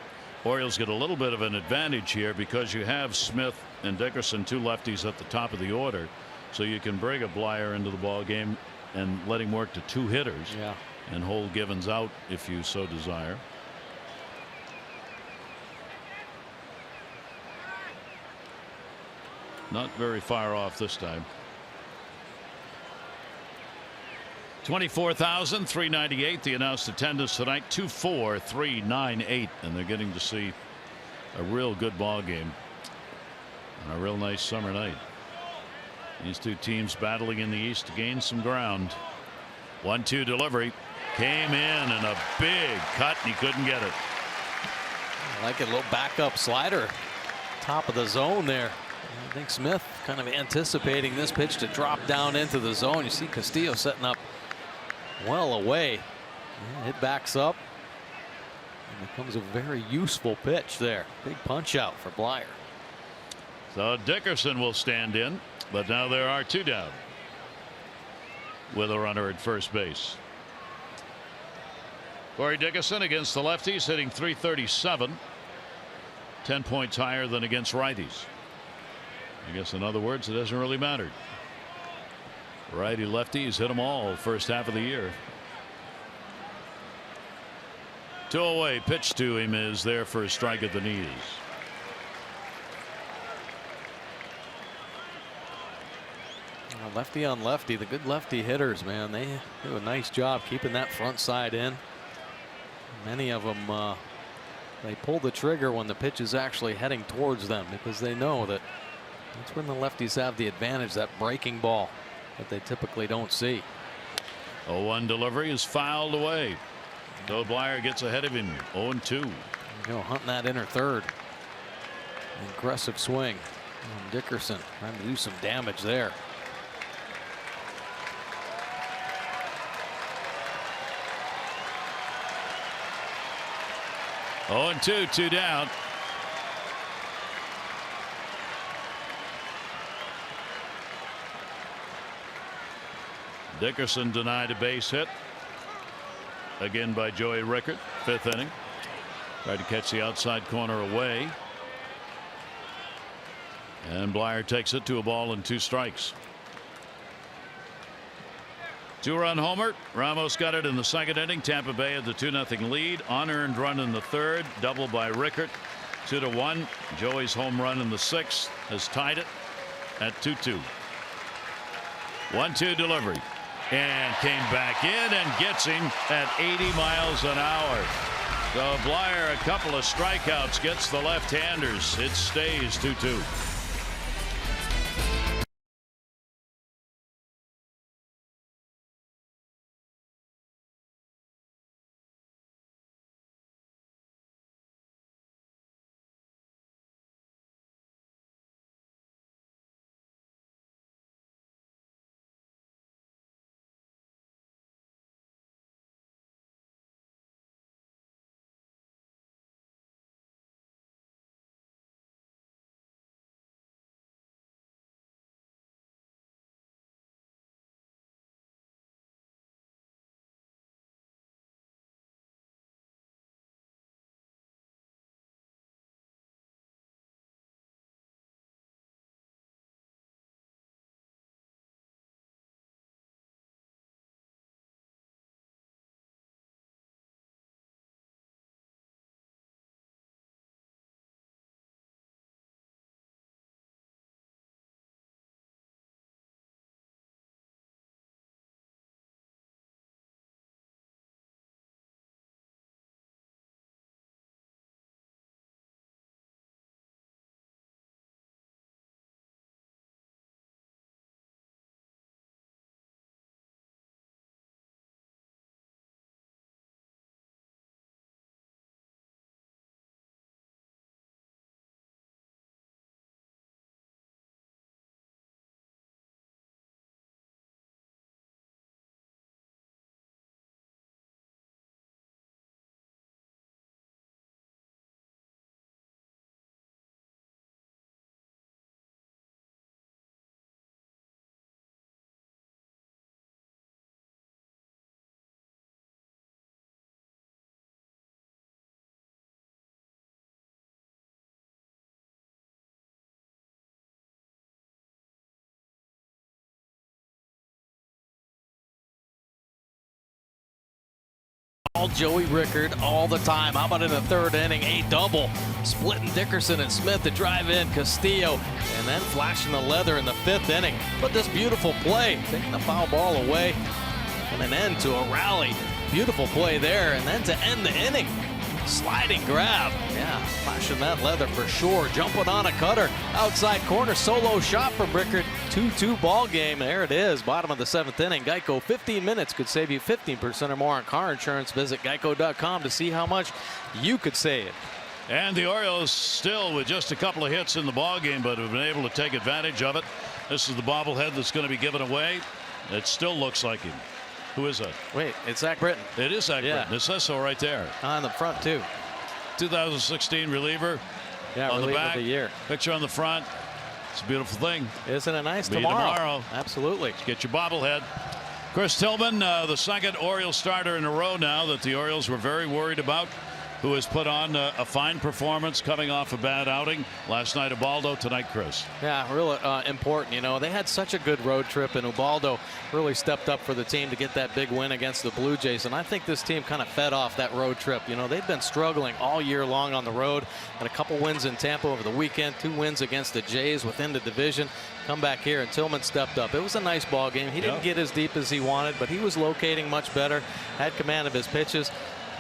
Orioles get a little bit of an advantage here because you have Smith and Dickerson, 2 lefties at the top of the order. So you can bring a Blyer into the ball game and let him work to 2 hitters. Yeah. And hold Givens out if you so desire. Not very far off this time. 24,398 the announced attendance tonight. 24,398, and they're getting to see a real good ball game on a real nice summer night. These 2 teams battling in the East to gain some ground. 1-2 delivery came in and a big cut, and he couldn't get it. I like a little backup slider, top of the zone there. I think Smith kind of anticipating this pitch to drop down into the zone. You see Castillo setting up well away. It backs up and becomes a very useful pitch there. Big punch out for Blyer. So Dickerson will stand in, but now there are 2 down with a runner at first base. Corey Dickerson against the lefties, hitting .337, 10 points higher than against righties. I guess in other words, it doesn't really matter. Righty lefties hit them all first half of the year. 2 away, pitch to him is there for a strike at the knees. Lefty on lefty, the good lefty hitters, man, they do a nice job keeping that front side in. Many of them they pull the trigger when the pitch is actually heading towards them because they know that that's when the lefties have the advantage, that breaking ball that they typically don't see. 0-1 delivery is fouled away. So Blyer gets ahead of him. 0-2. Hunting that inner third. Aggressive swing. Dickerson trying to do some damage there. Oh, and 2 down. Dickerson denied a base hit again by Joey Rickard. 5th inning. Tried to catch the outside corner away. And Blyer takes it to a ball and 2 strikes. 2-run homer. Ramos got it in the 2nd inning. Tampa Bay had the 2-0 lead. Unearned run in the 3rd. Double by Rickard. 2-1. Joey's home run in the 6th has tied it at 2-2. 1-2 delivery. And came back in and gets him at 80 miles an hour. So Blyer, a couple of strikeouts, gets the left-handers. It stays 2-2. all Joey Rickard all the time. How about in the third inning, a double, splitting Dickerson and Smith to drive in Castillo, and then flashing the leather in the fifth inning. But this beautiful play, taking the foul ball away, and an end to a rally. Beautiful play there, and then to end the inning, sliding grab. Yeah, flashing that leather for sure. Jumping on a cutter, outside corner, solo shot from Rickard. 2-2 ball game. There it is, bottom of the seventh inning. Geico, 15 minutes could save you 15% or more on car insurance. Visit geico.com to see how much you could save. And the Orioles still with just a couple of hits in the ball game, but have been able to take advantage of it. This is the bobblehead that's going to be given away. It still looks like him. Who is that? Wait, it's Zach Britton. It is Zach Britton. It says so right there. On the front, too. 2016 reliever. Yeah, on the reliever back. of the year. Picture on the front. It's a beautiful thing. Isn't it nice? Be tomorrow. Absolutely. Get your bobblehead. Chris Tillman, the second Orioles starter in a row now that the Orioles were very worried about, who has put on a fine performance coming off a bad outing. Last night, Ubaldo. Tonight, Chris. Yeah, really important. You know, they had such a good road trip, and Ubaldo really stepped up for the team to get that big win against the Blue Jays. And I think this team kind of fed off that road trip. You know, they've been struggling all year long on the road, and a couple wins in Tampa over the weekend, 2 wins against the Jays within the division. Come back here, and Tillman stepped up. It was a nice ball game. He didn't get as deep as he wanted, but he was locating much better, had command of his pitches,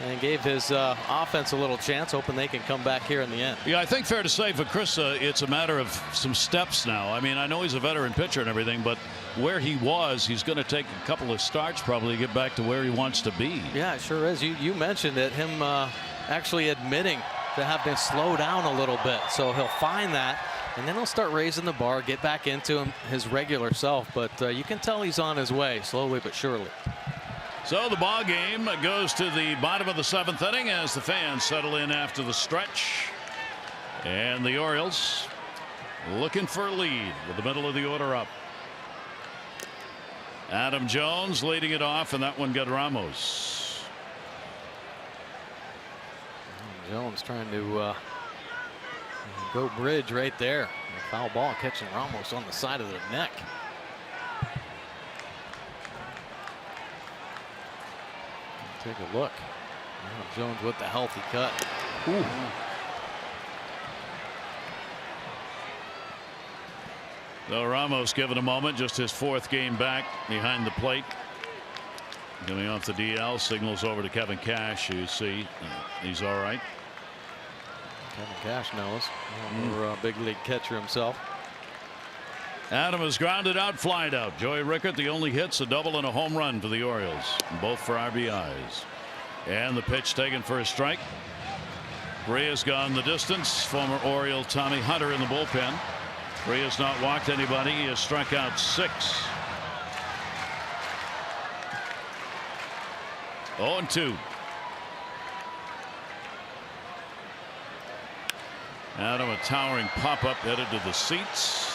and gave his offense a little chance, hoping they can come back here in the end. Yeah, I think fair to say for Chris, it's a matter of some steps now. I mean, I know he's a veteran pitcher and everything, but where he was, he's going to take a couple of starts probably to get back to where he wants to be. Yeah, it sure is. You mentioned it, him actually admitting to have to slow down a little bit. So he'll find that, and then he'll start raising the bar, get back into his regular self. But you can tell he's on his way, slowly but surely. So the ball game goes to the bottom of the seventh inning as the fans settle in after the stretch. And the Orioles looking for a lead with the middle of the order up. Adam Jones leading it off, and that one got Ramos. Jones trying to go bridge right there. A foul ball catching Ramos on the side of the neck. Take a look. Jones with the healthy cut. Ooh. So Ramos given a moment, just his 4th game back behind the plate. Coming off the DL, signals over to Kevin Cash. You see he's all right. Kevin Cash knows. A big league catcher himself. Adam is grounded out, flied out. Joey Rickard, the only hits, a double and a home run for the Orioles, both for RBIs. And the pitch taken for a strike. Reyes gone the distance. Former Oriole Tommy Hunter in the bullpen. Reyes not walked anybody. He has struck out 6. 0-2. Adam, a towering pop-up headed to the seats.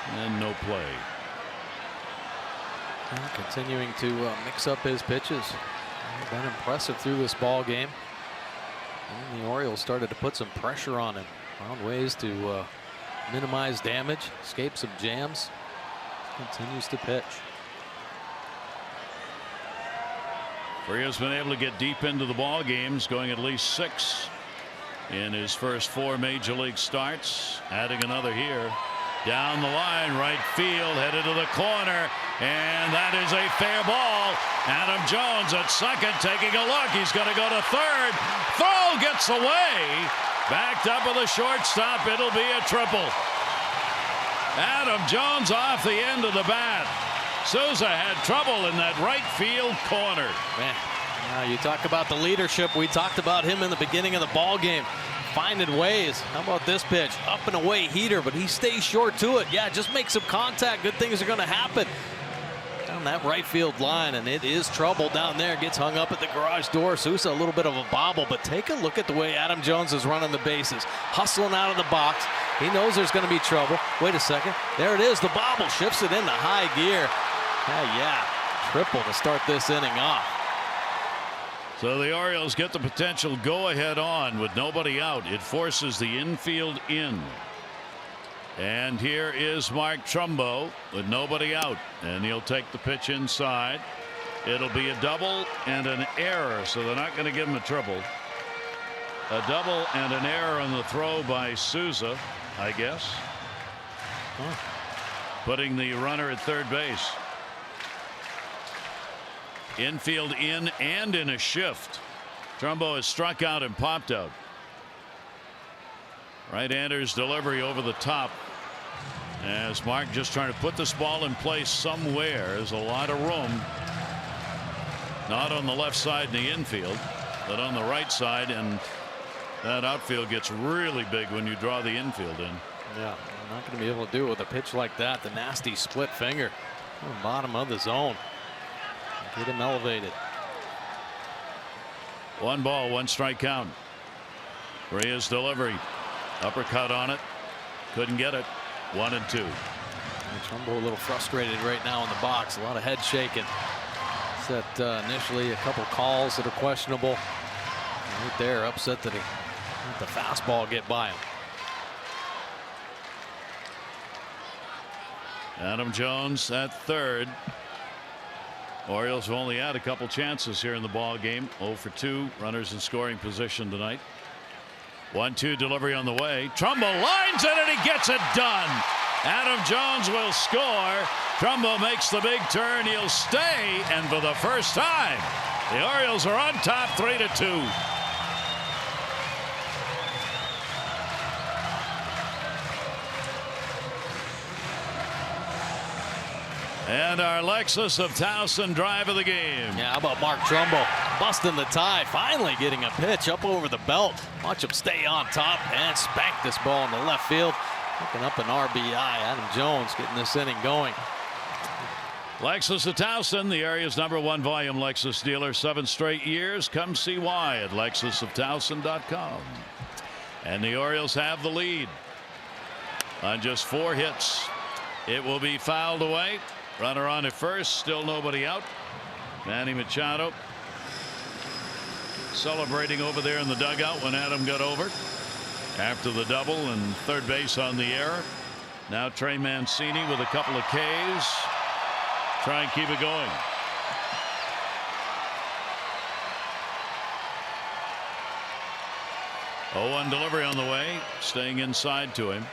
And no play. Continuing to mix up his pitches. Been impressive through this ball game. And the Orioles started to put some pressure on him. Found ways to minimize damage, escape some jams. Continues to pitch. Fria's been able to get deep into the ball games, going at least 6 in his first 4 major league starts. Adding another here. Down the line, right field, headed to the corner, and that is a fair ball. Adam Jones at second, taking a look. He's going to go to third. Throw gets away. Backed up with a shortstop. It'll be a triple. Adam Jones off the end of the bat. Souza had trouble in that right field corner. Man, you talk about the leadership. We talked about him in the beginning of the ball game. Finding ways. How about this pitch? Up and away heater, but he stays short to it. Yeah, just make some contact. Good things are going to happen. Down that right field line, and it is trouble down there. Gets hung up at the garage door. Sousa a little bit of a bobble, but take a look at the way Adam Jones is running the bases. Hustling out of the box. He knows there's going to be trouble. Wait a second. There it is. The bobble shifts it into high gear. Yeah, triple to start this inning off. So the Orioles get the potential go-ahead on with nobody out. It forces the infield in. And here is Mark Trumbo with nobody out. And he'll take the pitch inside. It'll be a double and an error, so they're not going to give him a triple. A double and an error on the throw by Souza, I guess. Putting the runner at third base. Infield in and in a shift. Trumbo has struck out and popped out. Right-hander's delivery over the top. As Mark just trying to put this ball in place somewhere. There's a lot of room. Not on the left side in the infield, but on the right side, and that outfield gets really big when you draw the infield in. Yeah, I'm not going to be able to do it with a pitch like that. The nasty split finger on the bottom of the zone. Get him elevated. 1 ball, 1 strike count. Reyes delivery. Uppercut on it. Couldn't get it. 1-2. Trumbo a little frustrated right now in the box. A lot of head shaking. Set initially a couple calls that are questionable. Right there, upset that let the fastball get by him. Adam Jones at third. Orioles have only had a couple chances here in the ball game. 0 for 2. Runners in scoring position tonight. 1-2 delivery on the way. Trumbo lines it and he gets it done. Adam Jones will score. Trumbo makes the big turn. He'll stay, and for the first time, the Orioles are on top 3-2. And our Lexus of Towson drive of the game. Yeah, how about Mark Trumbo busting the tie, finally getting a pitch up over the belt. Watch him stay on top and spank this ball in the left field. Picking up an RBI. Adam Jones getting this inning going. Lexus of Towson, the area's #1 volume Lexus dealer, 7 straight years. Come see why at lexusoftowson.com. And the Orioles have the lead on just 4 hits. It will be fouled away. Runner on at first, still nobody out. Manny Machado celebrating over there in the dugout when Adam got over after the double, and third base on the error. Now Trey Mancini with a couple of Ks. Try and keep it going. Oh, delivery on the way, staying inside to him.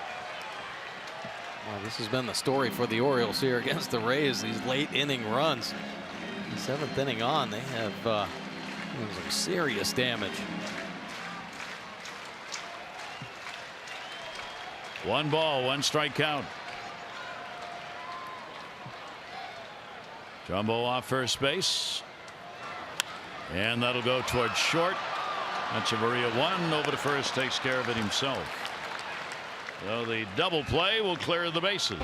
Well, this has been the story for the Orioles here against the Rays. These late inning runs. The 7th inning on, they have some serious damage. 1 ball, 1 strike count. Trumbo off first base, and that'll go towards short. Echeverria 1 over to first, takes care of it himself. So the double play will clear the bases.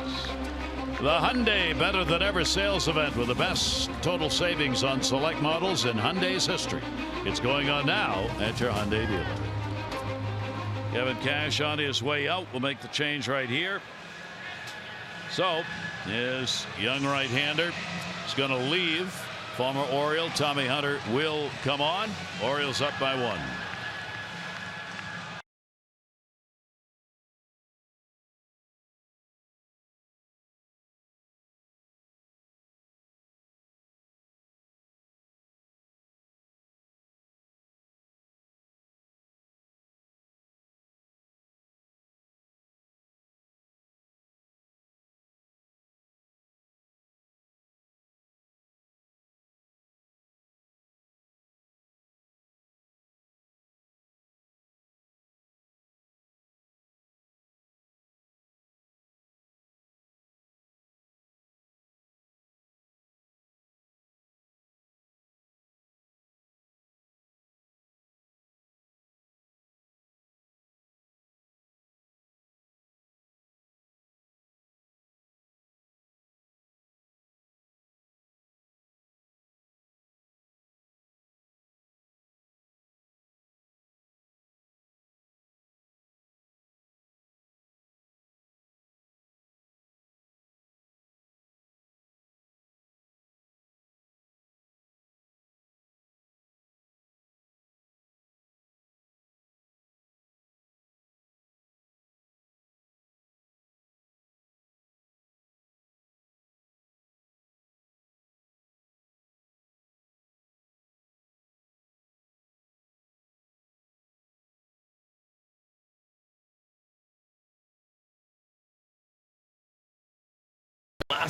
The Hyundai Better Than Ever sales event with the best total savings on select models in Hyundai's history. It's going on now at your Hyundai dealer. Kevin Cash on his way out will make the change right here. So his young right-hander is going to leave. Former Oriole Tommy Hunter will come on. Orioles up by 1.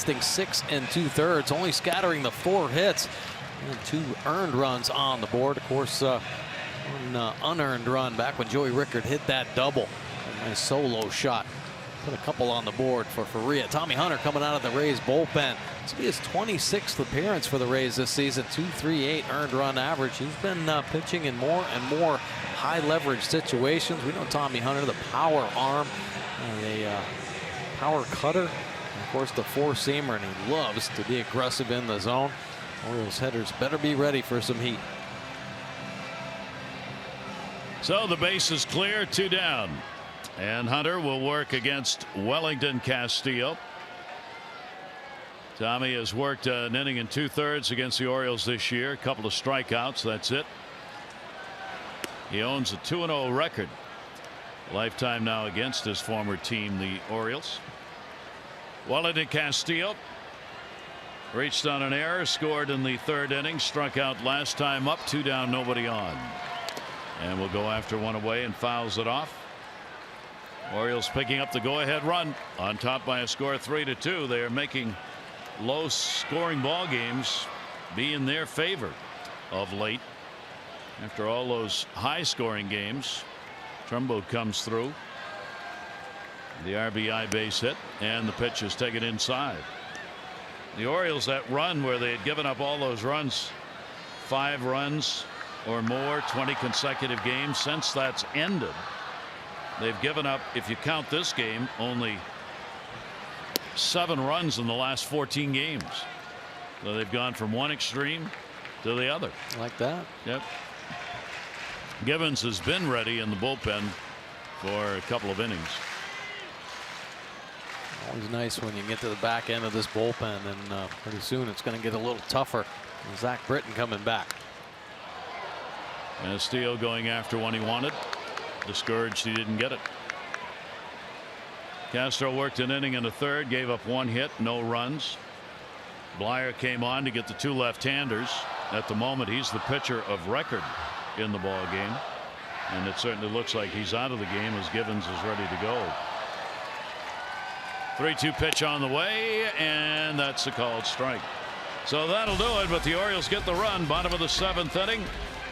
lasting 6 2/3, only scattering the 4 hits and 2 earned runs on the board. Of course, one unearned run back when Joey Rickard hit that double. A nice solo shot. Put a couple on the board for Faria. Tommy Hunter coming out of the Rays bullpen. This will be his 26th appearance for the Rays this season. 2.38 earned run average. He's been pitching in more and more high leverage situations. We know Tommy Hunter, the power arm, and a power cutter, and of course the 4-seamer, and he loves to be aggressive in the zone. Orioles hitters better be ready for some heat. So the base is clear, 2 down. And Hunter will work against Wellington Castillo. Tommy has worked an inning and 2/3 against the Orioles this year. A couple of strikeouts. That's it. He owns a 2-0 record. Lifetime now against his former team, the Orioles. Wellington Castillo reached on an error, scored in the 3rd inning, struck out last time up, 2 down, nobody on. And will go after one away and fouls it off. Orioles picking up the go-ahead run on top by a score 3-2. They are making low-scoring ball games be in their favor of late. After all those high-scoring games, Trumbo comes through. The RBI base hit, and the pitch is taken inside. The Orioles, that run where they had given up all those runs, 5 runs or more, 20 consecutive games, since that's ended, they've given up, if you count this game, only 7 runs in the last 14 games. So they've gone from one extreme to the other. Like that. Yep. Givens has been ready in the bullpen for a couple of innings. Always nice when you get to the back end of this bullpen, and pretty soon it's going to get a little tougher. Zach Britton coming back. Castillo going after one he wanted. Discouraged he didn't get it. Castro worked an inning and a 1/3, gave up 1 hit, no runs. Blyer came on to get the 2 left-handers. At the moment, he's the pitcher of record in the ball game, and it certainly looks like he's out of the game as Givens is ready to go. 3-2 pitch on the way, and that's a called strike. So that'll do it, but the Orioles get the run. Bottom of the 7th inning.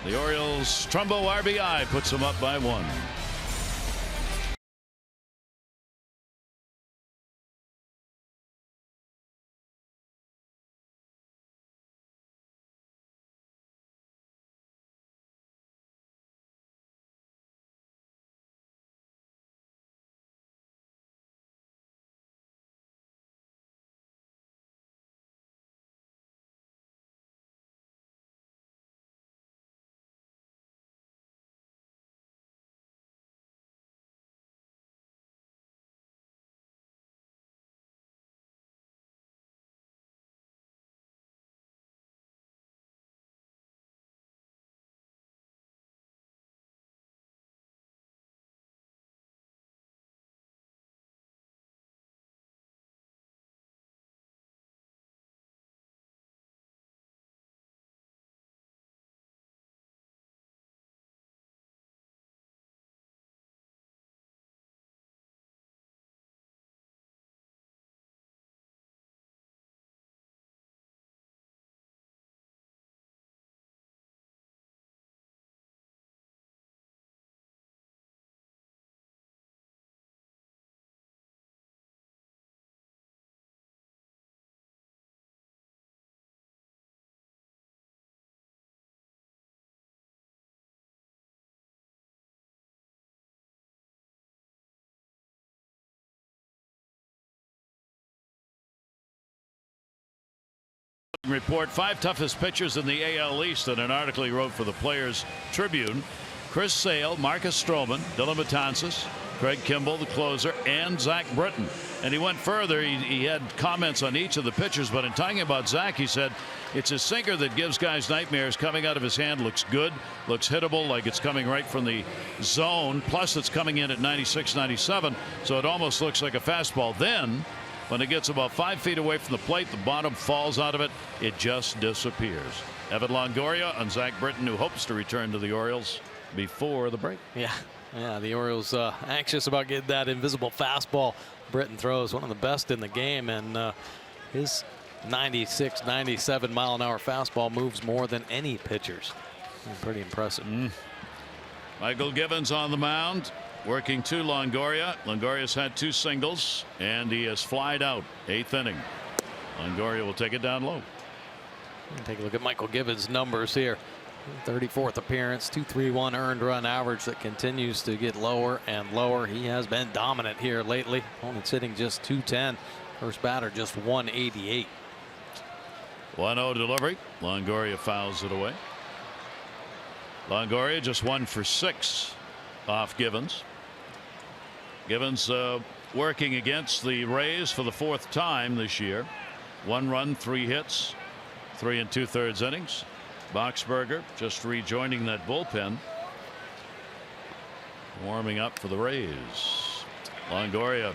The Orioles' Trumbo RBI puts them up by 1. Report 5 toughest pitchers in the AL East in an article he wrote for the Players Tribune. Chris Sale, Marcus Stroman, Dylan Betances, Craig Kimbrell, the closer, and Zach Britton. And he went further. He had comments on each of the pitchers, but in talking about Zach, he said it's his sinker that gives guys nightmares. Coming out of his hand looks good, looks hittable, like it's coming right from the zone. Plus it's coming in at 96, 97, so it almost looks like a fastball. Then when it gets about 5 feet away from the plate, the bottom falls out of it. It just disappears. Evan Longoria on Zach Britton, who hopes to return to the Orioles before the break. Yeah, the Orioles anxious about getting that invisible fastball Britton throws, one of the best in the game, and His 96, 97 mile an hour fastball moves more than any pitcher's. Pretty impressive. Michael Givens on the mound, working to Longoria. Longoria's had 2 singles, and he has flied out. 8th inning. Longoria will take it down low. Take a look at Michael Givens' numbers here. 34th appearance, 2.31 earned run average that continues to get lower and lower. He has been dominant here lately. Opponent's hitting just 210. First batter just 188. 1-0 delivery. Longoria fouls it away. Longoria just 1 for 6 off Givens. Givens working against the Rays for the 4th time this year. 1 run, 3 hits, 3 2/3 innings. Boxberger just rejoining that bullpen, warming up for the Rays. Longoria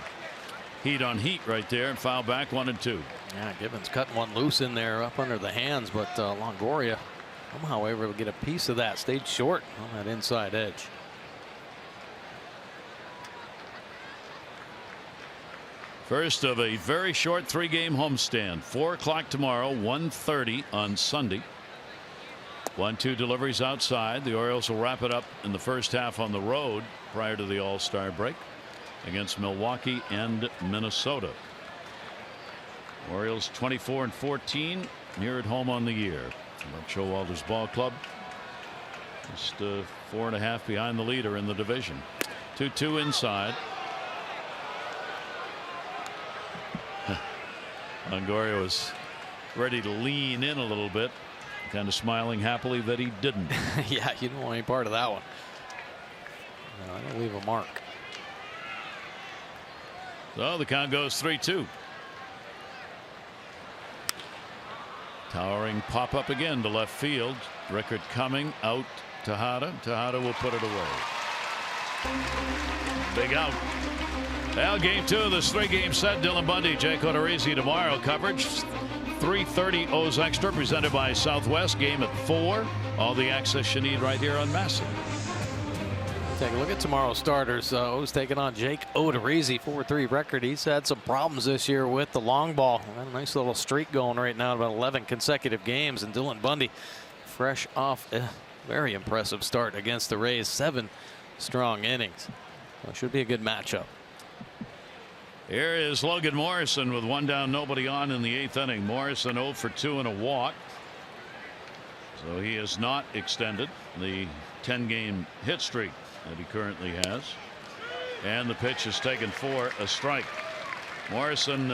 heat on heat right there, and foul back 1-2. Yeah, Givens cutting one loose in there up under the hands, but Longoria somehow able to get a piece of that. Stayed short on that inside edge. First of a very short 3-game homestand. 4 o'clock tomorrow, 1:30 on Sunday. 1-2 deliveries outside. The Orioles will wrap it up in the first half on the road prior to the All-Star break against Milwaukee and Minnesota. Orioles 24-14 here at home on the year. Mark Showalter's ball club just 4.5 behind the leader in the division. 2-2 inside. Longoria was ready to lean in a little bit, kind of smiling happily that he didn't. Yeah, you don't want any part of that one. No, I don't leave a mark. So the count goes 3-2. Towering pop up again to left field. Rickard coming out. Tejada will put it away. Big out. Well, game 2 of this 3-game set. Dylan Bundy, Jake Odorizzi tomorrow. Coverage 3:30 O's Extra, presented by Southwest. Game at 4. All the access you need right here on Massey. Take a look at tomorrow's starters. O's taking on Jake Odorizzi, 4-3 record. He's had some problems this year with the long ball. Got a nice little streak going right now, about 11 consecutive games. And Dylan Bundy, fresh off a very impressive start against the Rays, 7 strong innings. So it should be a good matchup. Here is Logan Morrison with 1 down, nobody on in the 8th inning. Morrison 0 for 2 and a walk. So he has not extended the 10-game hit streak that he currently has. And the pitch is taken for a strike. Morrison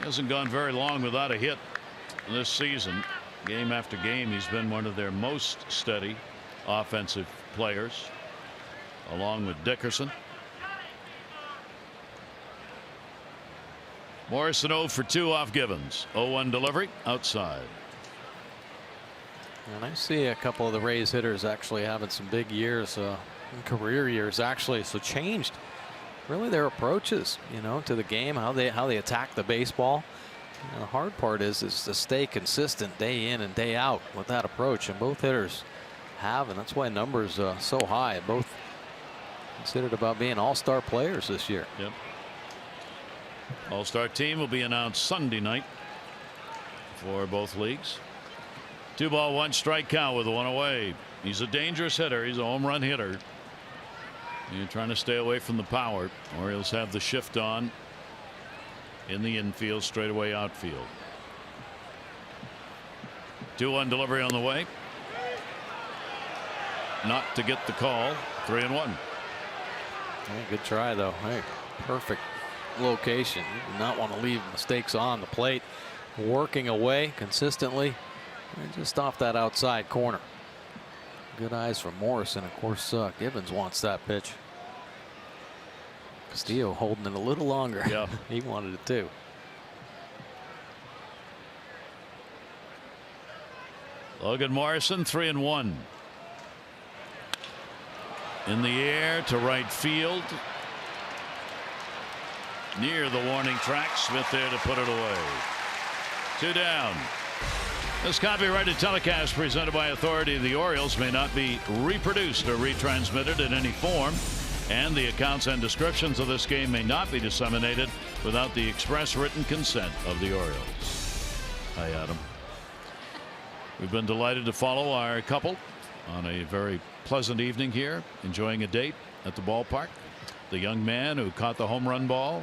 hasn't gone very long without a hit this season. Game after game, he's been one of their most steady offensive players, along with Dickerson. Morrison 0 for 2 off Givens. 0-1 delivery outside. And I see a couple of the Rays hitters actually having some big years, career years actually. So changed really their approaches, to the game, how they attack the baseball. The hard part is to stay consistent day in and day out with that approach, and both hitters have, and that's why numbers so high. Both considered about being all-star players this year. Yep. All-star team will be announced Sunday night for both leagues. 2-ball, 1 strike count with 1 away. He's a dangerous hitter. He's a home run hitter. You're trying to stay away from the power. Orioles have the shift on in the infield, straightaway outfield. 2-1 delivery on the way. Not to get the call. 3-1. Hey, good try though. Hey, perfect location. You do not want to leave mistakes on the plate. Working away consistently, and just off that outside corner. Good eyes from Morrison. Of course, Givens wants that pitch. Castillo holding it a little longer. Yeah. He wanted it too. Logan Morrison 3-1. In the air to right field. Near the warning track. Smith there to put it away. 2 down. This copyrighted telecast presented by authority of the Orioles may not be reproduced or retransmitted in any form and the accounts and descriptions of this game may not be disseminated without the express written consent of the Orioles. Hi, Adam. We've been delighted to follow our couple on a very pleasant evening here, enjoying a date at the ballpark. The young man who caught the home run ball.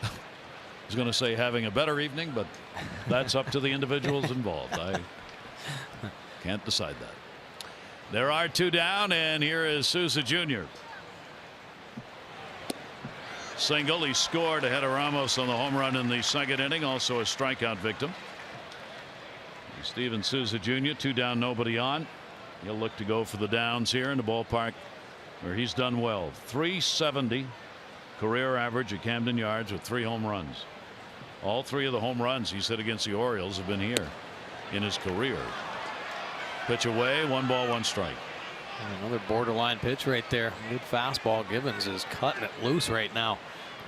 I was going to say having a better evening, but that's up to the individuals involved. I can't decide that. There are 2 down, and here is Souza Jr. Single. He scored ahead of Ramos on the home run in the 2nd inning. Also a strikeout victim. Steven Souza Jr. 2 down, nobody on. He'll look to go for the downs here in the ballpark where he's done well. 370 career average at Camden Yards with 3 home runs. All 3 of the home runs he's hit against the Orioles have been here in his career. Pitch away, 1 ball, 1 strike. Another borderline pitch right there. Good fastball. Gibbons is cutting it loose right now.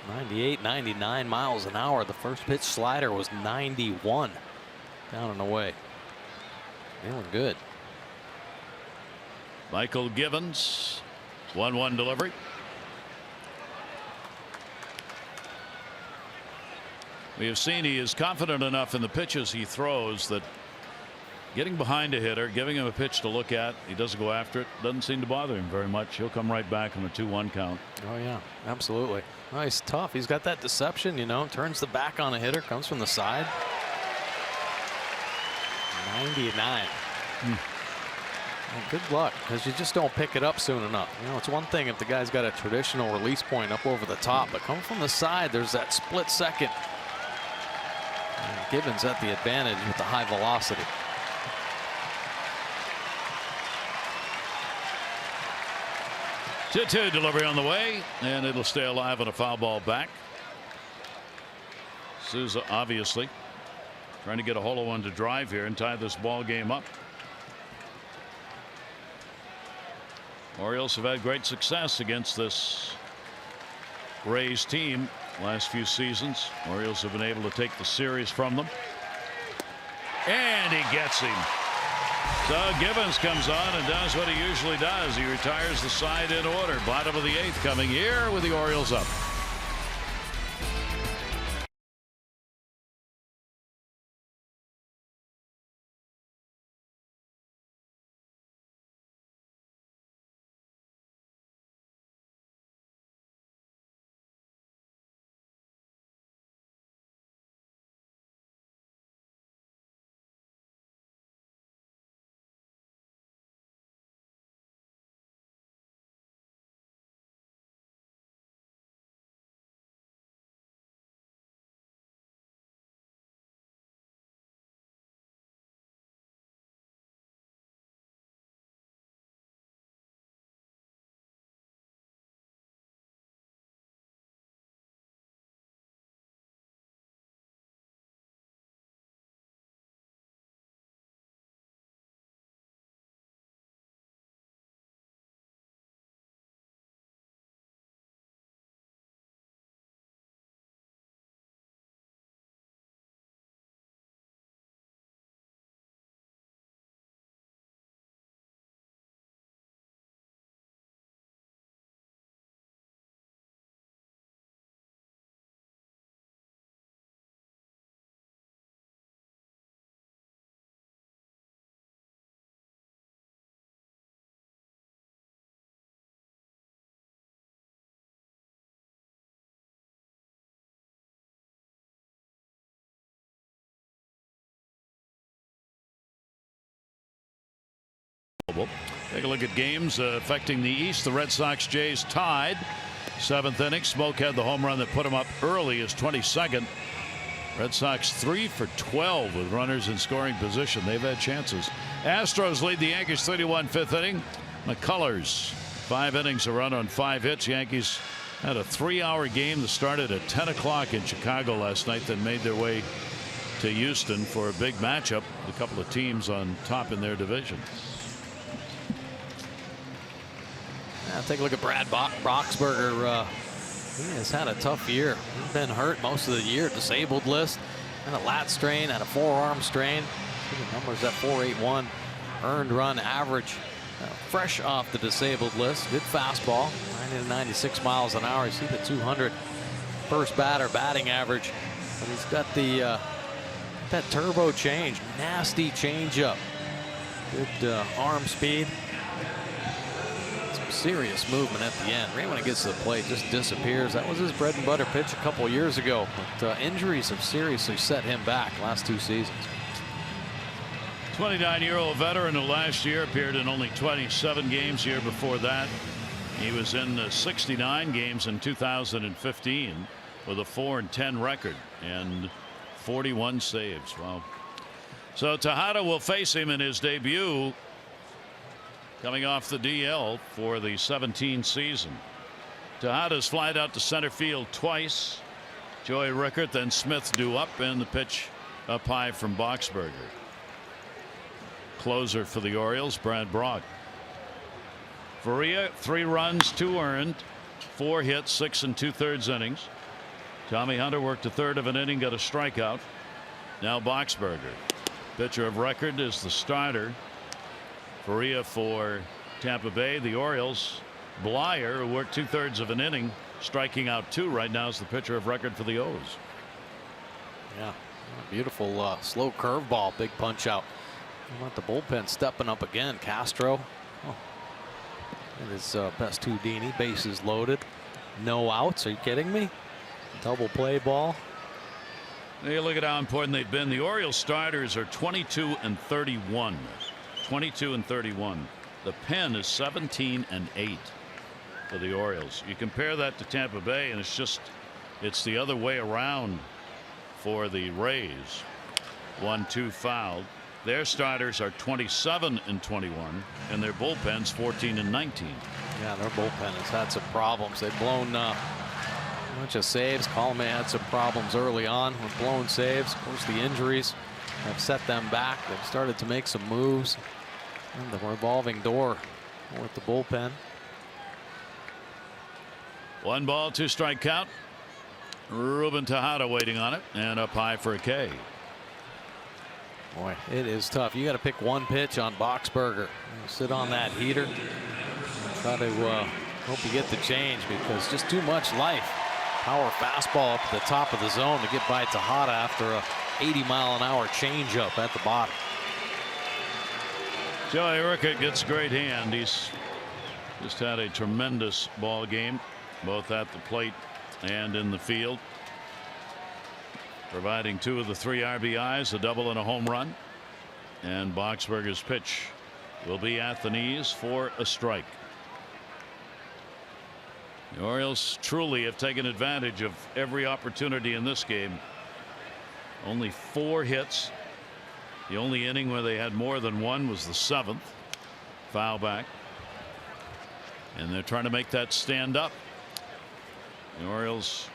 98, 99 miles an hour. The first pitch slider was 91. Down and away. Feeling good. Michael Gibbons, 1-1 delivery. We have seen he is confident enough in the pitches he throws that getting behind a hitter, giving him a pitch to look at, he doesn't go after it, doesn't seem to bother him very much. He'll come right back on a 2-1 count. Oh yeah, absolutely. Oh, he's tough. He's got that deception, you know, turns the back on a hitter, comes from the side. 99. Well, good luck, because you just don't pick it up soon enough. You know, it's one thing if the guy's got a traditional release point up over the top, but come from the side, there's that split second. And Gibbons at the advantage with the high velocity. Two delivery on the way, and it'll stay alive on a foul ball back. Souza obviously trying to get a hollow one to drive here and tie this ball game up. Orioles have had great success against this Rays team last few seasons. Orioles have been able to take the series from them, and he gets him. So Gibbons comes on and does what he usually does. He retires the side in order. Bottom of the 8th coming here with the Orioles up. Take a look at games affecting the East. The Red Sox Jays tied. 7th inning. Smoke had the home run that put him up early, his 22nd. Red Sox 3 for 12 with runners in scoring position. They've had chances. Astros lead the Yankees 3-1 5th inning. McCullers 5 innings, a run on 5 hits. Yankees had a 3-hour game that started at 10 o'clock in Chicago last night, then made their way to Houston for a big matchup. A couple of teams on top in their division. Take a look at Brad Boxberger. He has had a tough year. He's been hurt most of the year. Disabled list. And a lat strain, and a forearm strain. The numbers at .481 earned run average. fresh off the disabled list. Good fastball, 90 to 96 miles an hour. You see the 200 first batter batting average, but he's got the that turbo change, nasty changeup, good arm speed, some serious movement at the end. Right when it gets to the plate, just disappears. That was his bread and butter pitch a couple of years ago, but injuries have seriously set him back last 2 seasons. 29-year-old veteran who last year appeared in only 27 games. Year before that, he was in 69 games in 2015 with a 4-10 record and 41 saves. Wow. So Tejada will face him in his debut, coming off the DL for the 17 season. Tejada's flied out to center field twice. Joey Rickert, then Smith due up, and the pitch up high from Boxberger. Closer for the Orioles, Brad Brock. Faria, 3 runs, 2 earned, 4 hits, 6 2/3 innings. Tommy Hunter worked a third of an inning, got a strikeout. Now Boxberger. Pitcher of record is the starter. Faria for Tampa Bay. The Orioles, Blyer, who worked 2/3 of an inning, striking out 2, right now is the pitcher of record for the O's. Yeah, beautiful slow curveball, big punch out. I want the bullpen stepping up again. Castro. And his best Houdini, bases loaded, no outs. Are you kidding me? Double play ball. Hey, look at how important they've been. The Orioles starters are 22 and 31. 22 and 31. The pen is 17 and 8 for the Orioles. You compare that to Tampa Bay, and it's the other way around for the Rays. 1-2 fouled. Their starters are 27 and 21, and their bullpen's 14 and 19. Yeah, their bullpen has had some problems. They've blown a bunch of saves. Colome had some problems early on with blown saves. Of course, the injuries have set them back. They've started to make some moves. And the revolving door with the bullpen. 1 ball, 2 strike count. Ruben Tejada waiting on it, and up high for a K. Boy, it is tough. You got to pick one pitch on Boxberger. Sit on that heater and try to hope you get the change, because just too much life. Power fastball up at the top of the zone to get by Tejada after a 80-mile-an-hour changeup at the bottom. Joey Rickert gets great hand. He's just had a tremendous ball game, both at the plate and in the field, providing 2 of the 3 RBIs, a double and a home run. And Boxberger's pitch will be at the knees for a strike. The Orioles truly have taken advantage of every opportunity in this game. Only 4 hits. The only inning where they had more than 1 was the 7th. Foul back. And they're trying to make that stand up. The Orioles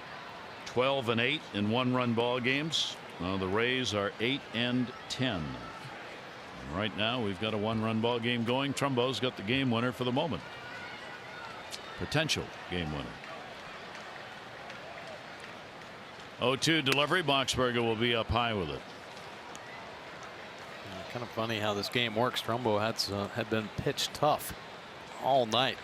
12 and 8 in 1-run ball games. The Rays are 8 and 10. And right now we've got a 1-run ball game going. Trumbo's got the game winner for the moment. Potential game winner. 0-2 delivery. Boxberger will be up high with it. Kind of funny how this game works. Trumbo had been pitched tough all night.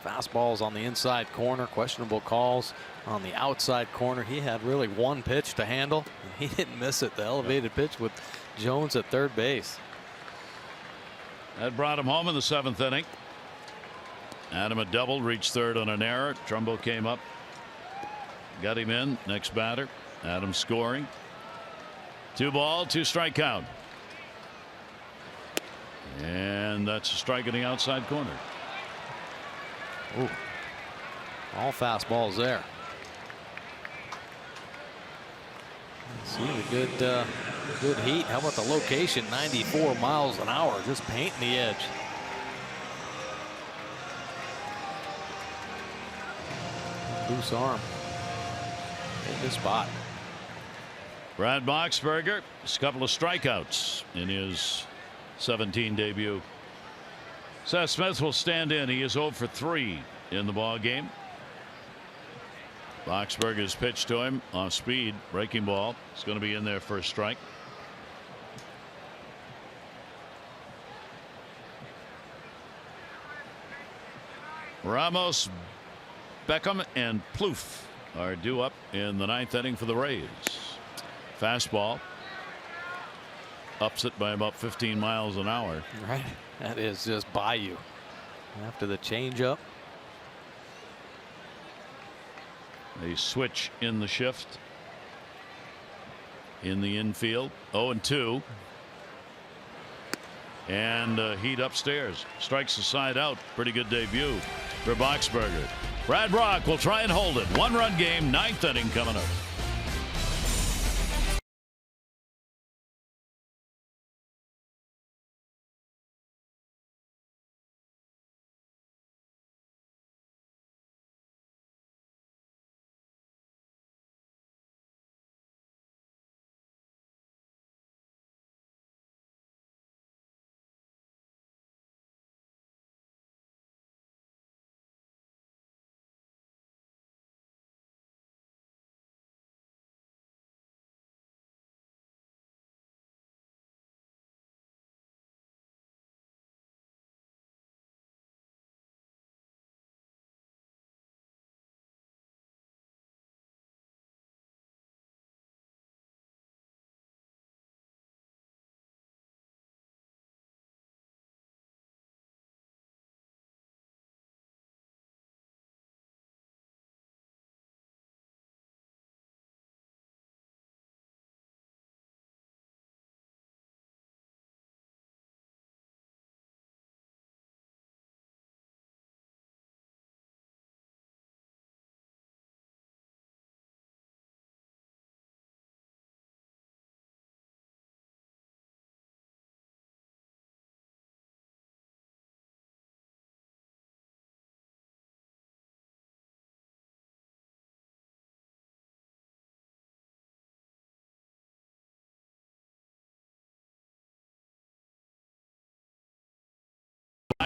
Fastballs on the inside corner, questionable calls on the outside corner. He had really 1 pitch to handle, and he didn't miss it. The elevated pitch with Jones at third base. That brought him home in the 7th inning. Adam had doubled, reached third on an error. Trumbo came up, got him in. Next batter, Adam scoring. 2 ball, 2 strike count. And that's a strike in the outside corner. Ooh. All fastballs there. See the good heat. How about the location? 94 miles an hour, just painting the edge. Loose arm in this spot. Brad Boxberger, a couple of strikeouts in his 17 debut. Seth Smith will stand in. He is 0 for 3 in the ball game. Boxberger's pitch to him off speed, breaking ball. It's going to be in there for a strike. Ramos, Beckham, and Plouffe are due up in the 9th inning for the Rays. Fastball ups it by about 15 miles an hour. Right. That is just by you after the changeup. A switch in the shift in the infield. 0-2. And heat upstairs. Strikes the side out. Pretty good debut for Boxberger. Brad Brach will try and hold it. 1-run game, 9th inning coming up.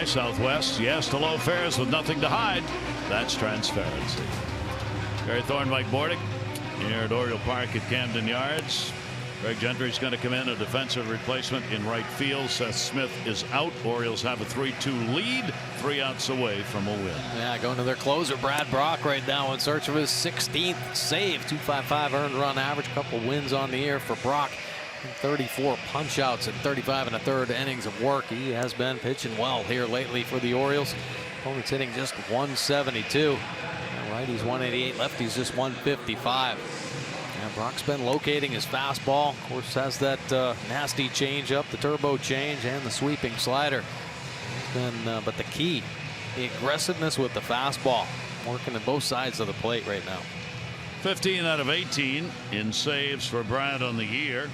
Southwest, yes to low fares with nothing to hide. That's transparency. Gary Thorne, Mike Bordick here at Oriole Park at Camden Yards. Greg Gentry's going to come in, a defensive replacement in right field. Seth Smith is out. Orioles have a 3-2 lead, 3 outs away from a win. Yeah, going to their closer, Brad Brach, right now in search of his 16th save. .255 earned run average, couple wins on the year for Brach. 34 punch outs in 35 1/3 innings of work. He has been pitching well here lately for the Orioles. Opponent's hitting just 172. Righties 188, lefties just 155. And Brock's been locating his fastball. Of course, has that nasty changeup, the turbo change, and the sweeping slider. It's been, but the key, the aggressiveness with the fastball, working at both sides of the plate right now. 15 out of 18 in saves for Brad on the year.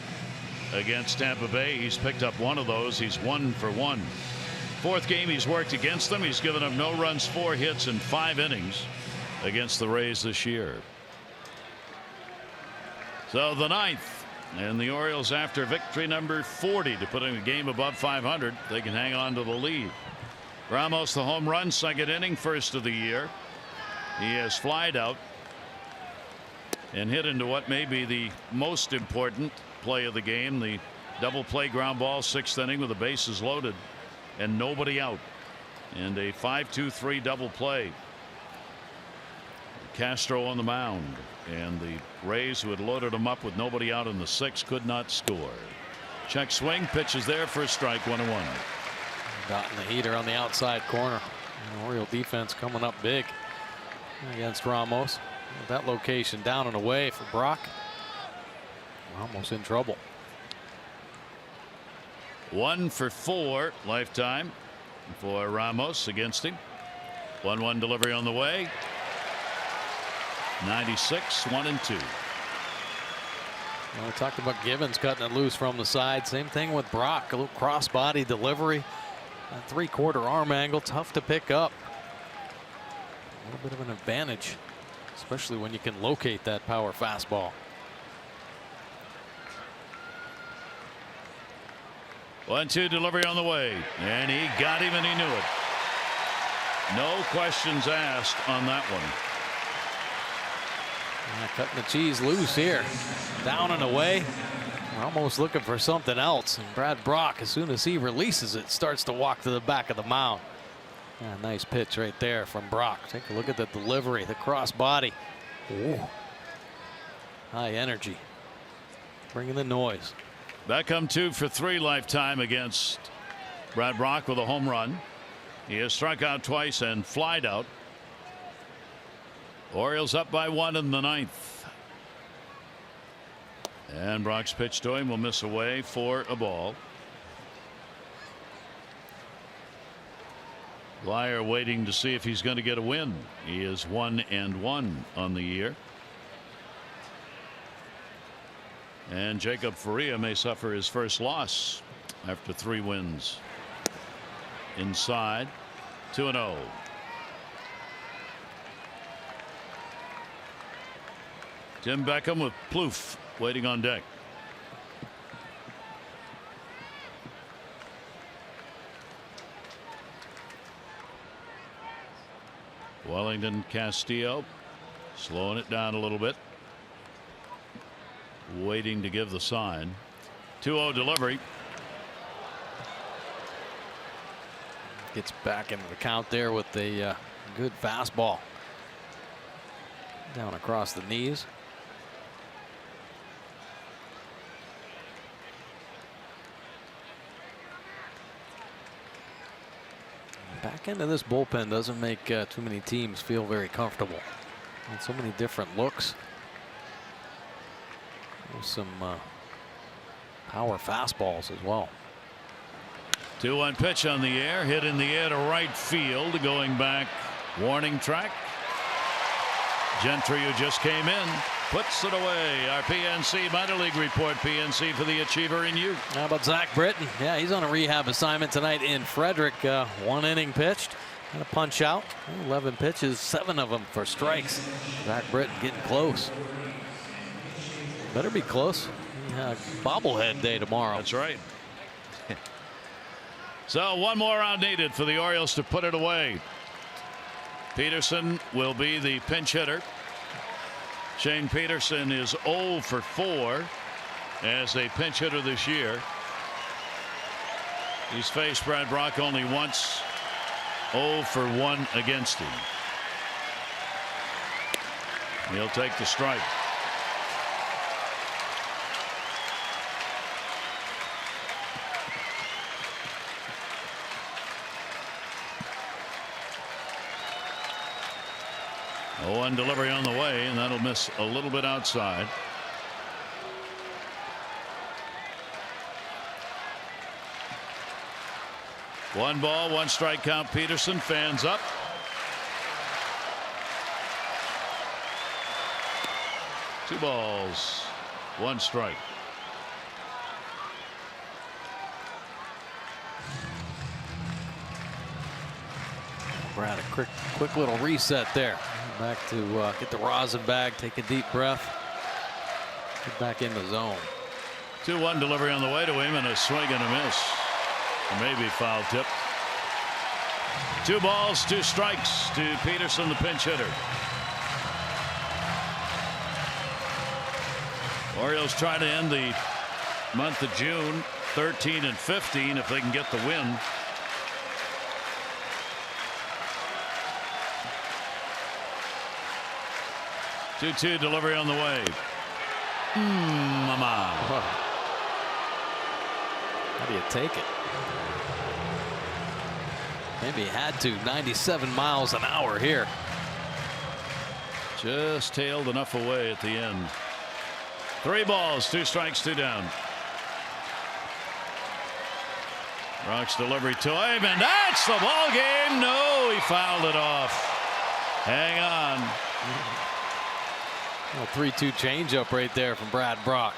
Against Tampa Bay, he's picked up one of those. He's 1 for 1. 4th game he's worked against them. He's given up no runs, 4 hits in 5 innings against the Rays this year. So the 9th, and the Orioles, after victory number 40 to putting the game above 500, they can hang on to the lead. Ramos, the home run, 2nd inning, 1st of the year. He has flied out and hit into what may be the most important play of the game, the double play ground ball, 6th inning with the bases loaded and nobody out, and a 5-2-3 double play. Castro on the mound, and the Rays, who had loaded him up with nobody out in the 6th, could not score. Check swing, pitches there for a strike, 1-1. Gotten the heater on the outside corner. The Oriole defense coming up big against Ramos. That location down and away for Brach. Almost in trouble. 1 for 4 lifetime for Ramos against him. 1-1 delivery on the way. 96, 1-2. We talked about Givens cutting it loose from the side. Same thing with Brach. A little cross-body delivery. A 3/4 arm angle, tough to pick up. A little bit of an advantage, especially when you can locate that power fastball. 1-2 delivery on the way, and he got him, and he knew it. No questions asked on that one. Cutting the cheese loose here. Down and away. Almost looking for something else. And Brad Brach, as soon as he releases it, starts to walk to the back of the mound. Yeah, nice pitch right there from Brock. Take a look at the delivery, the cross body. Ooh. High energy. Bringing the noise. Beckham 2 for 3 lifetime against Brad Brock with a home run. He has struck out twice and flied out. Orioles up by 1 in the 9th. And Brock's pitch to him will miss away for a ball. Lyer waiting to see if he's going to get a win. He is 1-1 on the year. And Jacob Faria may suffer his first loss after 3 wins. Inside, 2-0. Tim Beckham with Plouffe waiting on deck. Wellington Castillo slowing it down a little bit. Waiting to give the sign. 2-0 delivery. Gets back into the count there with a good fastball. Down across the knees. Back end of this bullpen doesn't make too many teams feel very comfortable. And so many different looks. There's some power fastballs as well. 2-1 pitch on the air, hit in the air to right field, going back warning track. Gentry, who just came in, puts it away. Our PNC minor league report. PNC for the achiever in you. How about Zach Britton? Yeah, he's on a rehab assignment tonight in Frederick. 1 inning pitched and a punch out. 11 pitches, 7 of them for strikes. Zach Britton getting close. Better be close. Yeah, bobblehead day tomorrow. That's right. So 1 more round needed for the Orioles to put it away. Peterson will be the pinch hitter. Shane Peterson is 0 for 4 as a pinch hitter this year. He's faced Brad Brock only once. 0 for 1 against him. He'll take the strike. One delivery on the way, and that'll miss a little bit outside. One ball, 1 strike count. Peterson fans up. Two balls, 1 strike. Brad, a quick little reset there. Back to get the rosin bag, take a deep breath, get back in the zone. 2-1 delivery on the way to him, and a swing and a miss. Maybe foul tip. 2 balls, 2 strikes to Peterson, the pinch hitter. Orioles try to end the month of June 13-15 if they can get the win. Two delivery on the way. Mama. How do you take it? Maybe had to. 97 miles an hour here. Just tailed enough away at the end. 3 balls, 2 strikes, 2 down. Brock's delivery to him, and that's the ball game. No, he fouled it off. Hang on. A 3-2 changeup right there from Brad Brock.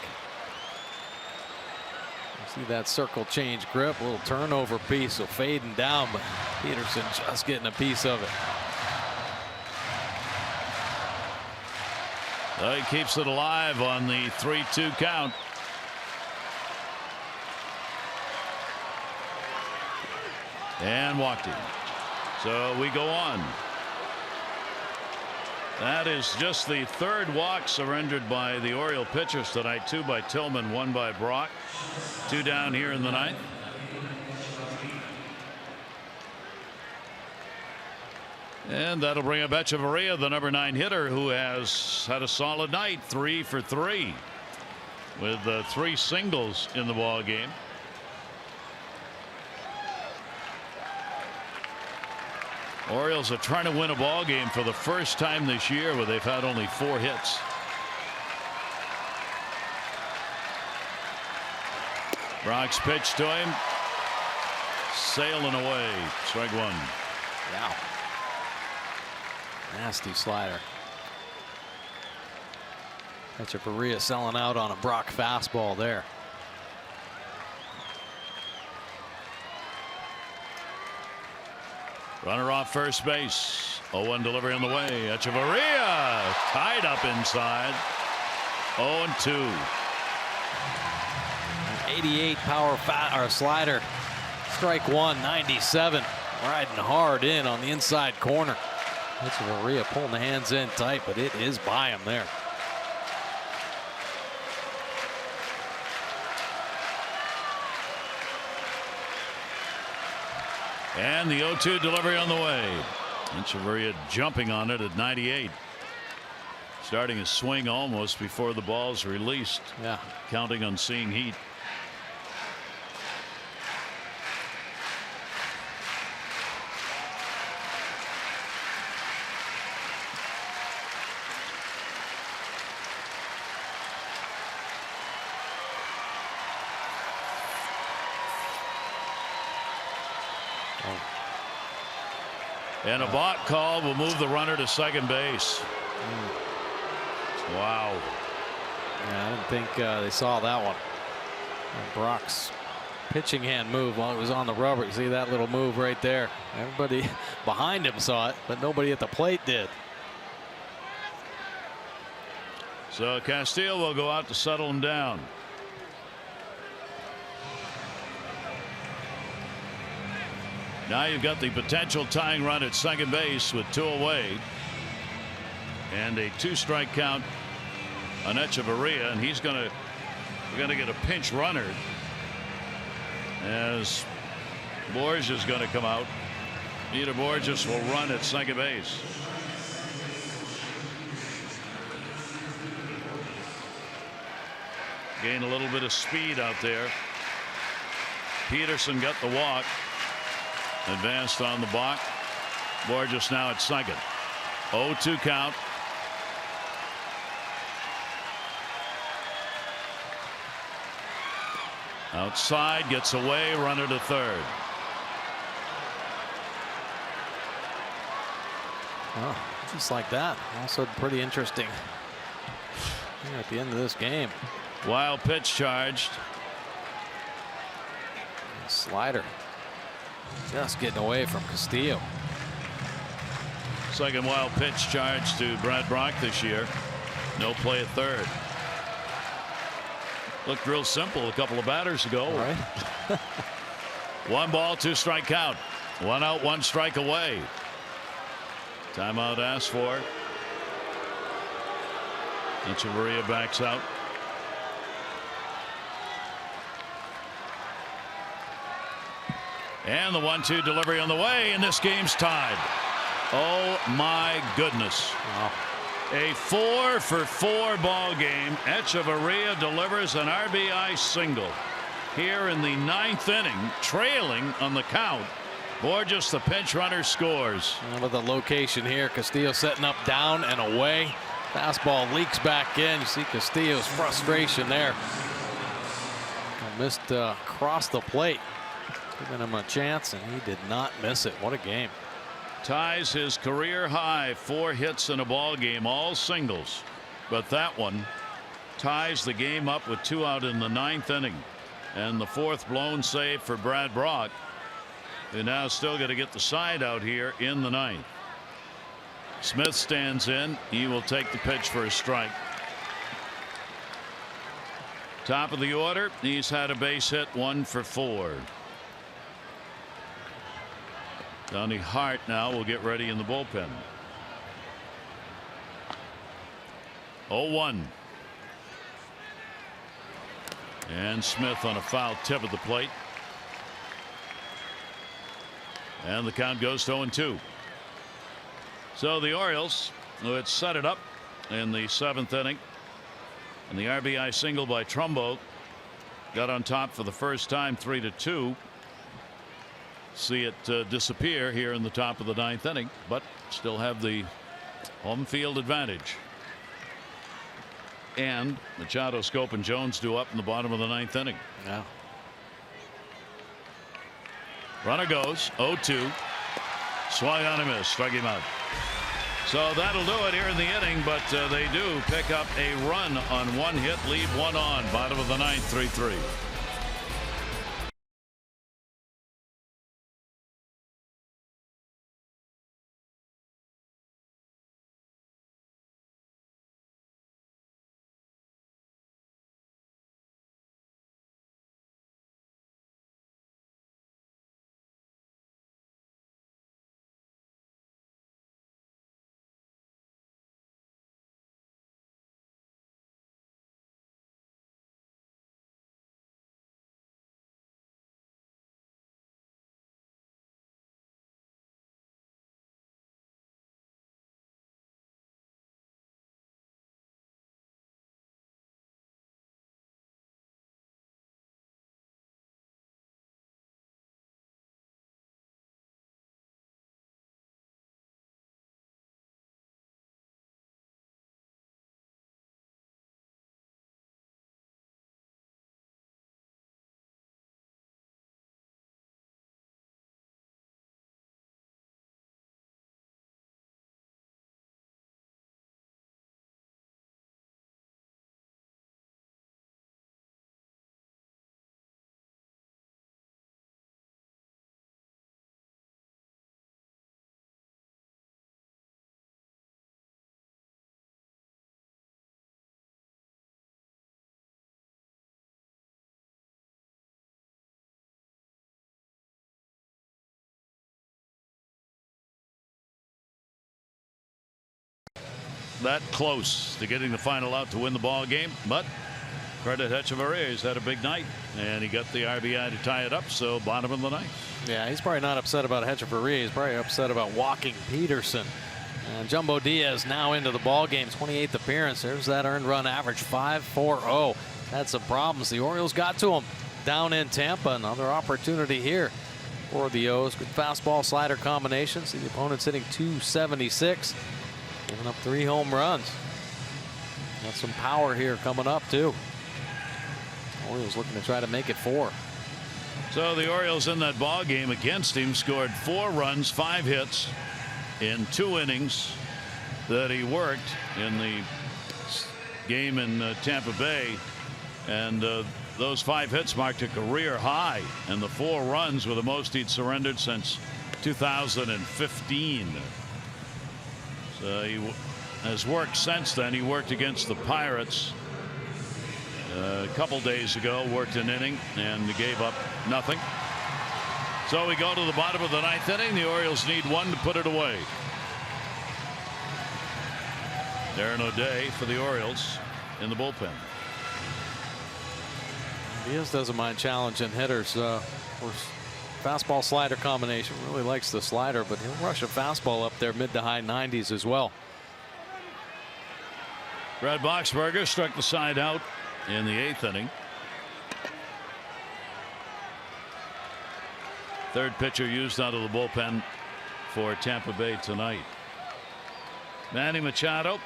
You see that circle change grip, a little turnover piece, so fading down, but Peterson just getting a piece of it. He keeps it alive on the 3-2 count. And walked him. So we go on. That is just the 3rd walk surrendered by the Oriole pitchers tonight. 2 by Tillman, 1 by Brock. 2 down here in the 9th. And that'll bring up Echeverria, the number 9 hitter, who has had a solid night, 3 for 3 with 3 singles in the ball game. Orioles are trying to win a ball game for the first time this year, where they've had only 4 hits. Brock's pitch to him, sailing away. Strike 1. Wow. Nasty slider. Echeverria selling out on a Brock fastball there. Runner off first base. 0-1 delivery on the way. Echeverria tied up inside. 0-2. 88 power or slider. Strike 1, 97. Riding hard in on the inside corner. Echeverria pulling the hands in tight, but it is by him there. And the 0-2 delivery on the way. Echeverria jumping on it at 98. Starting a swing almost before the ball's released. Yeah. Counting on seeing heat. And a balk call will move the runner to second base. Wow. Yeah, I didn't think they saw that one. And Brock's pitching hand move while it was on the rubber. You see that little move right there. Everybody behind him saw it, but nobody at the plate did. So Castillo will go out to settle him down. Now you've got the potential tying run at second base with 2 away. And a 2-strike count on Echeverria, and we're gonna get a pinch runner as Borges is going to come out. Either Borges will run at second base. Gain a little bit of speed out there. Peterson got the walk. Advanced on the block. Borges now at second. 0-2 count. Outside, gets away, runner to third. Oh, just like that. Also pretty interesting here at the end of this game. Wild pitch charged. Slider. Just getting away from Castillo. Second wild pitch charge to Brad Brock this year. No play at third. Looked real simple a couple of batters ago. Right. 1 ball, 2-strike count. 1 out, 1 strike away. Timeout asked for. Echeverria backs out. And the 1-2 delivery on the way, and this game's tied. Oh my goodness. Wow. A 4-for-4 ball game. Echeverria delivers an RBI single here in the 9th inning, trailing on the count. Borges, the pinch runner, scores. Look at the location here. Castillo setting up down and away. Fastball leaks back in. You see Castillo's frustration there. Missed across the plate. Giving him a chance, and he did not miss it. What a game. Ties his career high, 4 hits in a ball game, all singles. But that one ties the game up with 2 out in the 9th inning. And the 4th blown save for Brad Brock. They now still got to get the side out here in the 9th. Smith stands in. He will take the pitch for a strike. Top of the order. He's had a base hit, 1 for 4. Donnie Hart now will get ready in the bullpen. 0-1. And Smith on a foul tip of the plate. And the count goes to 0-2. So the Orioles, who had set it up in the 7th inning, and the RBI single by Trumbo, got on top for the first time 3-2. See it disappear here in the top of the 9th inning, but still have the home field advantage. And Machado, Scope, and Jones due up in the bottom of the 9th inning. Yeah. Runner goes 0-2. Swung on a miss, struck him out. So that'll do it here in the inning, but they do pick up a run on one hit, leave one on. Bottom of the 9th, 3-3. That close to getting the final out to win the ball game, but credit Echeverria. He's had a big night, and he got the RBI to tie it up. So bottom of the 9th. Yeah, he's probably not upset about Echeverria. He's probably upset about walking Peterson. And Jumbo Diaz now into the ball game, 28th appearance. There's that earned run average, 5.40. Had some problems. The Orioles got to him down in Tampa. Another opportunity here for the O's. Good fastball slider combination. See the opponent's hitting .276. Giving up 3 home runs. Got some power here coming up too. Orioles looking to try to make it 4. So the Orioles in that ball game against him scored 4 runs, 5 hits in 2 innings that he worked in the game in Tampa Bay, and those 5 hits marked a career high, and the 4 runs were the most he'd surrendered since 2015. So he has worked since then. He worked against the Pirates a couple days ago, worked an inning and gave up nothing. So we go to the bottom of the 9th inning. The Orioles need 1 to put it away. Darren O'Day for the Orioles in the bullpen. Diaz doesn't mind challenging hitters. Fastball slider combination. Really likes the slider, but he'll rush a fastball up there mid to high 90s as well. Brad Boxberger struck the side out in the 8th inning. Third pitcher used out of the bullpen for Tampa Bay tonight. Manny Machado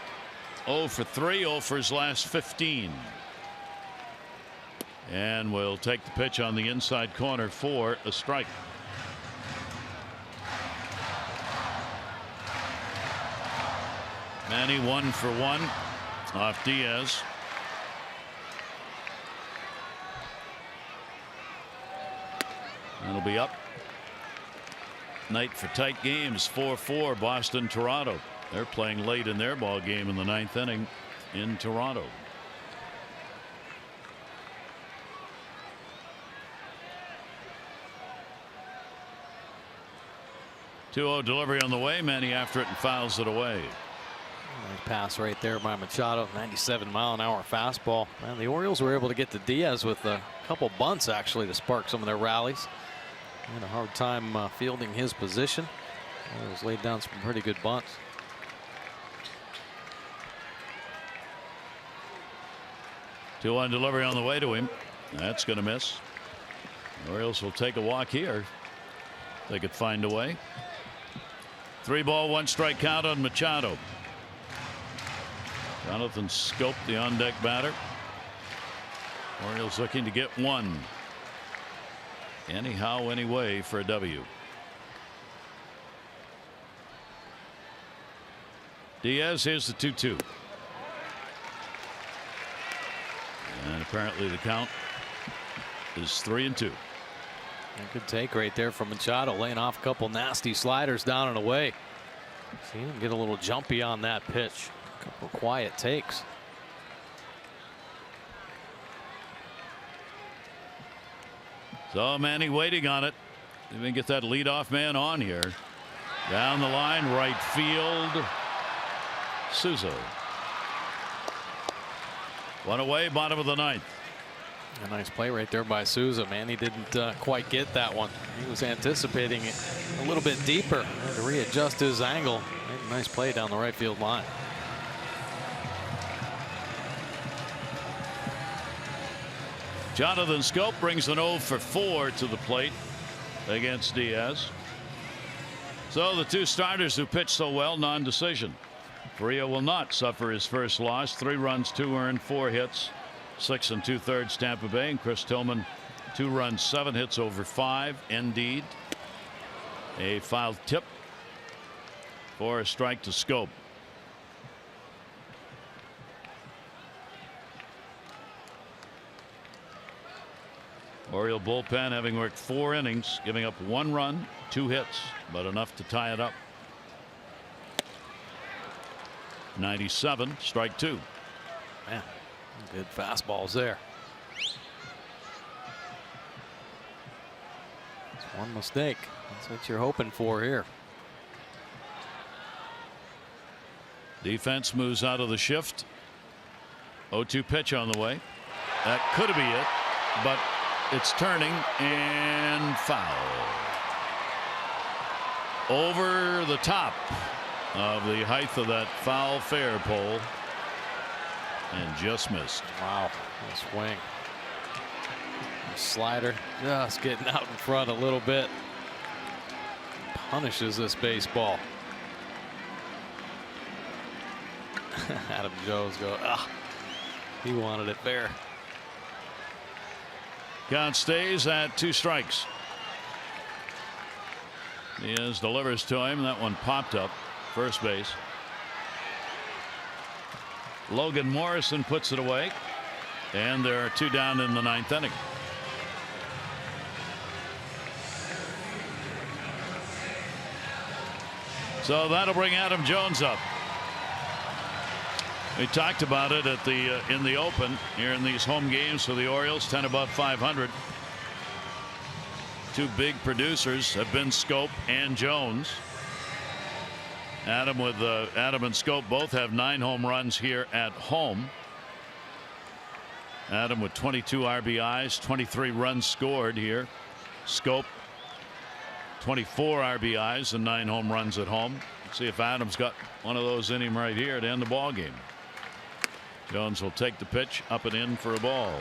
0 for 3, 0 for his last 15. And will take the pitch on the inside corner for a strike. Manny 1 for 1 off Diaz. That'll be up. Night for tight games, 4-4 Boston Toronto. They're playing late in their ball game in the 9th inning in Toronto. 2-0 delivery on the way. Manny after it and fouls it away. Nice pass right there by Machado. 97-mile-an-hour fastball. And the Orioles were able to get to Diaz with a couple bunts actually to spark some of their rallies. Had a hard time fielding his position. Orioles laid down some pretty good bunts. 2-1 delivery on the way to him. That's going to miss. The Orioles will take a walk here. They could find a way. 3-1 strike count on Machado. Jonathan Scope, the on deck batter. Orioles looking to get one. Anyhow, anyway for a W. Diaz, here's the 2-2. And apparently the count is 3-2. A good take right there from Machado, laying off a couple nasty sliders down and away. Seen him get a little jumpy on that pitch. A couple quiet takes. So Manny waiting on it. Even get that leadoff man on here. Down the line, right field. Souza. One away, bottom of the ninth. A nice play right there by Souza. Manny didn't quite get that one. He was anticipating it a little bit deeper. Had to readjust his angle. Made a nice play down the right field line. Jonathan Scope brings an 0 for 4 to the plate against Diaz. So the two starters who pitched so well, non-decision. Faria will not suffer his first loss. 3 runs, 2 earned, 4 hits. 6 2/3 Tampa Bay, and Chris Tillman 2 runs, 7 hits over 5. Indeed, a foul tip for a strike to Scope. Oriole bullpen having worked 4 innings, giving up 1 run, 2 hits, but enough to tie it up. 97, strike 2. Man, good fastballs there. It's one mistake. That's what you're hoping for here. Defense moves out of the shift. 0-2 pitch on the way. That could be it, but it's turning and foul. Over the top of the height of that foul fair pole and just missed. Wow, nice swing. Slider just getting out in front a little bit. Punishes this baseball. Adam Jones goes, he wanted it fair. Count stays at 2 strikes. Diaz delivers to him. That one popped up first base. Logan Morrison puts it away, and there are 2 down in the 9th inning. So that'll bring Adam Jones up. We talked about it at the in the open here in these home games for the Orioles, 10 above 500. 2 big producers have been Scope and Jones. Adam and Scope both have 9 home runs here at home. Adam with 22 RBIs, 23 runs scored here. Scope 24 RBIs and 9 home runs at home. Let's see if Adam's got one of those in him right here to end the ball game. Jones will take the pitch, up and in for a ball.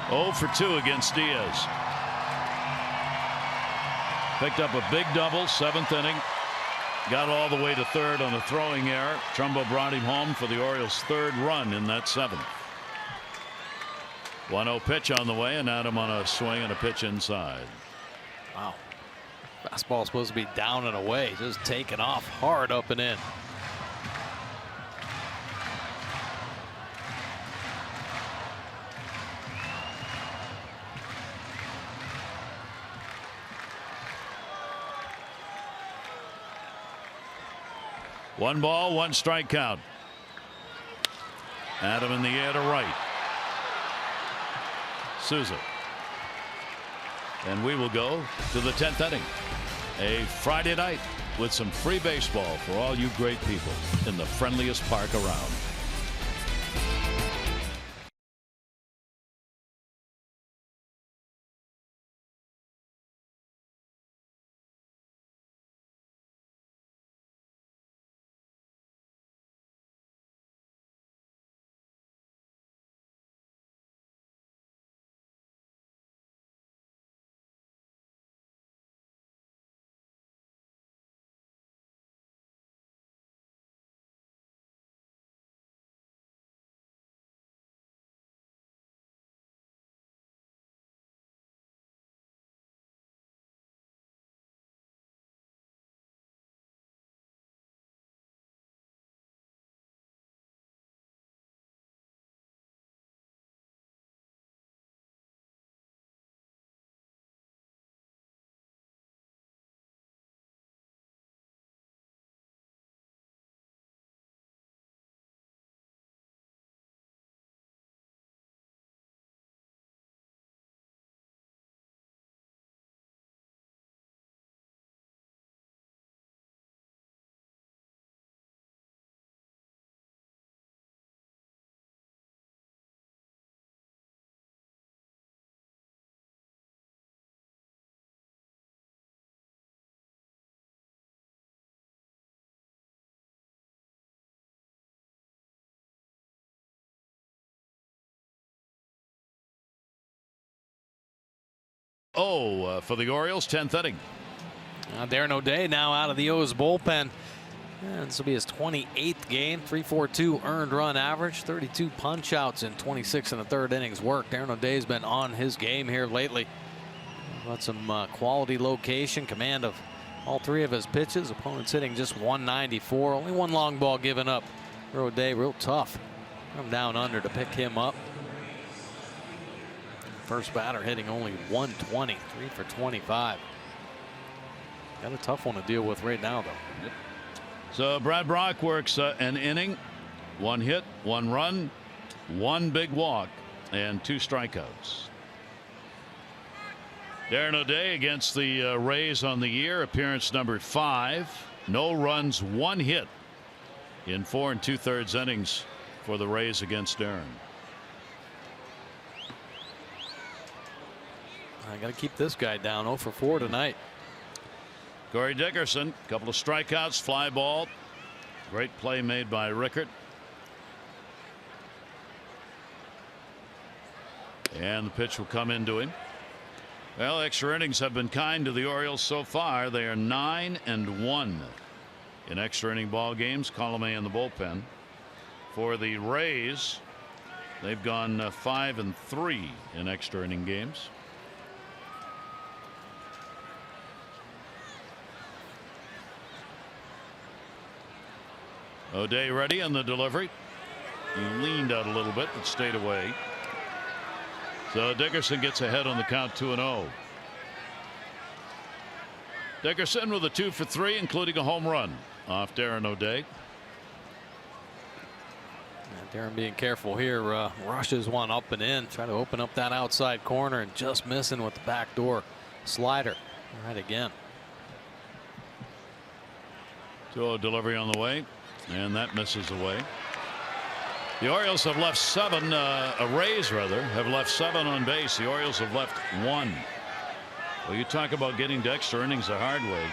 Oh for 2 against Diaz. Picked up a big double, 7th inning. Got all the way to 3rd on a throwing error. Trumbo brought him home for the Orioles' 3rd run in that 7th. 1-0 pitch on the way, and Adam on a swing and a pitch inside. Wow. Fastball supposed to be down and away, just taking off hard up and in. One ball, 1 strike count. Adam in the air to right. Souza. And we will go to the 10th inning. A Friday night with some free baseball for all you great people in the friendliest park around. 3-0 for the Orioles. 10th inning. Darren O'Day now out of the O's bullpen. And this will be his 28th game. 3.42 earned run average. 32 punch outs in 26 and a third innings work. Darren O'Day's been on his game here lately. Got some quality location, command of all three of his pitches. Opponents hitting just 194. Only one long ball given up for O'Day. Real tough. Come down under to pick him up. First batter hitting only 120. 3 for 25. Got a tough one to deal with right now, though. Yep. So Brad Brock works an inning, 1 hit, 1 run, 1 big walk, and 2 strikeouts. Darren O'Day against the Rays on the year, appearance number 5. No runs, 1 hit in 4 2/3 innings for the Rays against Darren. I got to keep this guy down. 0 for 4 tonight. Corey Dickerson, couple of strikeouts, fly ball. Great play made by Rickert. And the pitch will come into him. Well, extra innings have been kind to the Orioles so far. They are 9-1 in extra inning ball games. Colomé in the bullpen. For the Rays, they've gone 5-3 in extra inning games. O'Day ready on the delivery. He leaned out a little bit but stayed away. So Dickerson gets ahead on the count, 2-0. Dickerson with a 2 for 3, including a home run off Darren O'Day. Darren being careful here. Rushes one up and in. Try to open up that outside corner and just missing with the back door slider. Right again. 2-0 delivery on the way. And that misses away. The Orioles have left 7, Rays rather, have left 7 on base. The Orioles have left 1. Well, you talk about getting to extra innings the hard way.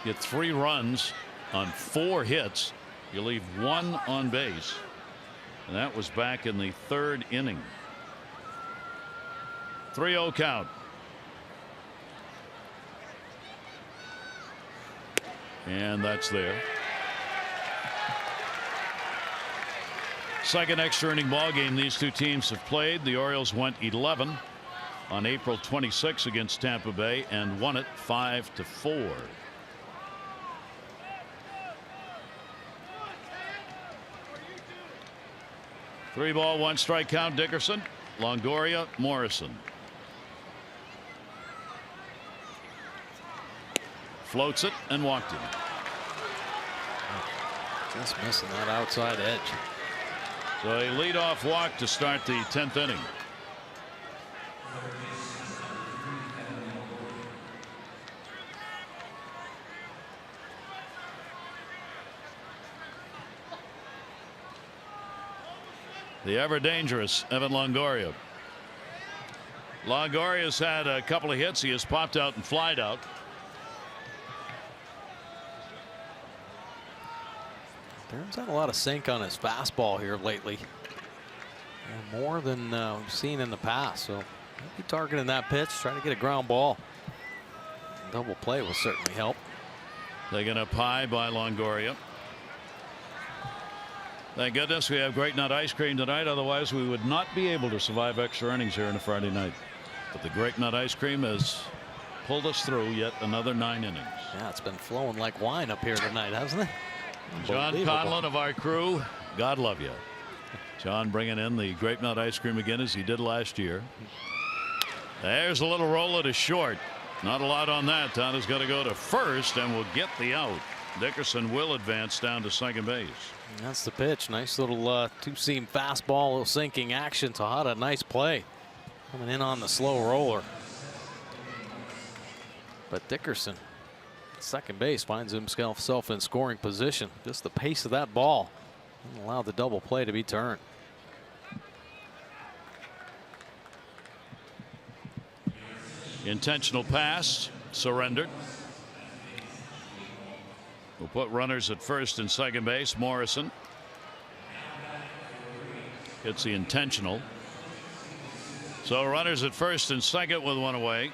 Get 3 runs on 4 hits. You leave 1 on base. And that was back in the 3rd inning. 3-0 count. And that's there. Second extra inning ball game these two teams have played. The Orioles went 11 on April 26 against Tampa Bay and won it 5-4. Three ball, 1 strike count. Dickerson, Longoria, Morrison. Floats it and walked him. Just missing that outside edge. So a leadoff walk to start the 10th inning. The ever dangerous Evan Longoria. Longoria's had a couple of hits. He has popped out and flied out. Darren's had a lot of sink on his fastball here lately. More than we've seen in the past. So he'll be targeting that pitch, trying to get a ground ball. Double play will certainly help. Taken up high by Longoria. Thank goodness we have Great Nut ice cream tonight. Otherwise we would not be able to survive extra innings here on a Friday night. But the Great Nut ice cream has pulled us through yet another 9 innings. Yeah, it's been flowing like wine up here tonight, hasn't it? John Conlon of our crew, God love you. John bringing in the Grape Nut ice cream again as he did last year. There's a little roller to short. Not a lot on that. Tanner's got to go to first and will get the out. Dickerson will advance down to second base. That's the pitch. Nice little two-seam fastball, little sinking action. Tejada, nice play. Coming in on the slow roller. But Dickerson, second base, finds himself in scoring position. Just the pace of that ball allowed the double play to be turned. Intentional pass surrendered. We'll put runners at first and second base. Morrison hits the intentional. So runners at first and second with one away.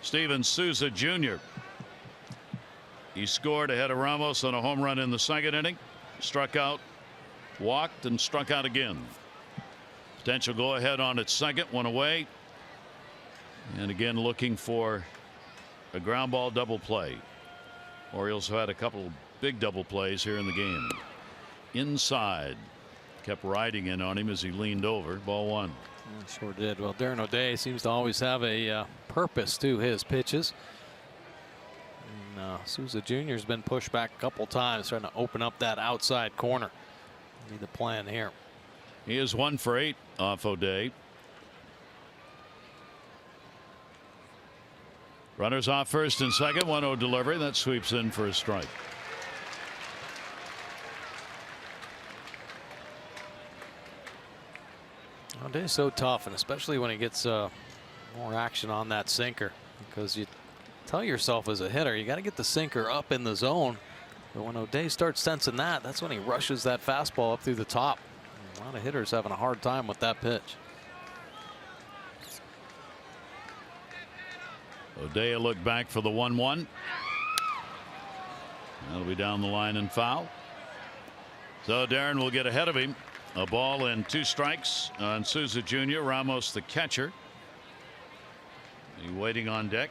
Steven Souza Jr. He scored ahead of Ramos on a home run in the second inning. Struck out, walked, and struck out again. Potential go ahead on its second, one away. And again looking for a ground ball double play. Orioles have had a couple big double plays here in the game. Inside, kept riding in on him as he leaned over. Ball one. Sure did. Well, Darren O'Day seems to always have a purpose to his pitches. And Souza Jr. has been pushed back a couple times, trying to open up that outside corner. Be the plan here. He is 1 for 8 off O'Day. Runners off first and second. 1-0 delivery that sweeps in for a strike. O'Day's so tough, and especially when he gets more action on that sinker, because you tell yourself as a hitter you got to get the sinker up in the zone. But when O'Day starts sensing that, that's when he rushes that fastball up through the top. A lot of hitters having a hard time with that pitch. O'Day look back for the 1-1. That'll be down the line and foul. So Darren will get ahead of him. A ball and 2 strikes on Souza Jr. Ramos the catcher. He waiting on deck.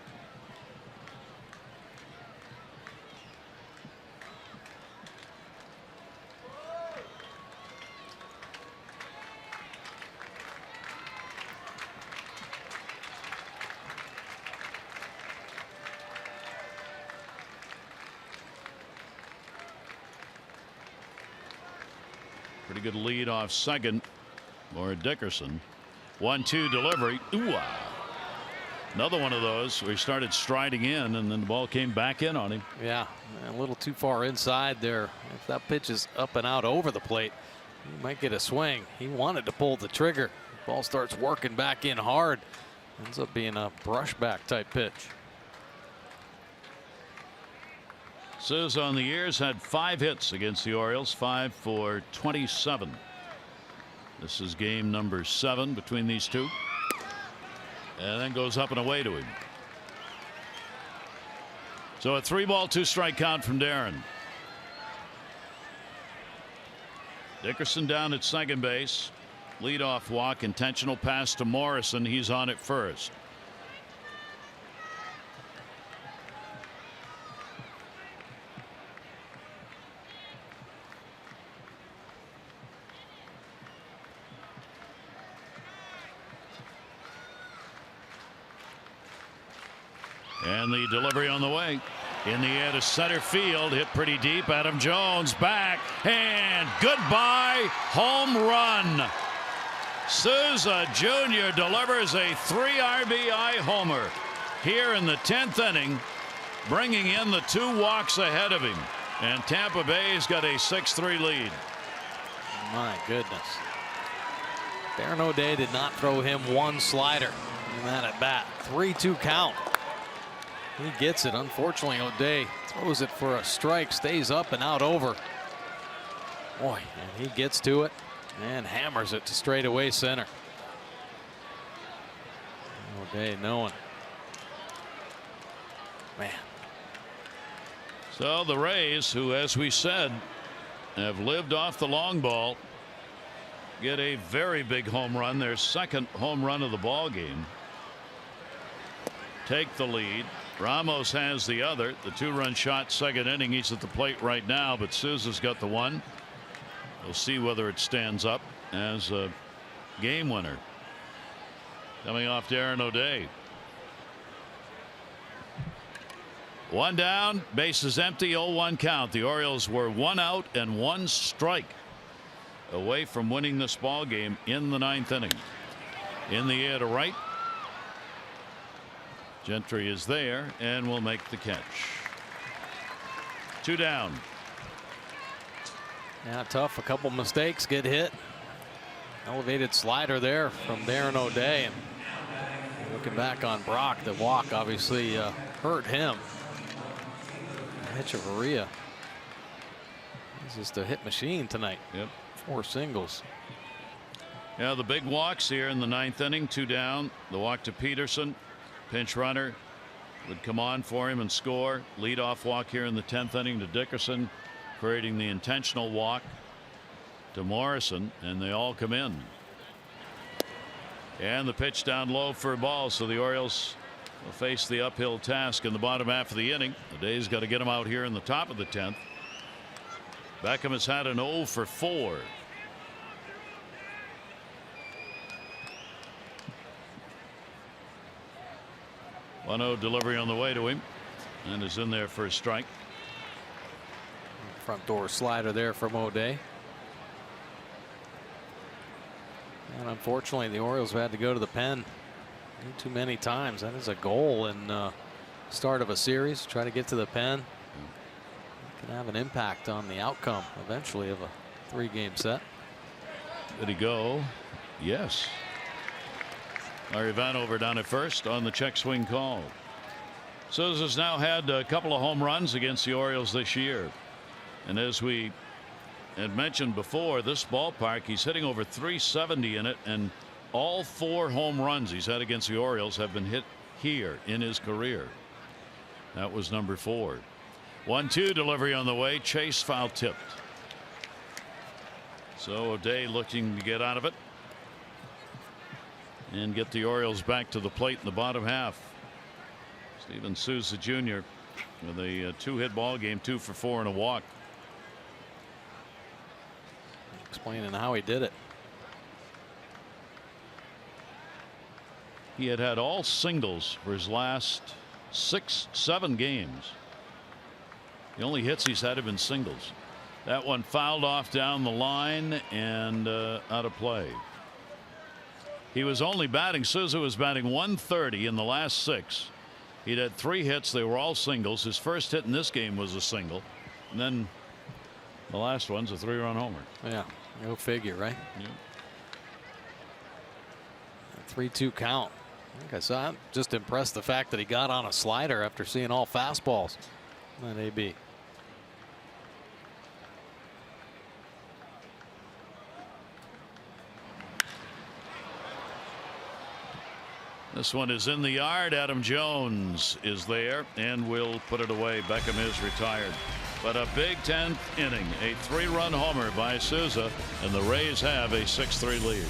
Pretty good lead off second for Dickerson. 1-2 delivery. Ooh, another one of those where he started striding in and then the ball came back in on him. Yeah, a little too far inside there. If that pitch is up and out over the plate, he might get a swing. He wanted to pull the trigger. The ball starts working back in hard. Ends up being a brushback type pitch. Souza on the years had 5 hits against the Orioles, 5 for 27. This is game number 7 between these two. And then goes up and away to him. So a 3-ball 2-strike count from Darren. Dickerson down at second base. Leadoff walk, intentional pass to Morrison. He's on at first. And the delivery on the way. In the air to center field, hit pretty deep. Adam Jones back and goodbye home run. Souza Jr. delivers a 3 RBI homer here in the 10th inning, bringing in the 2 walks ahead of him. And Tampa Bay's got a 6-3 lead. My goodness. Darren O'Day did not throw him 1 slider in that at bat. 3-2 count. He gets it. Unfortunately, O'Day throws it for a strike, stays up and out over. Boy, and he gets to it and hammers it to straightaway center. O'Day knowing. Man. So the Rays, who, as we said, have lived off the long ball, get a very big home run, their 2nd home run of the ball game. Take the lead. Ramos has the other. The 2-run shot, 2nd inning. He's at the plate right now, but Souza's got the one. We'll see whether it stands up as a game winner. Coming off Darren O'Day. 1 down, bases empty, 0-1 count. The Orioles were 1 out and 1 strike away from winning this ball game in the 9th inning. In the air to right. Gentry is there and will make the catch. 2 down. Yeah, tough. A couple mistakes, get hit. Elevated slider there from Darren O'Day. And looking back on Brock, the walk obviously hurt him. Hechavarria. He's just a hit machine tonight. Yep. 4 singles. Yeah, the big walks here in the 9th inning. 2 down. The walk to Peterson. Pinch runner would come on for him and score. Leadoff walk here in the 10th inning to Dickerson, creating the intentional walk to Morrison, and they all come in. And the pitch down low for a ball, so the Orioles will face the uphill task in the bottom half of the inning. The Days got to get him out here in the top of the 10th. Beckham has had an 0 for 4. One-0 delivery on the way to him, and is in there for a strike. Front door slider there from O'Day. And unfortunately, the Orioles have had to go to the pen too many times. That is a goal in start of a series. Try to get to the pen. It can have an impact on the outcome eventually of a 3-game set. Did he go? Yes. Larry Vanover down at first on the check swing call. Souza's now had a couple of home runs against the Orioles this year. And as we had mentioned before, this ballpark, he's hitting over 370 in it, and all 4 home runs he's had against the Orioles have been hit here in his career. That was number 4. 1-2 delivery on the way. Chase foul tipped. So O'Day looking to get out of it and get the Orioles back to the plate in the bottom half. Steven Souza Jr. with a 2-hit ball game, 2 for 4 and a walk. Explaining how he did it. He had all singles for his last 6-7 games. The only hits he's had have been singles. That one fouled off down the line and out of play. He was only batting, Souza was batting 130 in the last 6. He'd had 3 hits. They were all singles. His first hit in this game was a single. And then the last one's a 3-run homer. Yeah, go figure, right? Yeah. 3-2 count. I think I saw. I'm just impressed the fact that he got on a slider after seeing all fastballs. That AB. This one is in the yard. Adam Jones is there and will put it away. Beckham is retired. But a big 10th inning, a 3-run homer by Souza, and the Rays have a 6-3 lead.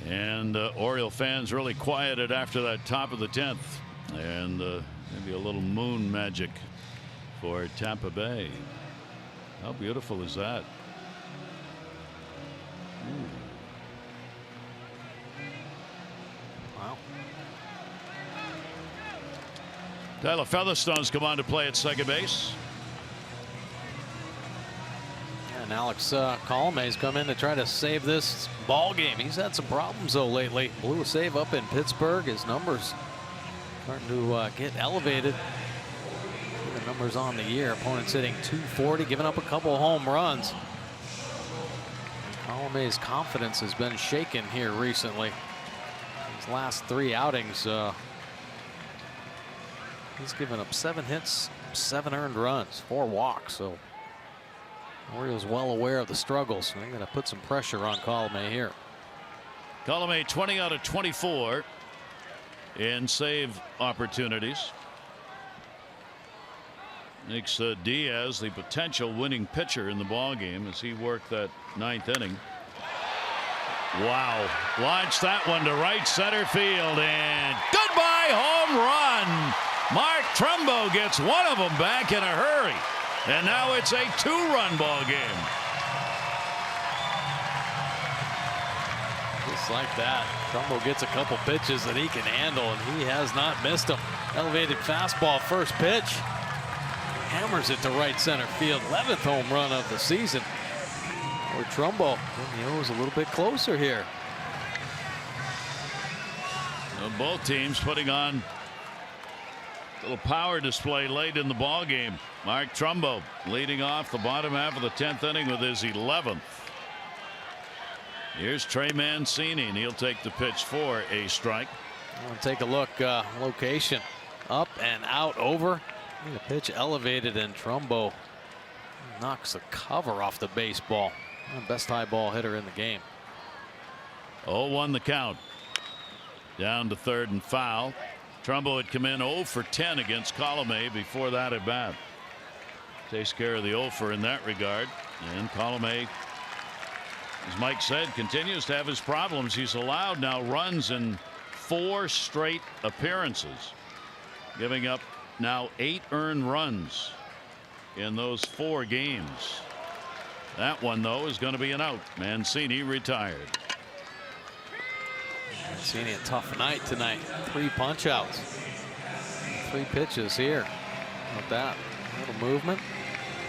And Oriole fans really quieted after that top of the 10th, and maybe a little moon magic for Tampa Bay. How beautiful is that? Ooh. Wow. Tyler Featherstone's come on to play at second base. And Alex Colomé's come in to try to save this ball game. He's had some problems though lately. Blew a save up in Pittsburgh. His numbers starting to get elevated. The Numbers on the year. Opponents hitting .240, giving up a couple home runs. Colome's confidence has been shaken here recently. His last 3 outings, he's given up 7 hits, 7 earned runs, 4 walks. So Orioles well aware of the struggles. They're going to put some pressure on Colome here. Colome 20 out of 24 in save opportunities. Makes Diaz the potential winning pitcher in the ball game as he worked that 9th inning. Wow, launched that one to right center field, and goodbye home run. Mark Trumbo gets one of them back in a hurry, and now it's a 2-run ball game. Just like that, Trumbo gets a couple pitches that he can handle, and he has not missed them. Elevated fastball, first pitch. Hammers it to right center field. 11th home run of the season. Or Trumbo, is a little bit closer here. Well, both teams putting on a little power display late in the ball game. Mark Trumbo leading off the bottom half of the 10th inning with his 11th. Here's Trey Mancini, and he'll take the pitch for a strike. We'll take a look. Location up and out over. The pitch elevated, and Trumbo knocks the cover off the baseball. Best high ball hitter in the game. 0-1 the count. Down to third and foul. Trumbo had come in 0 for 10 against Colome before that at bat. Takes care of the 0 for in that regard. And Colome, as Mike said, continues to have his problems. He's allowed now runs in 4 straight appearances, giving up now 8 earned runs in those 4 games. That one, though, is going to be an out. Mancini retired. Mancini a tough night tonight. 3 punch outs. 3 pitches here. How about that? A little movement.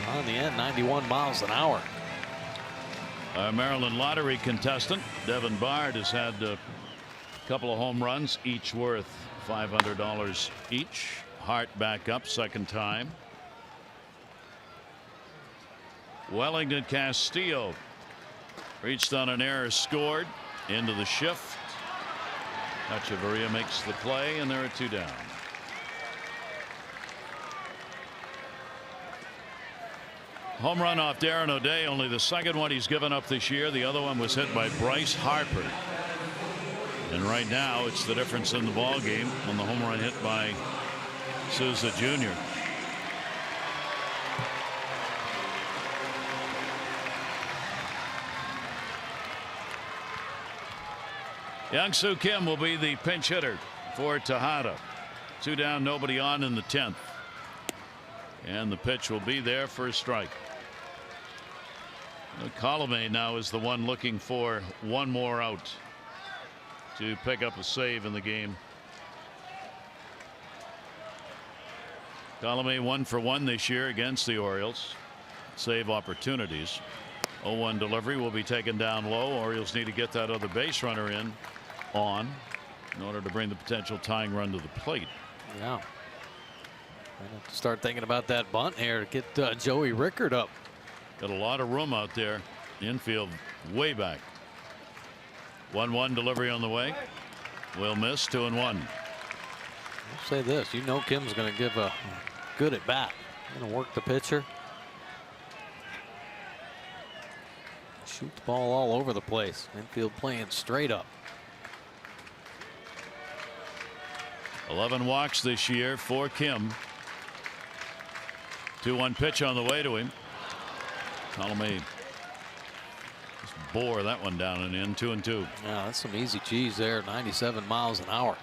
On the end, 91 miles an hour. Our Maryland lottery contestant, Devin Bard, has had a couple of home runs, each worth $500 each. Hart back up, second time. Wellington Castillo reached on an error, scored into the shift. Echeverria makes the play, and there are 2 down. Home run off Darren O'Day, only the second one he's given up this year. The other one was hit by Bryce Harper. And right now it's the difference in the ball game on the home run hit by Souza Jr. Young-Soo Kim will be the pinch hitter for Tejada. 2 down, nobody on in the 10th. And the pitch will be there for a strike. Colome now is the one looking for one more out to pick up a save in the game. Colome 1 for 1 this year against the Orioles. Save opportunities. 0-1 delivery will be taken down low. Orioles need to get that other base runner in order to bring the potential tying run to the plate. Yeah. Start thinking about that bunt here to get Joey Rickard up. Got a lot of room out there. Infield way back. 1-1 delivery on the way. Will miss. 2-1. I'll say this. Kim's going to give a good at bat. Going to work the pitcher. Shoot the ball all over the place. Infield playing straight up. 11 walks this year for Kim. 2-1 pitch on the way to him. Colome just bore that one down and in. 2-2. Yeah, that's some easy cheese there. 97 miles an hour.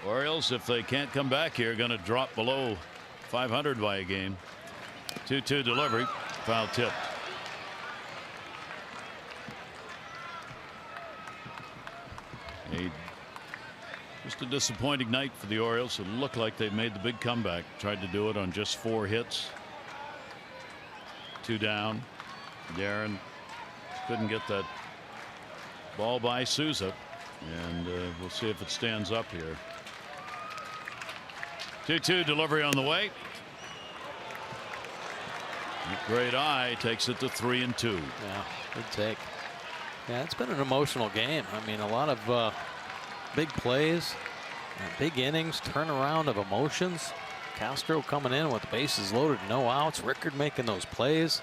Orioles, if they can't come back here, going to drop below 500 by a game. 2-2 delivery. Foul tipped. Just a disappointing night for the Orioles. It looked like they made the big comeback. Tried to do it on just 4 hits. 2 down. Darren couldn't get that Ball by Souza, and we'll see if it stands up here. 2-2 delivery on the way. Great eye takes it to 3-2. Yeah, good take. Yeah, it's been an emotional game. I mean, a lot of big plays, big innings, turnaround of emotions. Castro coming in with the bases loaded, no outs. Rickard making those plays.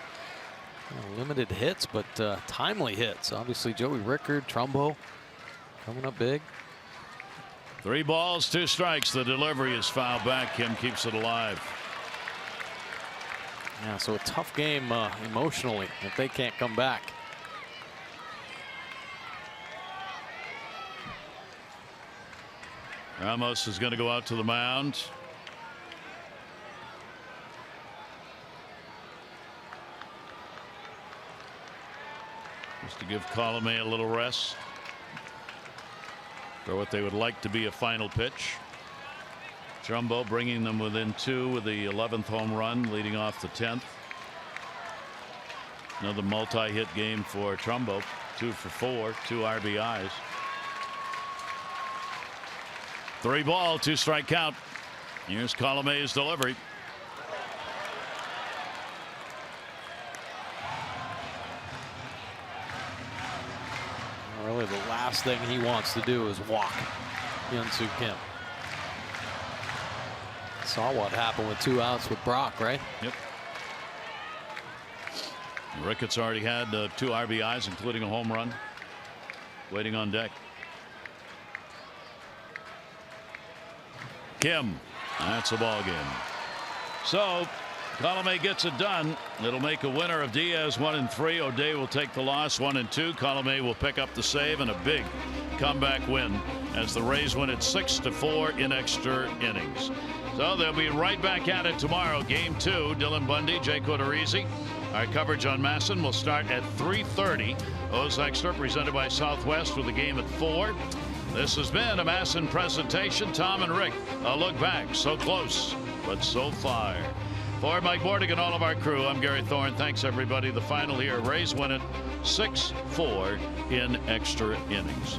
Limited hits, but timely hits. Obviously, Joey Rickard, Trumbo coming up big. 3 balls, 2 strikes. The delivery is fouled back. Kim keeps it alive. Yeah, so a tough game emotionally if they can't come back. Ramos is going to go out to the mound. Just to give Colomé a little rest for what they would like to be a final pitch. Trumbo bringing them within 2 with the 11th home run, leading off the 10th. Another multi-hit game for Trumbo. 2 for 4, 2 RBIs. 3 ball, 2 strike count. Here's Colomé's delivery. Really, the last thing he wants to do is walk Hyun-Soo Kim. Saw what happened with 2 outs with Brock, right? Yep. Ricketts already had 2 RBIs, including a home run, waiting on deck. Kim, that's a ball game. So Colomé gets it done. It'll make a winner of Diaz 1-3. O'Day will take the loss 1-2. Colomé will pick up the save and a big comeback win as the Rays win it 6-4 in extra innings. So they'll be right back at it tomorrow. Game 2. Dylan Bundy, Jake Odorizzi. Our coverage on MASN will start at 3:30. O's Extra presented by Southwest with a game at 4. This has been a MASN presentation. Tom and Rick, a look back. So close, but so far. For Mike Bordig and all of our crew, I'm Gary Thorne. Thanks, everybody. The final here, Rays win it 6-4 in extra innings.